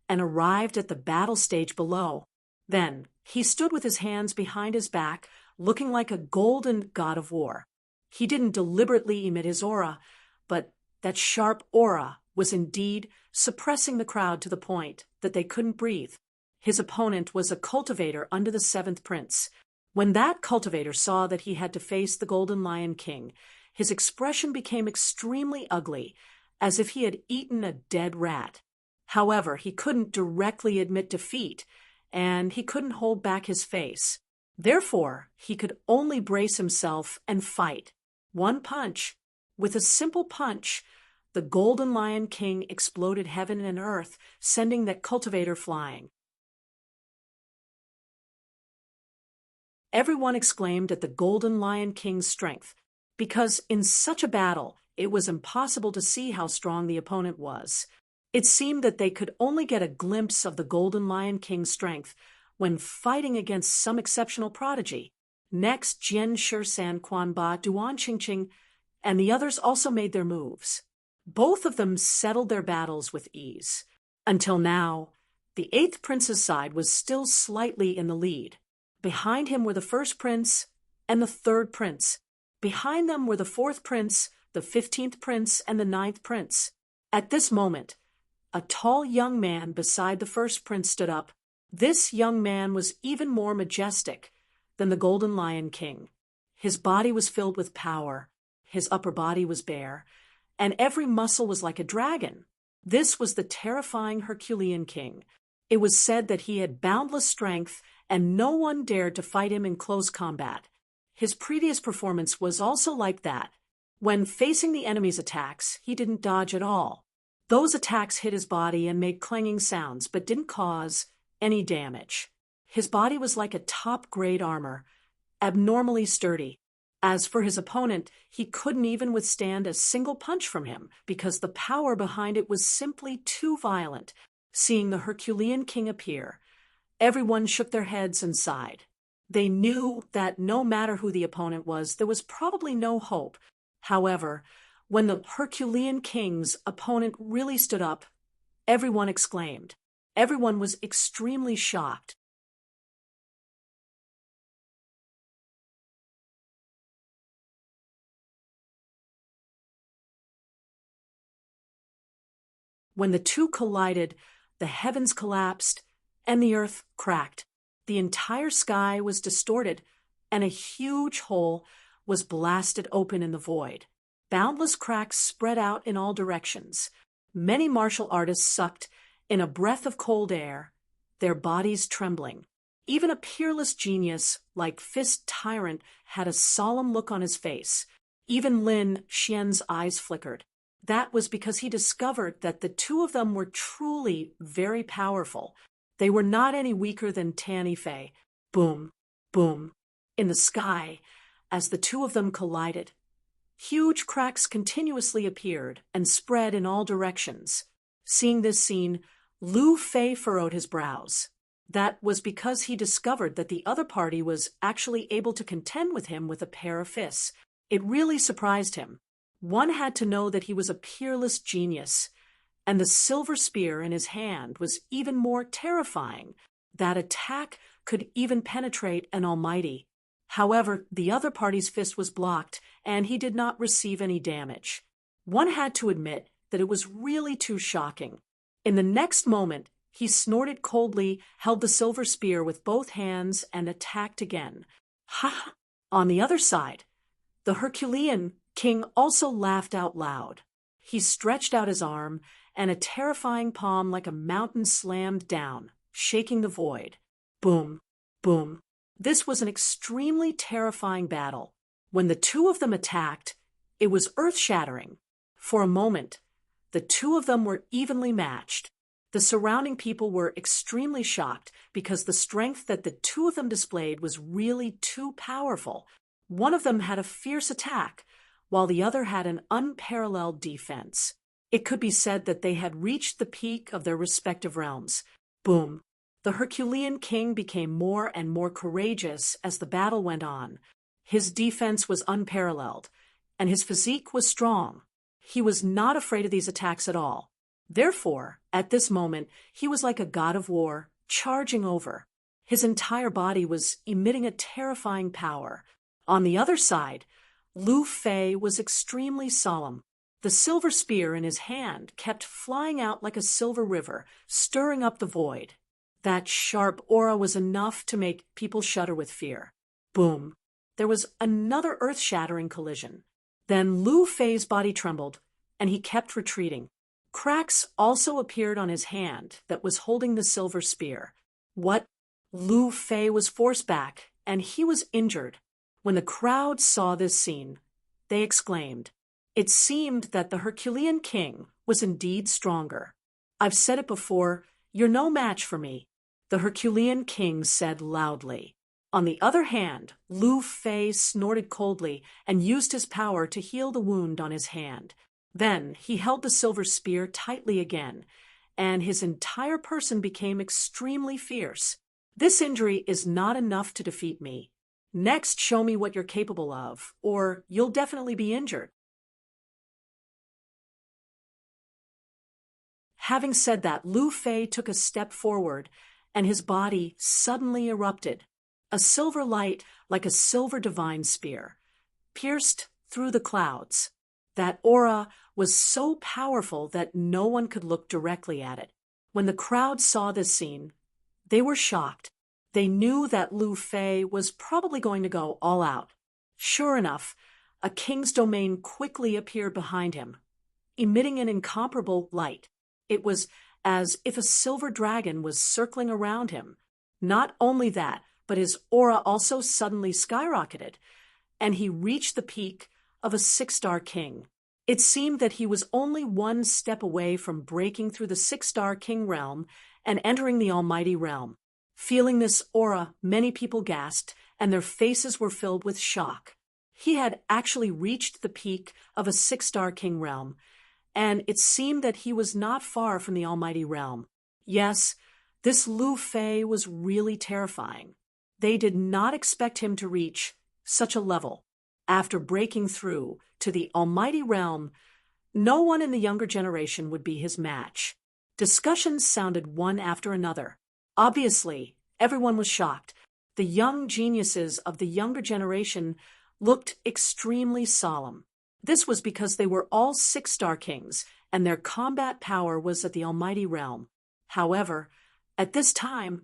and arrived at the battle stage below. Then he stood with his hands behind his back, looking like a golden god of war. He didn't deliberately emit his aura, but that sharp aura was indeed suppressing the crowd to the point that they couldn't breathe. His opponent was a cultivator under the seventh prince. When that cultivator saw that he had to face the Golden Lion King, his expression became extremely ugly, as if he had eaten a dead rat. However, he couldn't directly admit defeat, and he couldn't hold back his face. Therefore, he could only brace himself and fight. One punch. With a simple punch, the Golden Lion King exploded heaven and earth, sending that cultivator flying. Everyone exclaimed at the Golden Lion King's strength, because in such a battle, it was impossible to see how strong the opponent was. It seemed that they could only get a glimpse of the Golden Lion King's strength when fighting against some exceptional prodigy. Next, Jian Shisan Quan Ba Duan Qingqing and the others also made their moves. Both of them settled their battles with ease. Until now, the eighth prince's side was still slightly in the lead. Behind him were the first prince and the third prince. Behind them were the fourth prince, the 15th prince, and the 9th prince. At this moment, a tall young man beside the first prince stood up. This young man was even more majestic than the Golden Lion King. His body was filled with power, his upper body was bare, and every muscle was like a dragon. This was the terrifying Herculean King. It was said that he had boundless strength, and no one dared to fight him in close combat. His previous performance was also like that. When facing the enemy's attacks, he didn't dodge at all. Those attacks hit his body and made clanging sounds, but didn't cause any damage. His body was like a top-grade armor, abnormally sturdy. As for his opponent, he couldn't even withstand a single punch from him, because the power behind it was simply too violent. Seeing the Herculean King appear, everyone shook their heads and sighed. They knew that no matter who the opponent was, there was probably no hope. However, when the Herculean King's opponent really stood up, everyone exclaimed. Everyone was extremely shocked. When the two collided, the heavens collapsed and the earth cracked. The entire sky was distorted, and a huge hole was blasted open in the void. Boundless cracks spread out in all directions. Many martial artists sucked in a breath of cold air, their bodies trembling. Even a peerless genius like Fist Tyrant had a solemn look on his face. Even Lin Xian's eyes flickered. That was because he discovered that the two of them were truly very powerful. They were not any weaker than Tan Yifei. Boom, boom. In the sky, as the two of them collided, huge cracks continuously appeared and spread in all directions. Seeing this scene, Lu Fei furrowed his brows. That was because he discovered that the other party was actually able to contend with him with a pair of fists. It really surprised him. One had to know that he was a peerless genius, and the silver spear in his hand was even more terrifying. That attack could even penetrate an almighty. However, the other party's fist was blocked, and he did not receive any damage. One had to admit that it was really too shocking. In the next moment, he snorted coldly, held the silver spear with both hands, and attacked again. Ha! On the other side, the Herculean King also laughed out loud. He stretched out his arm, and a terrifying palm like a mountain slammed down, shaking the void. Boom, boom. This was an extremely terrifying battle. When the two of them attacked, it was earth-shattering. For a moment, the two of them were evenly matched. The surrounding people were extremely shocked because the strength that the two of them displayed was really too powerful. One of them had a fierce attack, while the other had an unparalleled defense. It could be said that they had reached the peak of their respective realms. Boom. The Herculean King became more and more courageous as the battle went on. His defense was unparalleled, and his physique was strong. He was not afraid of these attacks at all. Therefore, at this moment, he was like a god of war, charging over. His entire body was emitting a terrifying power. On the other side, Lu Fei was extremely solemn. The silver spear in his hand kept flying out like a silver river, stirring up the void. That sharp aura was enough to make people shudder with fear. Boom. There was another earth-shattering collision. Then Lu Fei's body trembled, and he kept retreating. Cracks also appeared on his hand that was holding the silver spear. What? Lu Fei was forced back, and he was injured. When the crowd saw this scene, they exclaimed. It seemed that the Herculean king was indeed stronger. I've said it before, you're no match for me, the Herculean king said loudly. On the other hand, Lu Fei snorted coldly and used his power to heal the wound on his hand. Then he held the silver spear tightly again, and his entire person became extremely fierce. This injury is not enough to defeat me. Next, show me what you're capable of, or you'll definitely be injured. Having said that, Lu Fei took a step forward, and his body suddenly erupted. A silver light, like a silver divine spear, pierced through the clouds. That aura was so powerful that no one could look directly at it. When the crowd saw this scene, they were shocked. They knew that Lu Fei was probably going to go all out. Sure enough, a king's domain quickly appeared behind him, emitting an incomparable light. It was as if a silver dragon was circling around him. Not only that, but his aura also suddenly skyrocketed, and he reached the peak of a 6-star king. It seemed that he was only one step away from breaking through the 6-star king realm and entering the almighty realm. Feeling this aura, many people gasped, and their faces were filled with shock. He had actually reached the peak of a 6-star king realm, and it seemed that he was not far from the almighty realm. Yes, this Lu Fei was really terrifying. They did not expect him to reach such a level. After breaking through to the almighty realm, no one in the younger generation would be his match. Discussions sounded one after another. Obviously, everyone was shocked. The young geniuses of the younger generation looked extremely solemn. This was because they were all 6-star kings, and their combat power was at the almighty realm. However, at this time,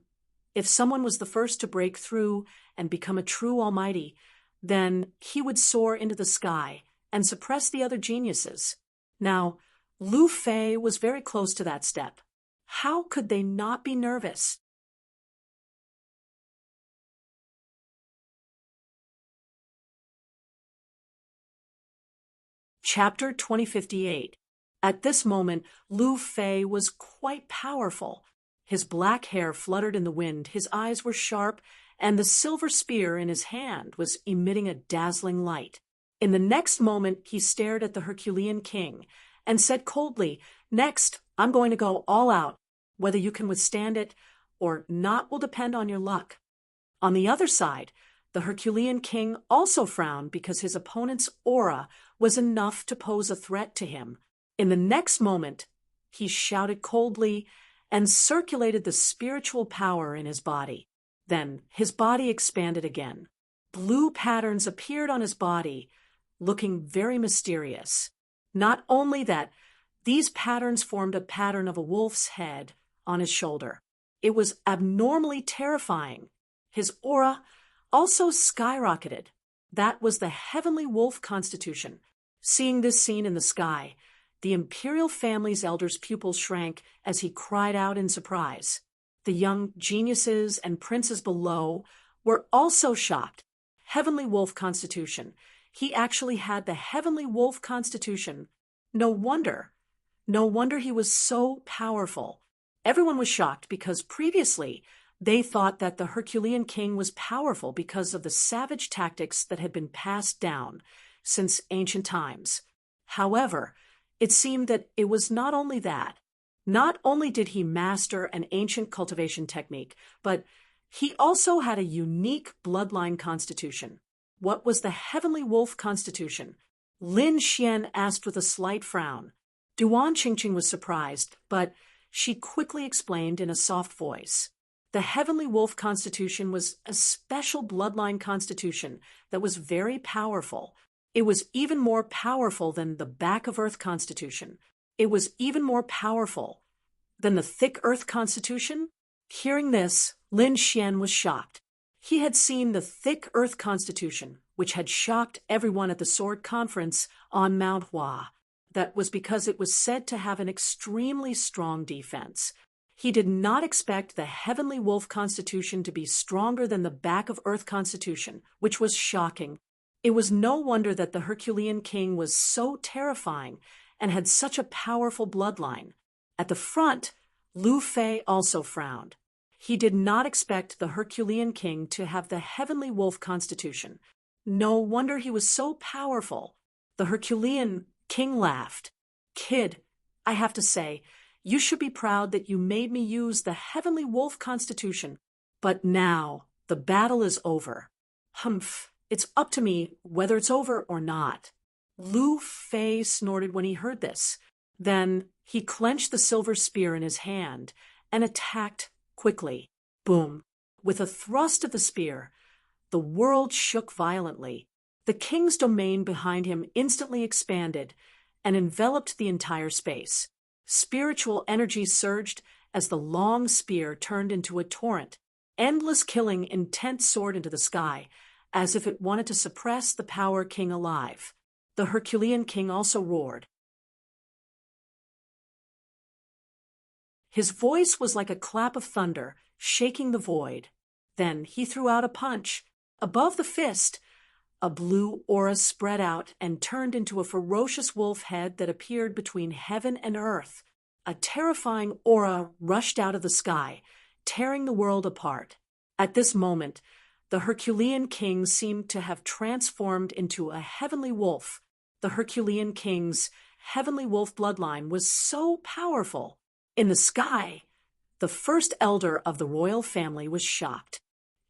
if someone was the first to break through and become a true almighty, then he would soar into the sky and suppress the other geniuses. Now, Lu Fei was very close to that step. How could they not be nervous? Chapter 2058. At this moment, Lu Fei was quite powerful. His black hair fluttered in the wind, his eyes were sharp, and the silver spear in his hand was emitting a dazzling light. In the next moment, he stared at the Herculean king and said coldly, "Next, I'm going to go all out. Whether you can withstand it or not will depend on your luck." On the other side, the Herculean king also frowned because his opponent's aura was enough to pose a threat to him. In the next moment, he shouted coldly and circulated the spiritual power in his body. Then his body expanded again. Blue patterns appeared on his body, looking very mysterious. Not only that, these patterns formed a pattern of a wolf's head on his shoulder. It was abnormally terrifying. His aura also skyrocketed. That was the heavenly wolf constitution. Seeing this scene in the sky, the imperial family's elder's pupils shrank as he cried out in surprise. The young geniuses and princes below were also shocked. Heavenly wolf constitution. He actually had the heavenly wolf constitution. No wonder he was so powerful. Everyone was shocked because previously they thought that the Herculean king was powerful because of the savage tactics that had been passed down since ancient times. However, it seemed that it was not only that. Not only did he master an ancient cultivation technique, but he also had a unique bloodline constitution. What was the heavenly wolf constitution? Lin Xian asked with a slight frown. Duan Qingqing was surprised, but she quickly explained in a soft voice. The heavenly wolf constitution was a special bloodline constitution that was very powerful. It was even more powerful than the back of earth constitution. It was even more powerful than the thick earth constitution. Hearing this, Lin Xian was shocked. He had seen the thick Earth Constitution, which had shocked everyone at the Sword Conference on Mount Hua. That was because it was said to have an extremely strong defense. He did not expect the Heavenly Wolf Constitution to be stronger than the Back of Earth Constitution, which was shocking. It was no wonder that the Herculean King was so terrifying and had such a powerful bloodline. At the front, Lu Fei also frowned. He did not expect the Herculean King to have the Heavenly Wolf Constitution. No wonder he was so powerful. The Herculean King laughed. "Kid, I have to say, you should be proud that you made me use the Heavenly Wolf Constitution. But now, the battle is over." "Humph, it's up to me whether it's over or not." Lu Fei snorted when he heard this. Then he clenched the silver spear in his hand and attacked quickly. Boom! With a thrust of the spear, the world shook violently. The king's domain behind him instantly expanded and enveloped the entire space. Spiritual energy surged as the long spear turned into a torrent, endless killing intent soared into the sky, as if it wanted to suppress the power king alive. The Herculean King also roared. His voice was like a clap of thunder, shaking the void. Then he threw out a punch. Above the fist, a blue aura spread out and turned into a ferocious wolf head that appeared between heaven and earth. A terrifying aura rushed out of the sky, tearing the world apart. At this moment, the Herculean King seemed to have transformed into a heavenly wolf. The Herculean King's heavenly wolf bloodline was so powerful. In the sky, the first elder of the royal family was shocked.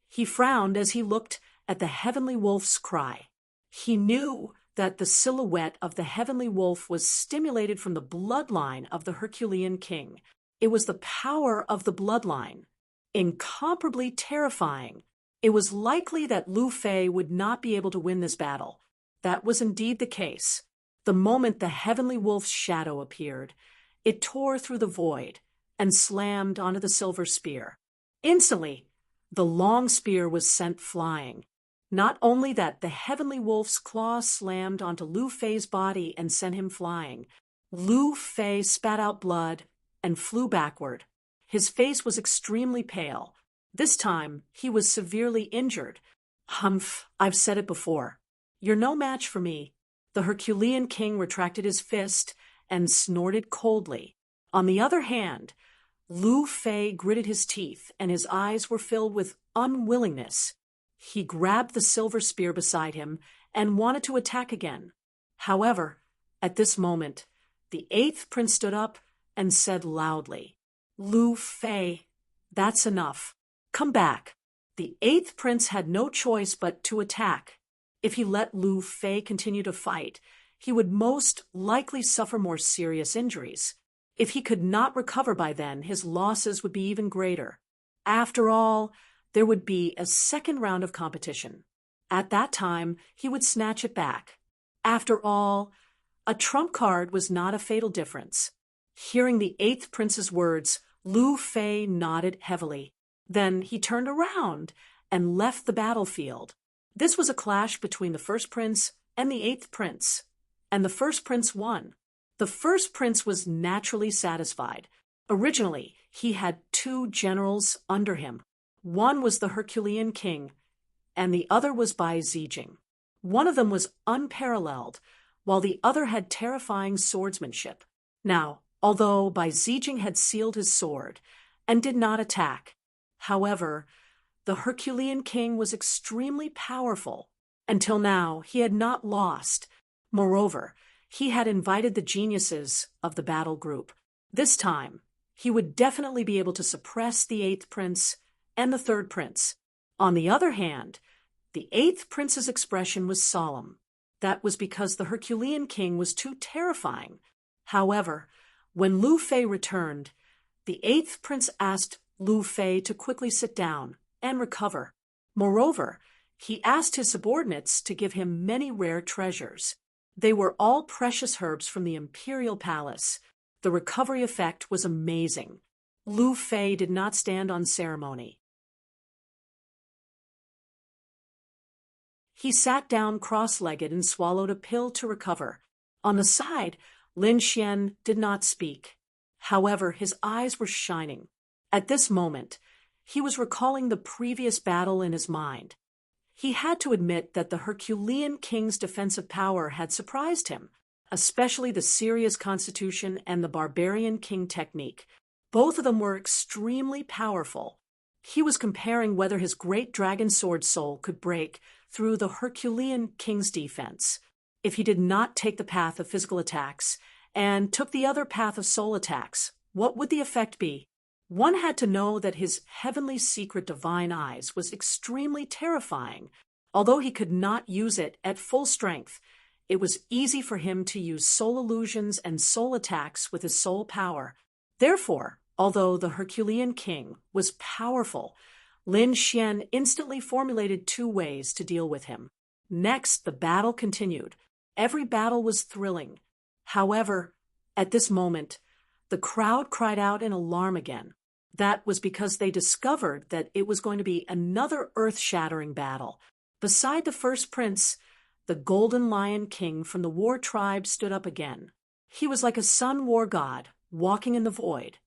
He frowned as he looked at the heavenly wolf's cry. He knew that the silhouette of the heavenly wolf was stimulated from the bloodline of the Herculean King. It was the power of the bloodline. Incomparably terrifying. It was likely that Lu Fei would not be able to win this battle. That was indeed the case. The moment the heavenly wolf's shadow appeared, it tore through the void and slammed onto the silver spear. Instantly, the long spear was sent flying. Not only that, the heavenly wolf's claw slammed onto Lu Fei's body and sent him flying. Lu Fei spat out blood and flew backward. His face was extremely pale. This time, he was severely injured. "Humph, I've said it before. You're no match for me." The Herculean King retracted his fist and snorted coldly. On the other hand, Lu Fei gritted his teeth and his eyes were filled with unwillingness. He grabbed the silver spear beside him and wanted to attack again. However, at this moment, the eighth prince stood up and said loudly, "Lu Fei, that's enough. Come back." The eighth prince had no choice but to attack. If he let Lu Fei continue to fight, he would most likely suffer more serious injuries. If he could not recover by then, his losses would be even greater. After all, there would be a second round of competition. At that time, he would snatch it back. After all, a trump card was not a fatal difference. Hearing the eighth prince's words, Lu Fei nodded heavily. Then he turned around and left the battlefield. This was a clash between the first prince and the eighth prince, and the first prince won. The first prince was naturally satisfied. Originally, he had two generals under him. One was the Herculean King, and the other was Bai Zijing. One of them was unparalleled, while the other had terrifying swordsmanship. Now, although Bai Zijing had sealed his sword and did not attack, however, the Herculean King was extremely powerful. Until now, he had not lost. Moreover, he had invited the geniuses of the battle group. This time, he would definitely be able to suppress the eighth prince and the third prince. On the other hand, the eighth prince's expression was solemn. That was because the Herculean King was too terrifying. However, when Lu Fei returned, the eighth prince asked Lu Fei to quickly sit down and recover. Moreover, he asked his subordinates to give him many rare treasures. They were all precious herbs from the imperial palace. The recovery effect was amazing. Lu Fei did not stand on ceremony. He sat down cross-legged and swallowed a pill to recover. On the side, Lin Xian did not speak. However, his eyes were shining. At this moment, he was recalling the previous battle in his mind. He had to admit that the Herculean king's defensive power had surprised him, especially the serious constitution and the barbarian king technique. Both of them were extremely powerful. He was comparing whether his great dragon sword soul could break through the Herculean king's defense. If he did not take the path of physical attacks and took the other path of soul attacks, what would the effect be? One had to know that his heavenly secret divine eyes was extremely terrifying. Although he could not use it at full strength, it was easy for him to use soul illusions and soul attacks with his soul power. Therefore, although the Herculean king was powerful, Lin Xian instantly formulated 2 ways to deal with him. Next, the battle continued. Every battle was thrilling. However, at this moment, the crowd cried out in alarm again. That was because they discovered that it was going to be another earth-shattering battle. Beside the first prince, the Golden Lion King from the war tribe stood up again. He was like a sun war god, walking in the void.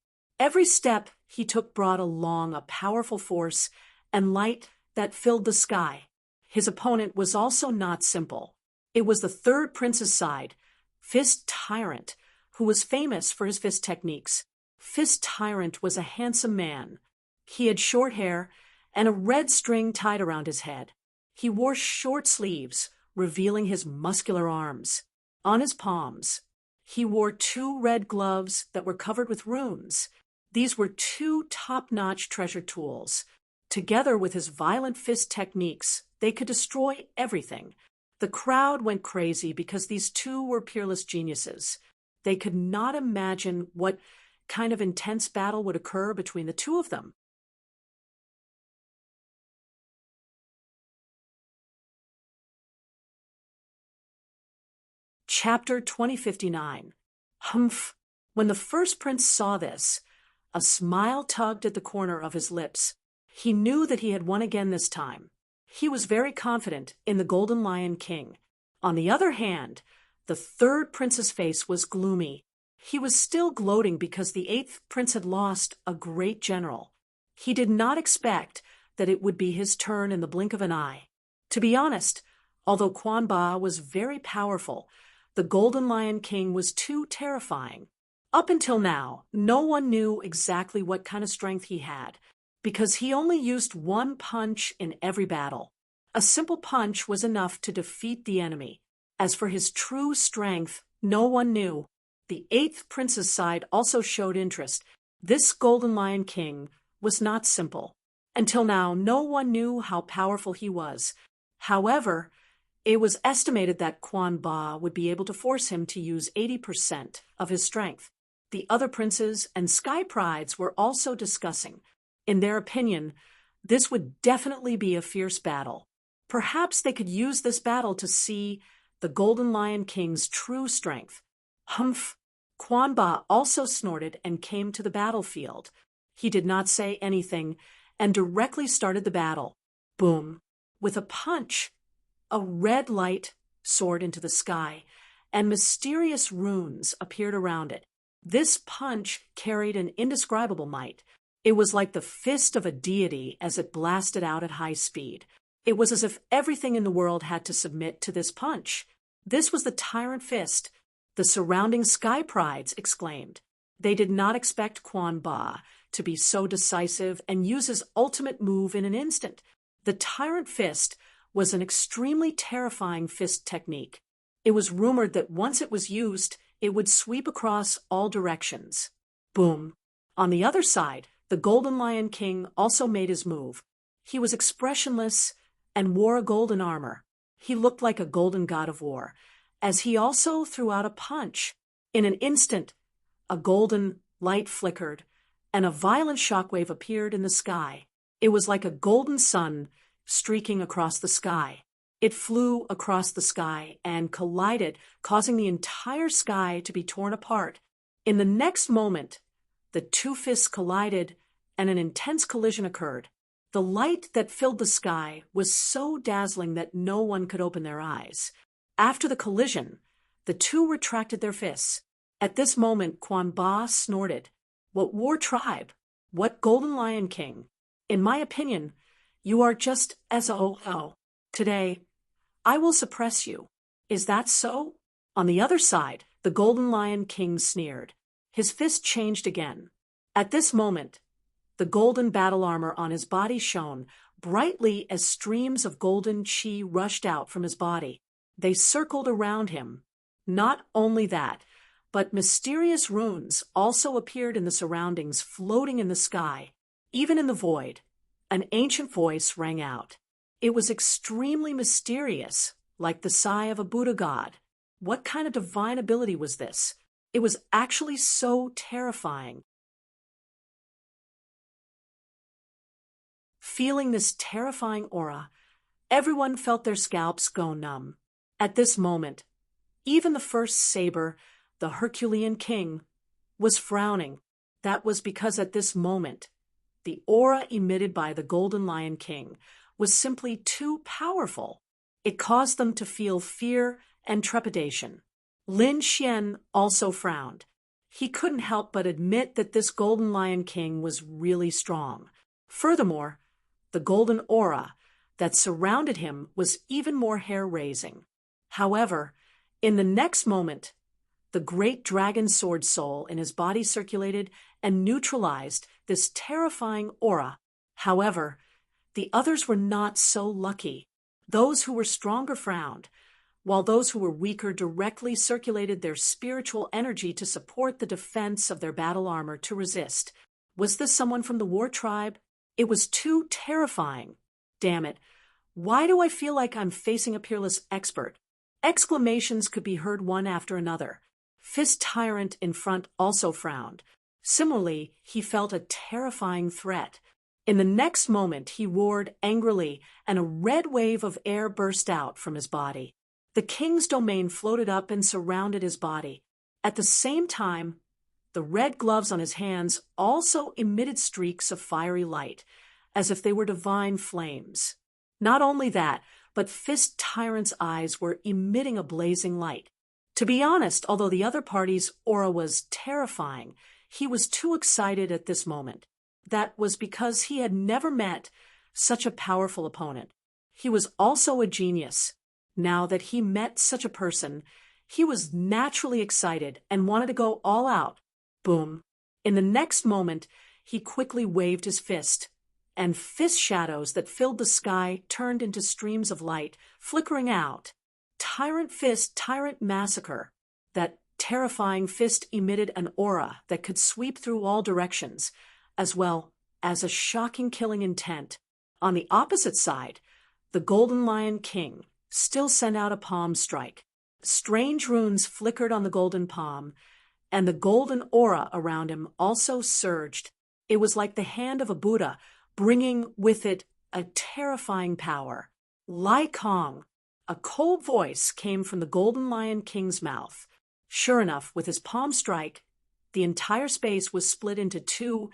Every step he took brought along a powerful force and light that filled the sky. His opponent was also not simple. It was the third prince's side, Fist Tyrant, who was famous for his fist techniques. Fist Tyrant was a handsome man. He had short hair and a red string tied around his head. He wore short sleeves, revealing his muscular arms. On his palms, he wore 2 red gloves that were covered with runes. These were 2 top-notch treasure tools. Together with his violent fist techniques, they could destroy everything. The crowd went crazy because these 2 were peerless geniuses. They could not imagine what kind of intense battle would occur between the 2 of them. Chapter 2059. Humph! When the first prince saw this, a smile tugged at the corner of his lips. He knew that he had won again this time. He was very confident in the Golden Lion King. On the other hand, the third prince's face was gloomy. He was still gloating because the 8th prince had lost a great general. He did not expect that it would be his turn in the blink of an eye. To be honest, although Quan Ba was very powerful, the Golden Lion King was too terrifying. Up until now, no one knew exactly what kind of strength he had, because he only used 1 punch in every battle. A simple punch was enough to defeat the enemy. As for his true strength, no one knew. The 8th prince's side also showed interest. This Golden Lion King was not simple. Until now, no one knew how powerful he was. However, it was estimated that Quan Ba would be able to force him to use 80% of his strength. The other princes and Sky Prides were also discussing. In their opinion, this would definitely be a fierce battle. Perhaps they could use this battle to see the Golden Lion King's true strength. Humph! Quan Ba also snorted and came to the battlefield. He did not say anything and directly started the battle. Boom! With a punch, a red light soared into the sky, and mysterious runes appeared around it. This punch carried an indescribable might. It was like the fist of a deity as it blasted out at high speed. It was as if everything in the world had to submit to this punch. This was the Tyrant Fist. The surrounding Sky Prides exclaimed. They did not expect Quan Ba to be so decisive and use his ultimate move in an instant. The Tyrant Fist was an extremely terrifying fist technique. It was rumored that once it was used, it would sweep across all directions. Boom! On the other side, the Golden Lion King also made his move. He was expressionless and wore a golden armor. He looked like a golden god of war, as he also threw out a punch. In an instant, a golden light flickered, and a violent shockwave appeared in the sky. It was like a golden sun streaking across the sky. It flew across the sky and collided, causing the entire sky to be torn apart. In the next moment, the the two fists collided, and an intense collision occurred. The light that filled the sky was so dazzling that no one could open their eyes. After the collision, the two retracted their fists. At this moment, Quan Ba snorted. "What war tribe? What Golden Lion King? In my opinion, you are just SOO. Today, I will suppress you. Is that so?" On the other side, the Golden Lion King sneered. His fist changed again. At this moment, the golden battle armor on his body shone brightly as streams of golden chi rushed out from his body. They circled around him. Not only that, but mysterious runes also appeared in the surroundings, floating in the sky. Even in the void, an ancient voice rang out. It was extremely mysterious, like the sigh of a Buddha god. What kind of divine ability was this? It was actually so terrifying. Feeling this terrifying aura, everyone felt their scalps go numb. At this moment, even the first saber, the Herculean king, was frowning. That was because at this moment, the aura emitted by the Golden Lion King was simply too powerful. It caused them to feel fear and trepidation. Lin Xian also frowned. He couldn't help but admit that this Golden Lion King was really strong. Furthermore, the golden aura that surrounded him was even more hair-raising. However, in the next moment, the great dragon sword soul in his body circulated and neutralized this terrifying aura. However, the others were not so lucky. Those who were stronger frowned, while those who were weaker directly circulated their spiritual energy to support the defense of their battle armor to resist. Was this someone from the war tribe? It was too terrifying. Damn it. Why do I feel like I'm facing a peerless expert? Exclamations could be heard one after another. Fist Tyrant in front also frowned. Similarly, he felt a terrifying threat. In the next moment, he roared angrily, and a red wave of air burst out from his body. The king's domain floated up and surrounded his body. At the same time, the red gloves on his hands also emitted streaks of fiery light, as if they were divine flames. Not only that, but Fist Tyrant's eyes were emitting a blazing light. To be honest, although the other party's aura was terrifying, he was too excited at this moment. That was because he had never met such a powerful opponent. He was also a genius. Now that he met such a person, he was naturally excited and wanted to go all out. Boom. In the next moment, he quickly waved his fist, and fist shadows that filled the sky turned into streams of light, flickering out. Tyrant Fist, Tyrant Massacre. That terrifying fist emitted an aura that could sweep through all directions, as well as a shocking killing intent. On the opposite side, the Golden Lion King still sent out a palm strike. Strange runes flickered on the golden palm, and the golden aura around him also surged. It was like the hand of a Buddha, bringing with it a terrifying power. Lai Kong. A cold voice came from the Golden Lion King's mouth. Sure enough, with his palm strike, the entire space was split into two,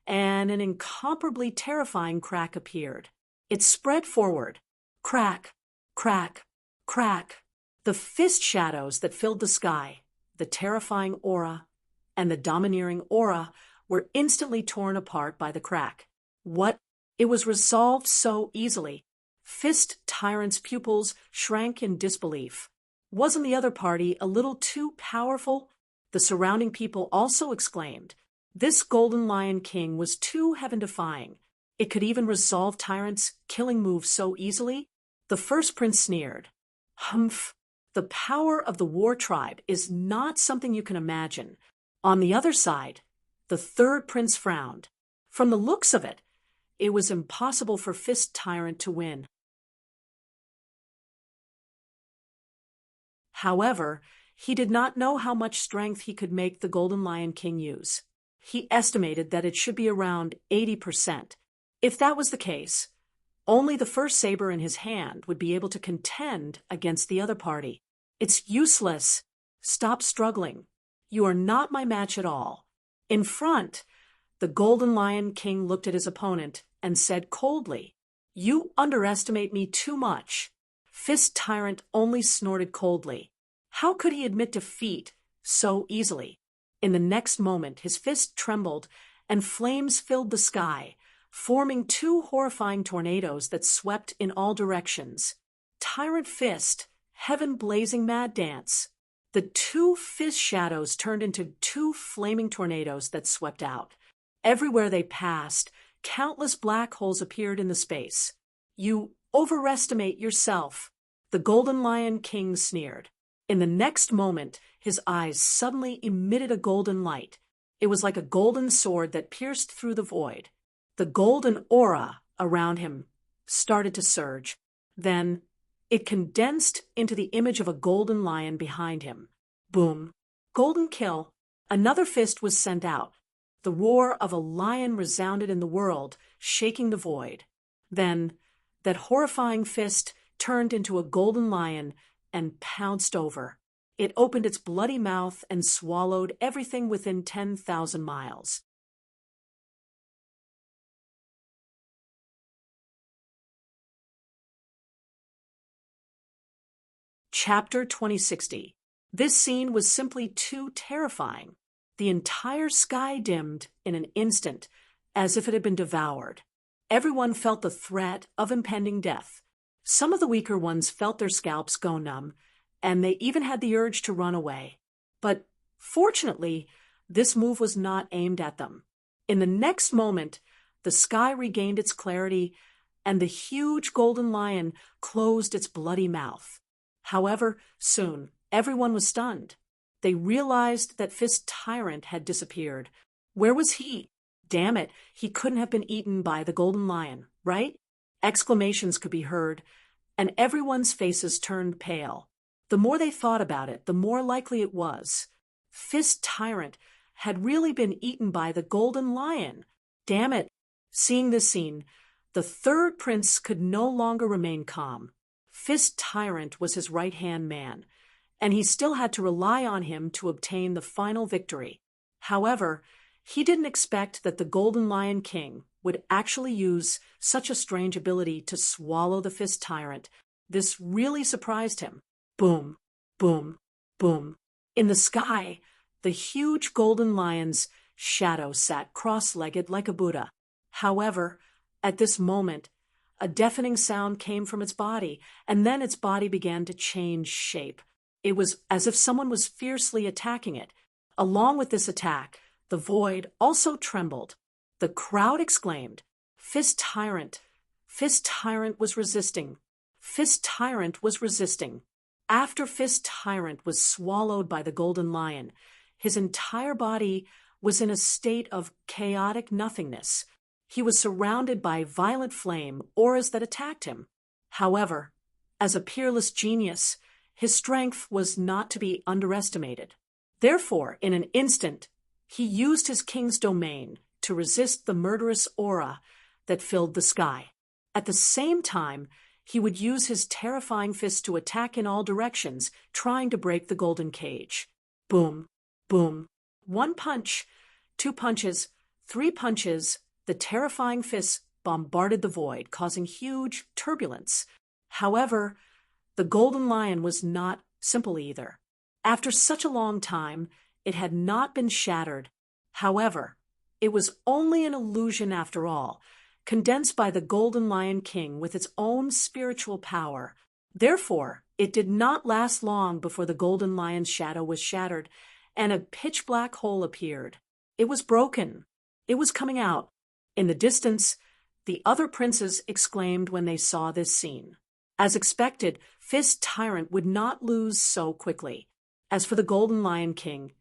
and an incomparably terrifying crack appeared. It spread forward. Crack, crack, crack. The fist shadows that filled the sky, the terrifying aura, and the domineering aura were instantly torn apart by the crack. What? It was resolved so easily. Fist Tyrant's pupils shrank in disbelief. Wasn't the other party a little too powerful? The surrounding people also exclaimed. This Golden Lion King was too heaven-defying. It could even resolve Tyrant's killing move so easily? The first prince sneered. Humph. The power of the war tribe is not something you can imagine. On the other side, the third prince frowned. From the looks of it, it was impossible for Fist Tyrant to win. However, he did not know how much strength he could make the Golden Lion King use. He estimated that it should be around 80%. If that was the case, only the first saber in his hand would be able to contend against the other party. It's useless. Stop struggling. You are not my match at all. In front, The Golden Lion King looked at his opponent and said coldly, "You underestimate me too much." Fist Tyrant only snorted coldly. How could he admit defeat so easily? In the next moment, his fist trembled and flames filled the sky, forming two horrifying tornadoes that swept in all directions. Tyrant Fist, heaven blazing mad dance. The two fist shadows turned into two flaming tornadoes that swept out. Everywhere they passed, countless black holes appeared in the space. "You overestimate yourself," the Golden Lion King sneered. In the next moment, his eyes suddenly emitted a golden light. It was like a golden sword that pierced through the void. The golden aura around him started to surge. Then it condensed into the image of a golden lion behind him. Boom. Golden kill. Another fist was sent out. The roar of a lion resounded in the world, shaking the void. Then that horrifying fist turned into a golden lion and pounced over. It opened its bloody mouth and swallowed everything within 10,000 miles. Chapter 2060. This scene was simply too terrifying. The entire sky dimmed in an instant, as if it had been devoured. Everyone felt the threat of impending death. Some of the weaker ones felt their scalps go numb, and they even had the urge to run away. But fortunately, this move was not aimed at them. In the next moment, the sky regained its clarity, and the huge golden lion closed its bloody mouth. However, soon, everyone was stunned. They realized that Fist Tyrant had disappeared. Where was he? Damn it, he couldn't have been eaten by the golden lion, right? Exclamations could be heard, and everyone's faces turned pale. The more they thought about it, the more likely it was. Fist Tyrant had really been eaten by the golden lion. Damn it. Seeing this scene, the third prince could no longer remain calm. Fist Tyrant was his right-hand man, and he still had to rely on him to obtain the final victory. However, he didn't expect that the Golden Lion King would actually use such a strange ability to swallow the Fist Tyrant. This really surprised him. Boom, boom, boom. In the sky, the huge golden lion's shadow sat cross-legged like a Buddha. However, at this moment, a deafening sound came from its body, and then its body began to change shape. It was as if someone was fiercely attacking it. Along with this attack, the void also trembled. The crowd exclaimed, "Fist Tyrant! Fist Tyrant was resisting! Fist Tyrant was resisting!" After Fist Tyrant was swallowed by the golden lion, his entire body was in a state of chaotic nothingness. He was surrounded by violent flame, auras that attacked him. However, as a peerless genius, his strength was not to be underestimated. Therefore, in an instant, he used his king's domain to resist the murderous aura that filled the sky. At the same time, he would use his terrifying fist to attack in all directions, trying to break the golden cage. Boom, boom. One punch, two punches, three punches. The terrifying fists bombarded the void, causing huge turbulence. However, the golden lion was not simple either. After such a long time, it had not been shattered. However, it was only an illusion after all, condensed by the Golden Lion King with its own spiritual power. Therefore, it did not last long before the golden lion's shadow was shattered, and a pitch-black hole appeared. It was broken. It was coming out. In the distance, the other princes exclaimed when they saw this scene. As expected, Fist Tyrant would not lose so quickly. As for the Golden Lion King,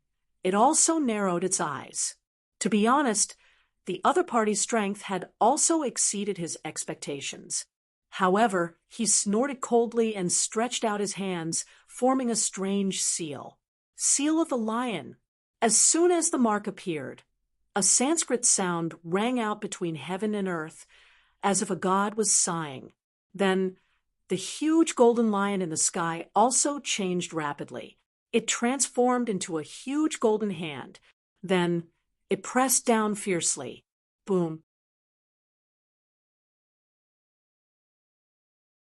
it also narrowed its eyes. To be honest, the other party's strength had also exceeded his expectations. However, he snorted coldly and stretched out his hands, forming a strange seal. Seal of the lion. As soon as the mark appeared, a Sanskrit sound rang out between heaven and earth, as if a god was sighing. Then, the huge golden lion in the sky also changed rapidly. It transformed into a huge golden hand. Then, It pressed down fiercely. Boom.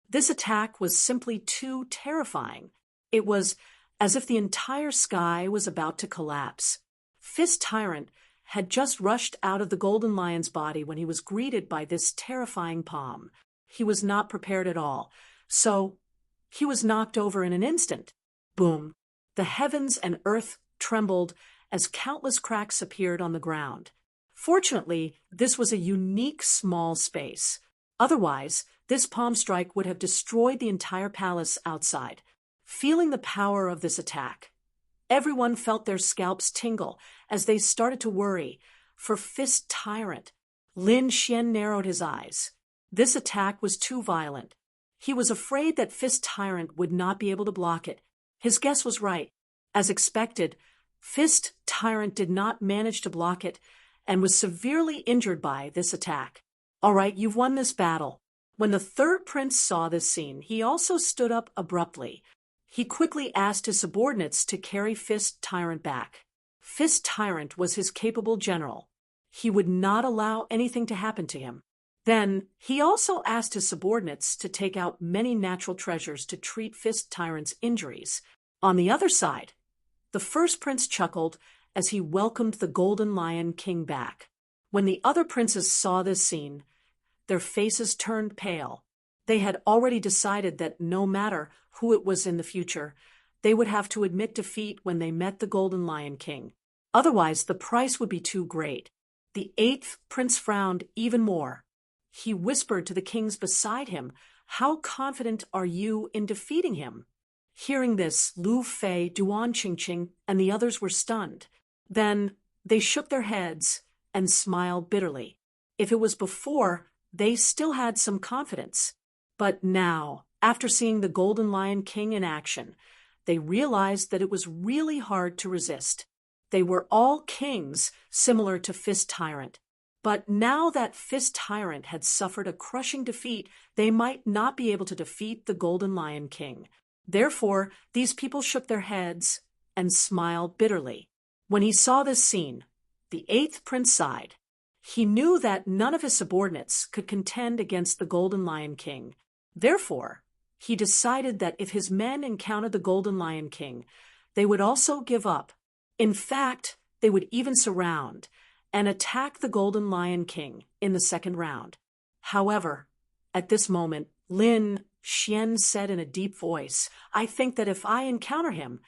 This attack was simply too terrifying. It was as if the entire sky was about to collapse. Fist Tyrant had just rushed out of the golden lion's body when he was greeted by this terrifying palm. He was not prepared at all, so he was knocked over in an instant. Boom! The heavens and earth trembled as countless cracks appeared on the ground. Fortunately, this was a unique small space. Otherwise, this palm strike would have destroyed the entire palace outside. Feeling the power of this attack, everyone felt their scalps tingle as they started to worry. For Fist Tyrant, Lin Xian narrowed his eyes. This attack was too violent. He was afraid that Fist Tyrant would not be able to block it. His guess was right. As expected, Fist Tyrant did not manage to block it and was severely injured by this attack. All right, you've won this battle. When the third prince saw this scene, he also stood up abruptly. He quickly asked his subordinates to carry Fist Tyrant back. Fist Tyrant was his capable general. He would not allow anything to happen to him. Then, he also asked his subordinates to take out many natural treasures to treat Fist Tyrant's injuries. On the other side, the first prince chuckled as he welcomed the Golden Lion King back. When the other princes saw this scene, their faces turned pale. They had already decided that no matter who it was in the future, they would have to admit defeat when they met the Golden Lion King. Otherwise, the price would be too great. The eighth prince frowned even more. He whispered to the kings beside him, "How confident are you in defeating him?" Hearing this, Lu Fei, Duan Qingqing, and the others were stunned. Then they shook their heads and smiled bitterly. If it was before, they still had some confidence. But now, after seeing the Golden Lion King in action, they realized that it was really hard to resist. They were all kings, similar to Fist Tyrant. But now that Fist Tyrant had suffered a crushing defeat, they might not be able to defeat the Golden Lion King. Therefore, these people shook their heads and smiled bitterly. When he saw this scene, the eighth prince sighed. He knew that none of his subordinates could contend against the Golden Lion King. Therefore, he decided that if his men encountered the Golden Lion King, they would also give up. In fact, they would even surround and attack the Golden Lion King in the second round. However, at this moment, Lin Xian said in a deep voice, "I think that if I encounter him,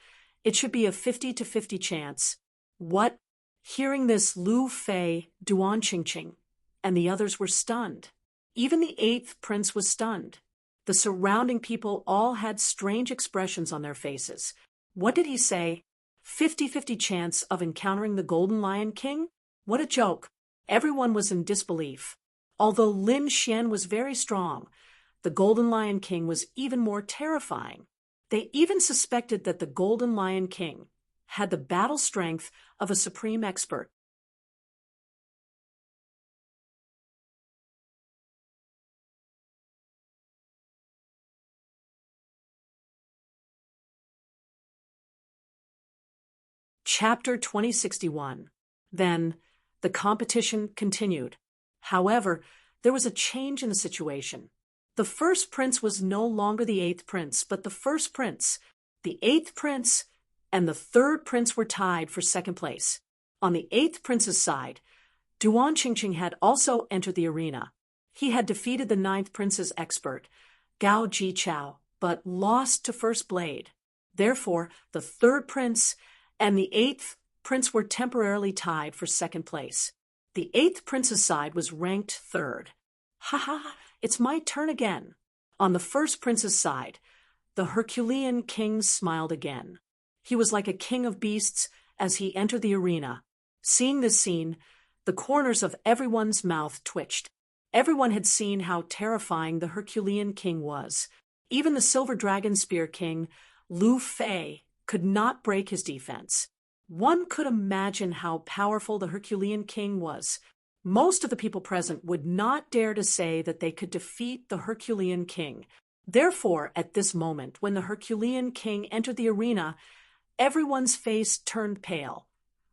it should be a 50-50 chance." What? Hearing this, Lu Fei, Duan Qingqing, and the others were stunned. Even the eighth prince was stunned. The surrounding people all had strange expressions on their faces. What did he say? 50-50 chance of encountering the Golden Lion King? What a joke. Everyone was in disbelief. Although Lin Xian was very strong, the Golden Lion King was even more terrifying. They even suspected that the Golden Lion King had the battle strength of a supreme expert. Chapter 2061. Then, the competition continued. However, there was a change in the situation. The first prince was no longer the eighth prince, but the first prince. The eighth prince and the third prince were tied for second place. On the eighth prince's side, Duan Qingqing had also entered the arena. He had defeated the ninth prince's expert, Gao Jichao, but lost to First Blade. Therefore, the third prince and the eighth prince were temporarily tied for second place. The eighth prince's side was ranked third. Ha ha, it's my turn again. On the first prince's side, the Herculean king smiled again. He was like a king of beasts as he entered the arena. Seeing this scene, the corners of everyone's mouth twitched. Everyone had seen how terrifying the Herculean king was. Even the Silver Dragon Spear King, Lu Fei, could not break his defense. One could imagine how powerful the Herculean king was. Most of the people present would not dare to say that they could defeat the Herculean king. Therefore, at this moment, when the Herculean king entered the arena, everyone's face turned pale.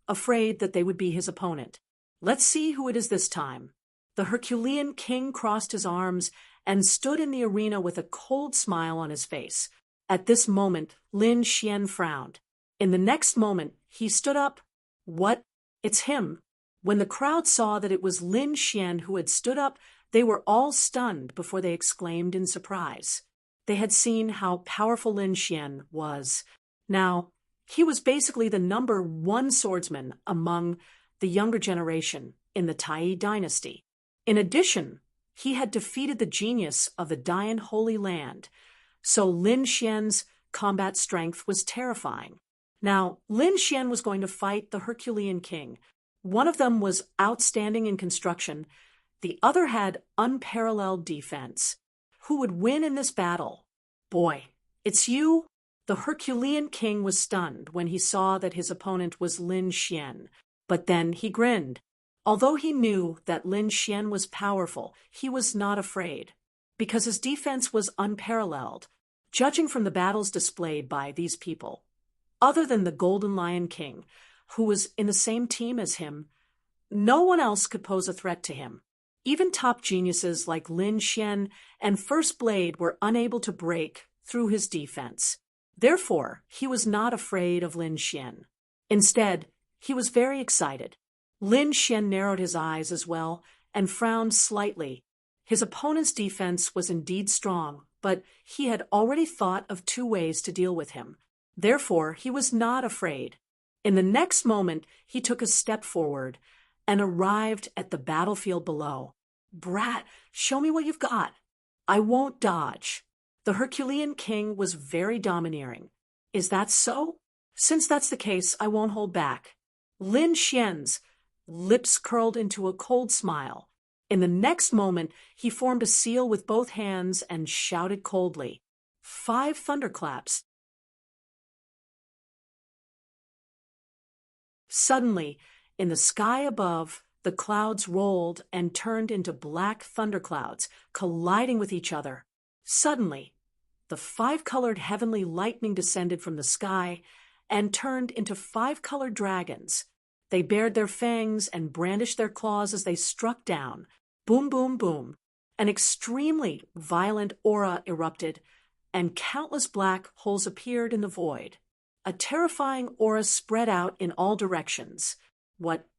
afraid that they would be his opponent. Let's see who it is this time. The Herculean king crossed his arms and stood in the arena with a cold smile on his face. At this moment, Lin Xian frowned. In the next moment, he stood up. What? It's him. When the crowd saw that it was Lin Xian who had stood up, they were all stunned before they exclaimed in surprise. They had seen how powerful Lin Xian was. Now, he was basically the #1 swordsman among the younger generation in the Tai dynasty. In addition, he had defeated the genius of the Dian Holy Land, so Lin Xian's combat strength was terrifying. Now, Lin Xian was going to fight the Herculean king. One of them was outstanding in construction, the other had unparalleled defense. Who would win in this battle? Boy, it's you? The Herculean king was stunned when he saw that his opponent was Lin Xian, but then he grinned. Although he knew that Lin Xian was powerful, he was not afraid, because his defense was unparalleled, judging from the battles displayed by these people. Other than the Golden Lion King, who was in the same team as him, no one else could pose a threat to him. Even top geniuses like Lin Xian and First Blade were unable to break through his defense. Therefore, he was not afraid of Lin Xian. Instead, he was very excited. Lin Xian narrowed his eyes as well and frowned slightly. His opponent's defense was indeed strong, but he had already thought of 2 ways to deal with him. Therefore, he was not afraid. In the next moment, he took a step forward and arrived at the battlefield below. Brat, show me what you've got. I won't dodge. The Herculean king was very domineering. Is that so? Since that's the case, I won't hold back. Lin Xian's lips curled into a cold smile. In the next moment, he formed a seal with both hands and shouted coldly. 5 thunderclaps. Suddenly, in the sky above, the clouds rolled and turned into black thunderclouds, colliding with each other. Suddenly, the 5-colored heavenly lightning descended from the sky and turned into 5-colored dragons. They bared their fangs and brandished their claws as they struck down. Boom, boom, boom. An extremely violent aura erupted, and countless black holes appeared in the void. A terrifying aura spread out in all directions.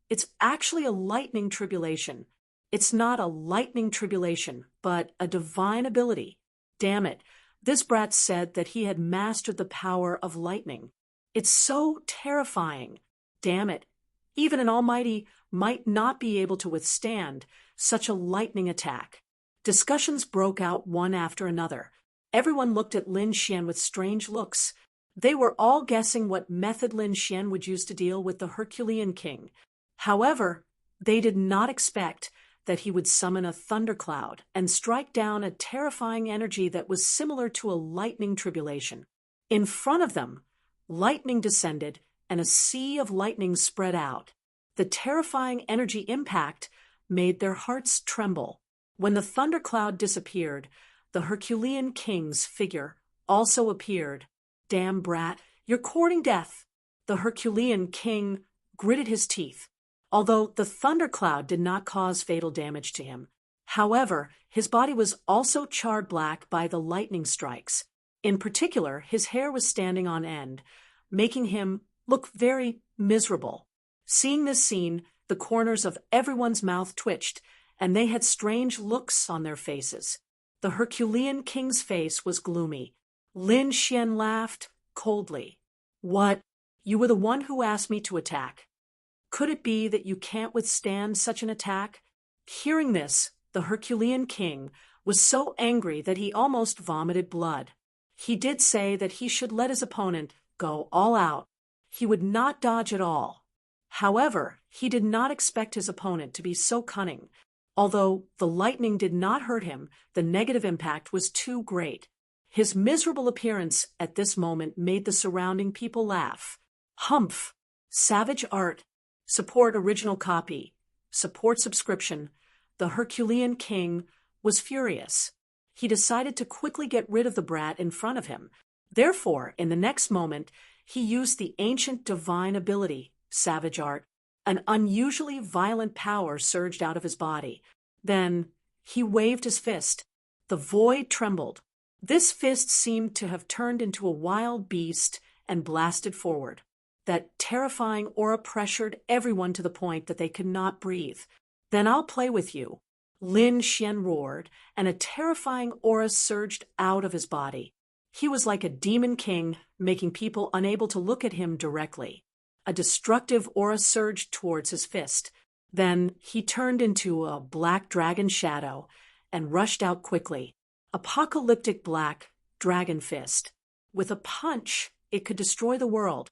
It's actually a lightning tribulation. It's not a lightning tribulation, but a divine ability. Damn it, this brat said that he had mastered the power of lightning. It's so terrifying. Damn it, even an almighty might not be able to withstand such a lightning attack. Discussions broke out one after another. Everyone looked at Lin Xian with strange looks. They were all guessing what method Lin Xian would use to deal with the Herculean king. However, they did not expect that he would summon a thundercloud and strike down a terrifying energy that was similar to a lightning tribulation. In front of them, lightning descended and a sea of lightning spread out. The terrifying energy impact made their hearts tremble. When the thundercloud disappeared, the Herculean king's figure also appeared. Damn brat, you're courting death. The Herculean king gritted his teeth. Although the thundercloud did not cause fatal damage to him. However, his body was also charred black by the lightning strikes. In particular, his hair was standing on end, making him look very miserable. Seeing this scene, the corners of everyone's mouth twitched, and they had strange looks on their faces. The Herculean king's face was gloomy. Lin Xian laughed coldly. What? You were the one who asked me to attack. Could it be that you can't withstand such an attack? Hearing this, the Herculean king was so angry that he almost vomited blood. He did say that he should let his opponent go all out. He would not dodge at all. However, he did not expect his opponent to be so cunning. Although the lightning did not hurt him, the negative impact was too great. His miserable appearance at this moment made the surrounding people laugh. Humph! Savage art. Support original copy. Support subscription. The Herculean king was furious. He decided to quickly get rid of the brat in front of him. Therefore, in the next moment, he used the ancient divine ability, savage art. An unusually violent power surged out of his body. Then he waved his fist. The void trembled. This fist seemed to have turned into a wild beast and blasted forward. That terrifying aura pressured everyone to the point that they could not breathe. Then I'll play with you. Lin Xian roared, and a terrifying aura surged out of his body. He was like a demon king, making people unable to look at him directly. A destructive aura surged towards his fist. Then he turned into a black dragon shadow and rushed out quickly. Apocalyptic black dragon fist. With a punch, it could destroy the world.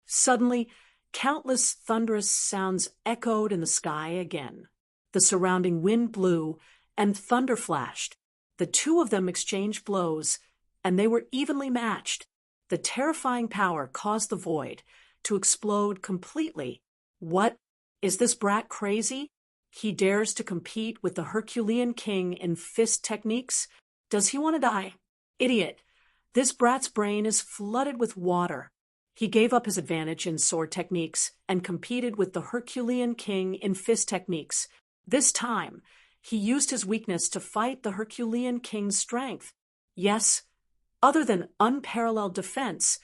Suddenly, countless thunderous sounds echoed in the sky again. The surrounding wind blew, and thunder flashed. The two of them exchanged blows, and they were evenly matched. The terrifying power caused the void to explode completely. What? Is this brat crazy? He dares to compete with the Herculean king in fist techniques? Does he want to die? Idiot. This brat's brain is flooded with water. He gave up his advantage in sword techniques and competed with the Herculean king in fist techniques. This time, he used his weakness to fight the Herculean king's strength. Yes, other than unparalleled defense,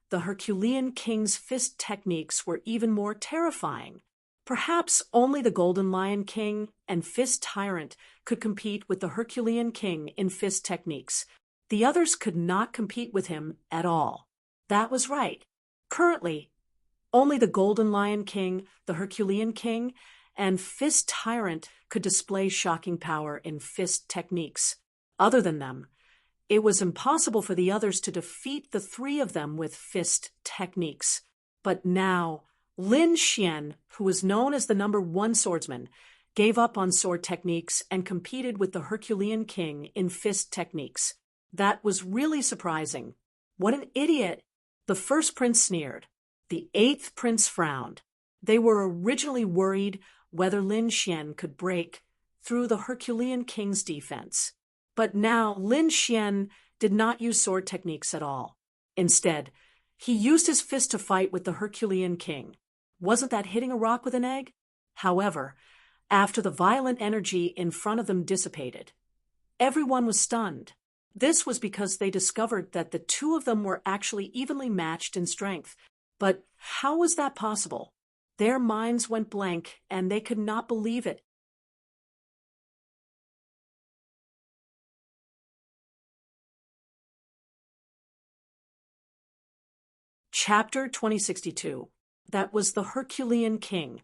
the Herculean king's fist techniques were even more terrifying. Perhaps only the Golden Lion King and Fist Tyrant could compete with the Herculean king in fist techniques. The others could not compete with him at all. That was right. Currently, only the Golden Lion King, the Herculean king, and Fist Tyrant could display shocking power in fist techniques. Other than them, it was impossible for the others to defeat the three of them with fist techniques. But now, Lin Xian, who was known as the #1 swordsman, gave up on sword techniques and competed with the Herculean king in fist techniques. That was really surprising. What an idiot! The first prince sneered. The 8th prince frowned. They were originally worried whether Lin Xian could break through the Herculean king's defense. But now Lin Xian did not use sword techniques at all. Instead, he used his fist to fight with the Herculean king. Wasn't that hitting a rock with an egg? However, after the violent energy in front of them dissipated, everyone was stunned. This was because they discovered that the two of them were actually evenly matched in strength. But how was that possible? Their minds went blank, and they could not believe it. Chapter 2062. That was the Herculean king,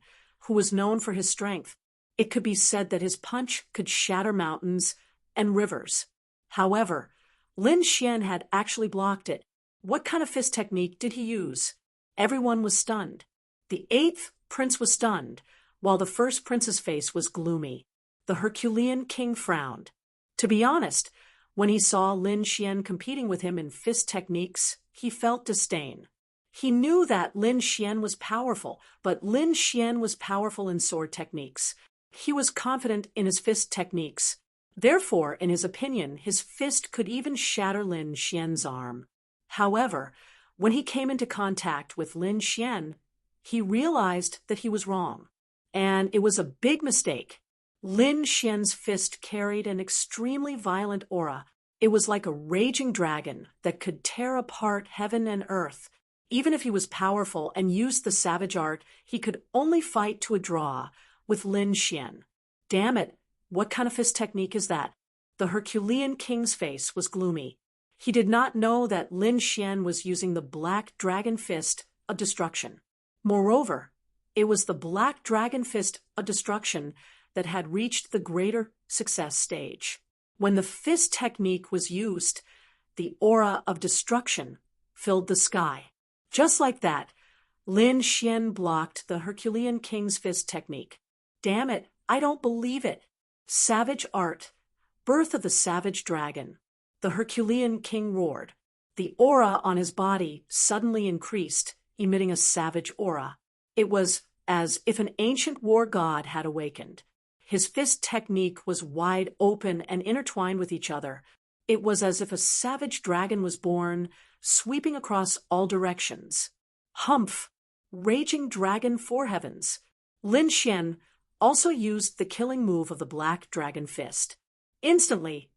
who was known for his strength. It could be said that his punch could shatter mountains and rivers. However, Lin Xian had actually blocked it. What kind of fist technique did he use? Everyone was stunned. The 8th prince was stunned, while the first prince's face was gloomy. The Herculean king frowned. To be honest, when he saw Lin Xian competing with him in fist techniques, he felt disdain. He knew that Lin Xian was powerful, but Lin Xian was powerful in sword techniques. He was confident in his fist techniques. Therefore, in his opinion, his fist could even shatter Lin Xian's arm. However, when he came into contact with Lin Xian, he realized that he was wrong. And it was a big mistake. Lin Xian's fist carried an extremely violent aura. It was like a raging dragon that could tear apart heaven and earth. Even if he was powerful and used the savage art, he could only fight to a draw with Lin Xian. Damn it, what kind of fist technique is that? The Herculean king's face was gloomy. He did not know that Lin Xian was using the Black Dragon Fist of Destruction. Moreover, it was the Black Dragon Fist of Destruction that had reached the greater success stage. When the fist technique was used, the aura of destruction filled the sky. Just like that, Lin Xian blocked the Herculean king's fist technique. Damn it, I don't believe it. Savage art. Birth of the savage dragon. The Herculean king roared. The aura on his body suddenly increased, emitting a savage aura. It was as if an ancient war god had awakened. His fist technique was wide open and intertwined with each other. It was as if a savage dragon was born, sweeping across all directions. Humph! Raging dragon for heavens! Lin Xian also used the killing move of the Black Dragon Fist. Instantly,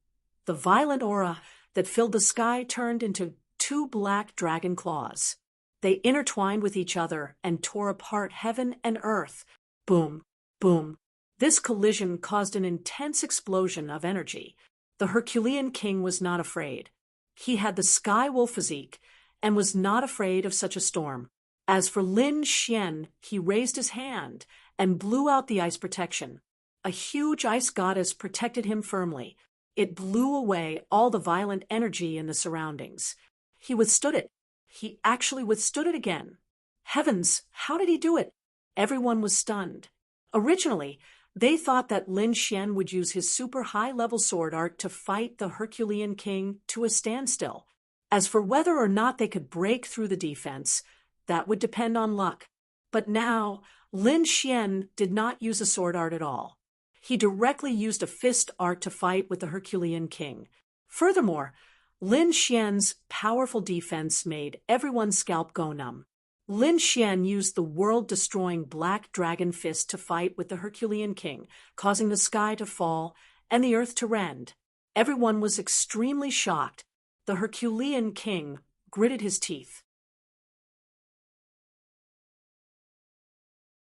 the violent aura that filled the sky turned into two black dragon claws. They intertwined with each other and tore apart heaven and earth. Boom, boom. This collision caused an intense explosion of energy. The Herculean king was not afraid. He had the sky wolf physique and was not afraid of such a storm. As for Lin Xian, he raised his hand and blew out the ice protection. A huge ice goddess protected him firmly. It blew away all the violent energy in the surroundings. He withstood it. He actually withstood it again. Heavens, how did he do it? Everyone was stunned. Originally, they thought that Lin Xian would use his super high-level sword art to fight the Herculean king to a standstill. As for whether or not they could break through the defense, that would depend on luck. But now, Lin Xian did not use a sword art at all. He directly used a fist art to fight with the Herculean king. Furthermore, Lin Xian's powerful defense made everyone's scalp go numb. Lin Xian used the world-destroying Black Dragon Fist to fight with the Herculean king, causing the sky to fall and the earth to rend. Everyone was extremely shocked. The Herculean king gritted his teeth.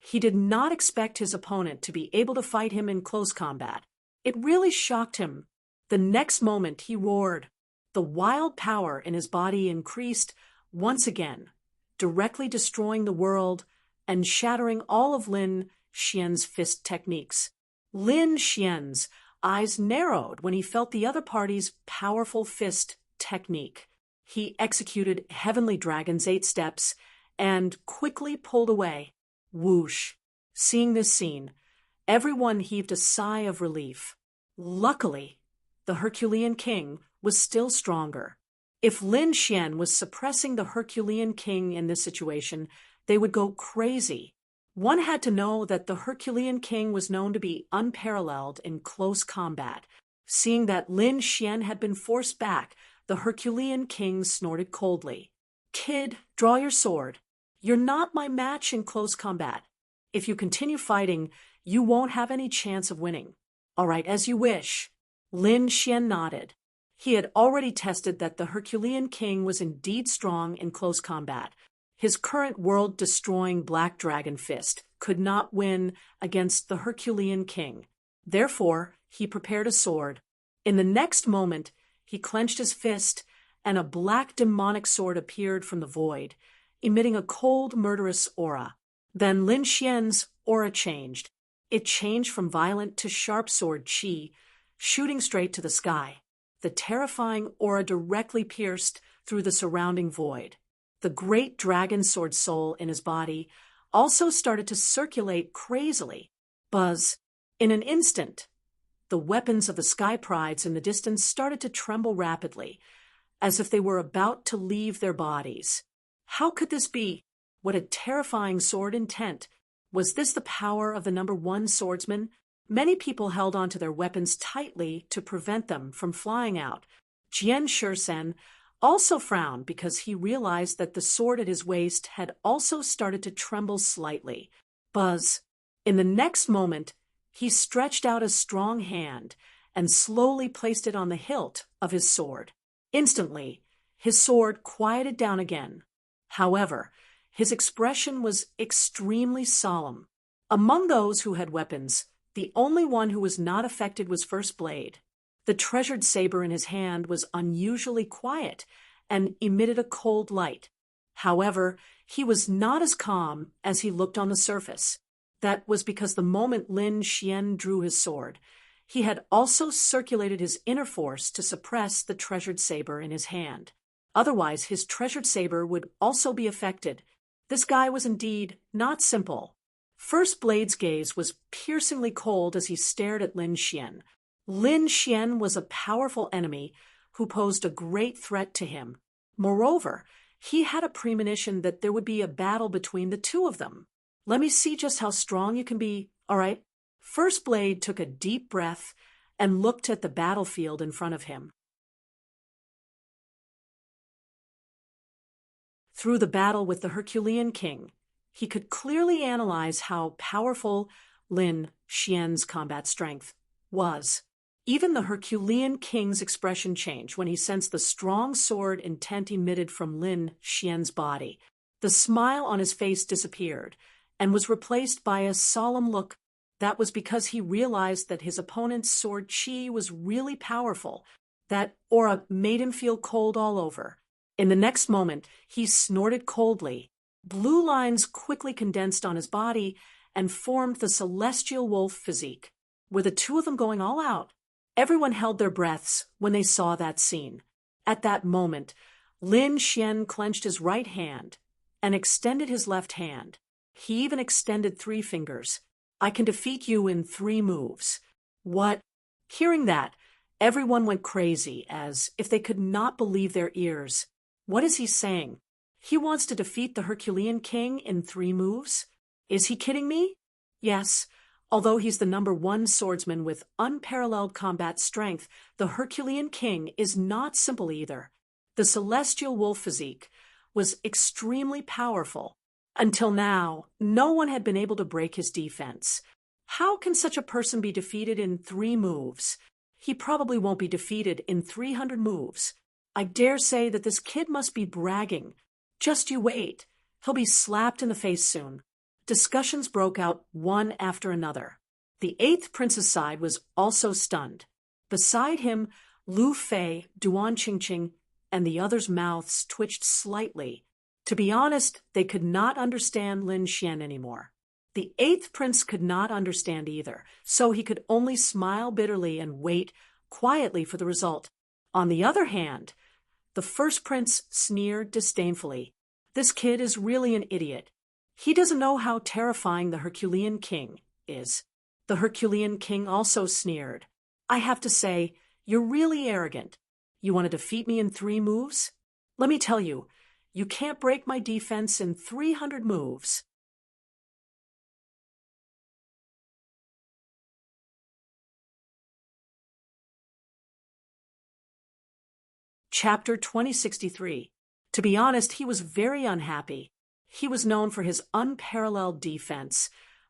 He did not expect his opponent to be able to fight him in close combat. It really shocked him. The next moment he roared. The wild power in his body increased once again, directly destroying the world and shattering all of Lin Xian's fist techniques. Lin Xian's eyes narrowed when he felt the other party's powerful fist technique. He executed Heavenly Dragon's 8 steps and quickly pulled away. Whoosh! Seeing this scene, everyone heaved a sigh of relief. Luckily, the Herculean king was still stronger. If Lin Xian was suppressing the Herculean king in this situation, they would go crazy. One had to know that the Herculean king was known to be unparalleled in close combat. Seeing that Lin Xian had been forced back, the Herculean king snorted coldly. "Kid, draw your sword. You're not my match in close combat. If you continue fighting, you won't have any chance of winning." "All right, as you wish." Lin Xian nodded. He had already tested that the Herculean king was indeed strong in close combat. His current world-destroying Black Dragon Fist could not win against the Herculean king. Therefore, he prepared a sword. In the next moment, he clenched his fist, and a black demonic sword appeared from the void, emitting a cold, murderous aura. Then Lin Xian's aura changed. It changed from violent to sharp sword chi, shooting straight to the sky. The terrifying aura directly pierced through the surrounding void. The great dragon sword soul in his body also started to circulate crazily. Buzz! In an instant, the weapons of the sky prides in the distance started to tremble rapidly, as if they were about to leave their bodies. How could this be? What a terrifying sword intent! Was this the power of the #1 swordsman? Many people held onto their weapons tightly to prevent them from flying out. Jian Shursen also frowned because he realized that the sword at his waist had also started to tremble slightly. Buzz! In the next moment, he stretched out a strong hand and slowly placed it on the hilt of his sword. Instantly, his sword quieted down again. However, his expression was extremely solemn. Among those who had weapons, the only one who was not affected was First Blade. The treasured saber in his hand was unusually quiet and emitted a cold light. However, he was not as calm as he looked on the surface. That was because the moment Lin Xian drew his sword, he had also circulated his inner force to suppress the treasured saber in his hand. Otherwise, his treasured saber would also be affected. This guy was indeed not simple. First Blade's gaze was piercingly cold as he stared at Lin Xian. Lin Xian was a powerful enemy who posed a great threat to him. Moreover, he had a premonition that there would be a battle between the two of them. "Let me see just how strong you can be, all right?" First Blade took a deep breath and looked at the battlefield in front of him. Through the battle with the Herculean king, he could clearly analyze how powerful Lin Xian's combat strength was. Even the Herculean king's expression changed when he sensed the strong sword intent emitted from Lin Xian's body. The smile on his face disappeared and was replaced by a solemn look. That was because he realized that his opponent's sword chi was really powerful. That aura made him feel cold all over. In the next moment, he snorted coldly. Blue lines quickly condensed on his body and formed the celestial wolf physique. Were the two of them going all out? Everyone held their breaths when they saw that scene. At that moment, Lin Xian clenched his right hand and extended his left hand. He even extended 3 fingers. I can defeat you in 3 moves. What? Hearing that, everyone went crazy, as if they could not believe their ears. What is he saying? He wants to defeat the Herculean king in 3 moves? Is he kidding me? Yes. Although he's the #1 swordsman with unparalleled combat strength, the Herculean king is not simple either. The celestial wolf physique was extremely powerful. Until now, no one had been able to break his defense. How can such a person be defeated in 3 moves? He probably won't be defeated in 300 moves. I dare say that this kid must be bragging. Just you wait. He'll be slapped in the face soon. Discussions broke out one after another. The 8th prince's side was also stunned. Beside him, Lu Fei, Duan Qingqing, and the others' mouths twitched slightly. To be honest, they could not understand Lin Xian anymore. The 8th prince could not understand either, so he could only smile bitterly and wait quietly for the result. On the other hand, the 1st prince sneered disdainfully. This kid is really an idiot. He doesn't know how terrifying the Herculean king is. The Herculean king also sneered. I have to say, you're really arrogant. You want to defeat me in 3 moves? Let me tell you, you can't break my defense in 300 moves. Chapter 2063. To be honest, he was very unhappy. He was known for his unparalleled defense,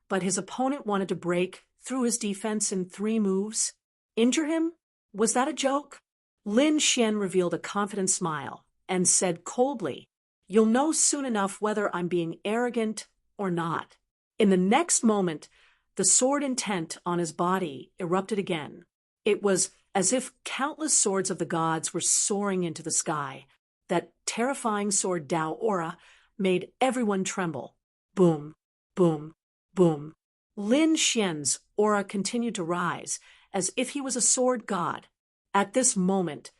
but his opponent wanted to break through his defense in 3 moves. Injure him? Was that a joke? Lin Xian revealed a confident smile and said coldly, "You'll know soon enough whether I'm being arrogant or not." In the next moment, the sword intent on his body erupted again. It was as if countless swords of the gods were soaring into the sky. That terrifying sword Dao aura made everyone tremble. Boom, boom, boom. Lin Xian's aura continued to rise, as if he was a sword god. At this moment,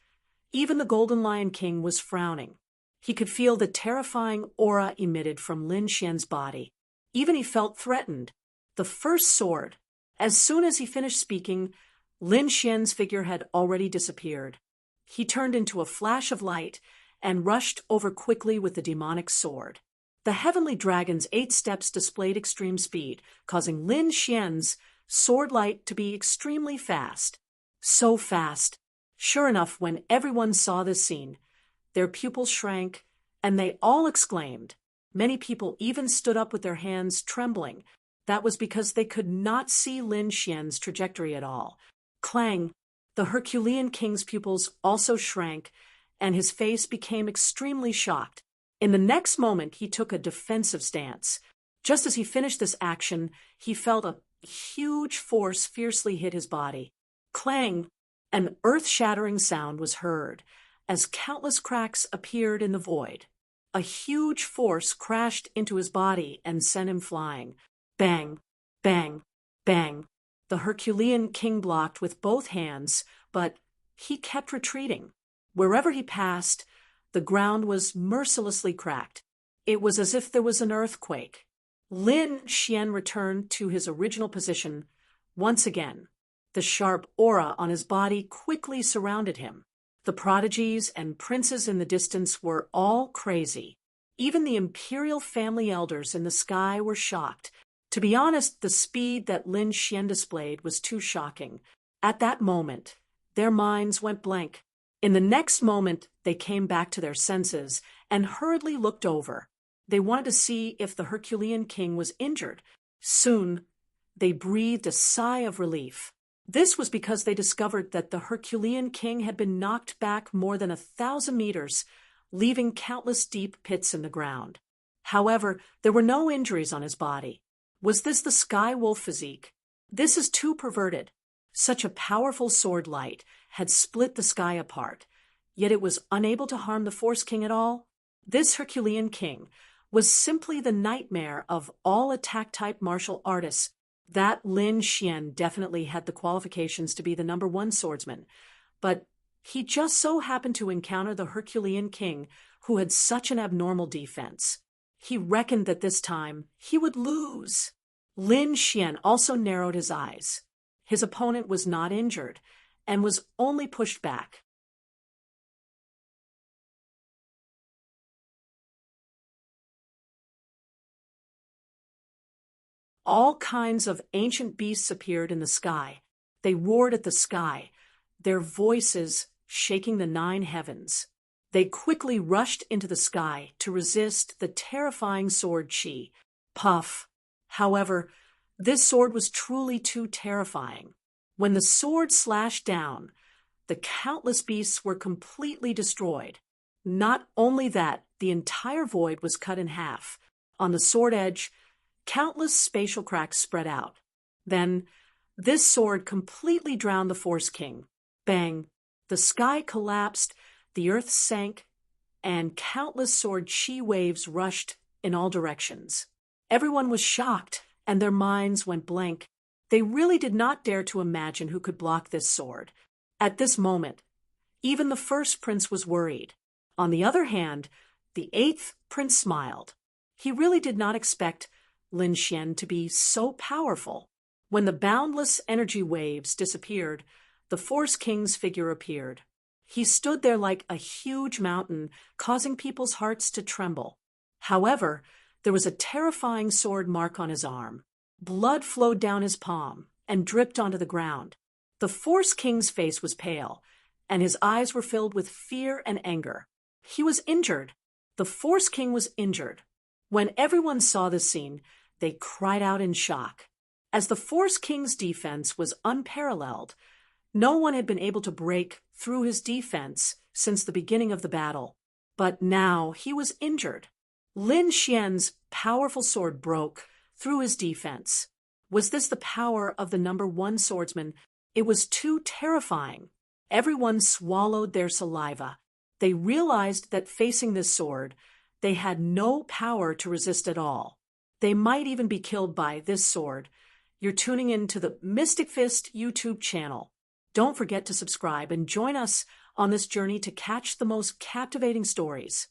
even the Golden Lion King was frowning. He could feel the terrifying aura emitted from Lin Xian's body. Even he felt threatened. The first sword. As soon as he finished speaking, Lin Xian's figure had already disappeared. He turned into a flash of light and rushed over quickly with the demonic sword. The heavenly dragon's 8 steps displayed extreme speed, causing Lin Xian's sword light to be extremely fast. So fast. Sure enough, when everyone saw this scene, their pupils shrank, and they all exclaimed. Many people even stood up with their hands trembling. That was because they could not see Lin Xian's trajectory at all. Clang! The Herculean king's pupils also shrank, and his face became extremely shocked. In the next moment, he took a defensive stance. Just as he finished this action, he felt a huge force fiercely hit his body. Clang! An earth-shattering sound was heard, as countless cracks appeared in the void. A huge force crashed into his body and sent him flying. Bang! Bang! Bang! The Herculean king blocked with both hands, but he kept retreating. Wherever he passed, the ground was mercilessly cracked. It was as if there was an earthquake. Lin Xian returned to his original position once again. The sharp aura on his body quickly surrounded him. The prodigies and princes in the distance were all crazy. Even the imperial family elders in the sky were shocked. To be honest, the speed that Lin Xian displayed was too shocking. At that moment, their minds went blank. In the next moment, they came back to their senses and hurriedly looked over. They wanted to see if the Herculean king was injured. Soon, they breathed a sigh of relief. This was because they discovered that the Herculean king had been knocked back more than 1,000 meters, leaving countless deep pits in the ground. However, there were no injuries on his body. Was this the sky wolf physique? This is too perverted. Such a powerful sword light had split the sky apart, yet it was unable to harm the Force King at all. This Herculean king was simply the nightmare of all attack-type martial artists. That Lin Xian definitely had the qualifications to be the #1 swordsman, but he just so happened to encounter the Herculean king who had such an abnormal defense. He reckoned that this time he would lose. Lin Xian also narrowed his eyes. His opponent was not injured and was only pushed back. All kinds of ancient beasts appeared in the sky. They roared at the sky, their voices shaking the 9 heavens. They quickly rushed into the sky to resist the terrifying sword Qi. Puff. However, this sword was truly too terrifying. When the sword slashed down, the countless beasts were completely destroyed. Not only that, the entire void was cut in half. On the sword edge, countless spatial cracks spread out. Then, this sword completely drowned the Force King. Bang! The sky collapsed, the earth sank, and countless sword Qi waves rushed in all directions. Everyone was shocked, and their minds went blank. They really did not dare to imagine who could block this sword. At this moment, even the first prince was worried. On the other hand, the 8th prince smiled. He really did not expect Lin Xian to be so powerful. When the boundless energy waves disappeared, the Force King's figure appeared. He stood there like a huge mountain, causing people's hearts to tremble. However, there was a terrifying sword mark on his arm. Blood flowed down his palm and dripped onto the ground. The Force King's face was pale, and his eyes were filled with fear and anger. He was injured. The Force King was injured. When everyone saw this scene, they cried out in shock. As the Force King's defense was unparalleled, no one had been able to break through his defense since the beginning of the battle. But now he was injured. Lin Xian's powerful sword broke through his defense. Was this the power of the #1 swordsman? It was too terrifying. Everyone swallowed their saliva. They realized that facing this sword, they had no power to resist at all. They might even be killed by this sword. You're tuning in to the Mystic Fist YouTube channel. Don't forget to subscribe and join us on this journey to catch the most captivating stories.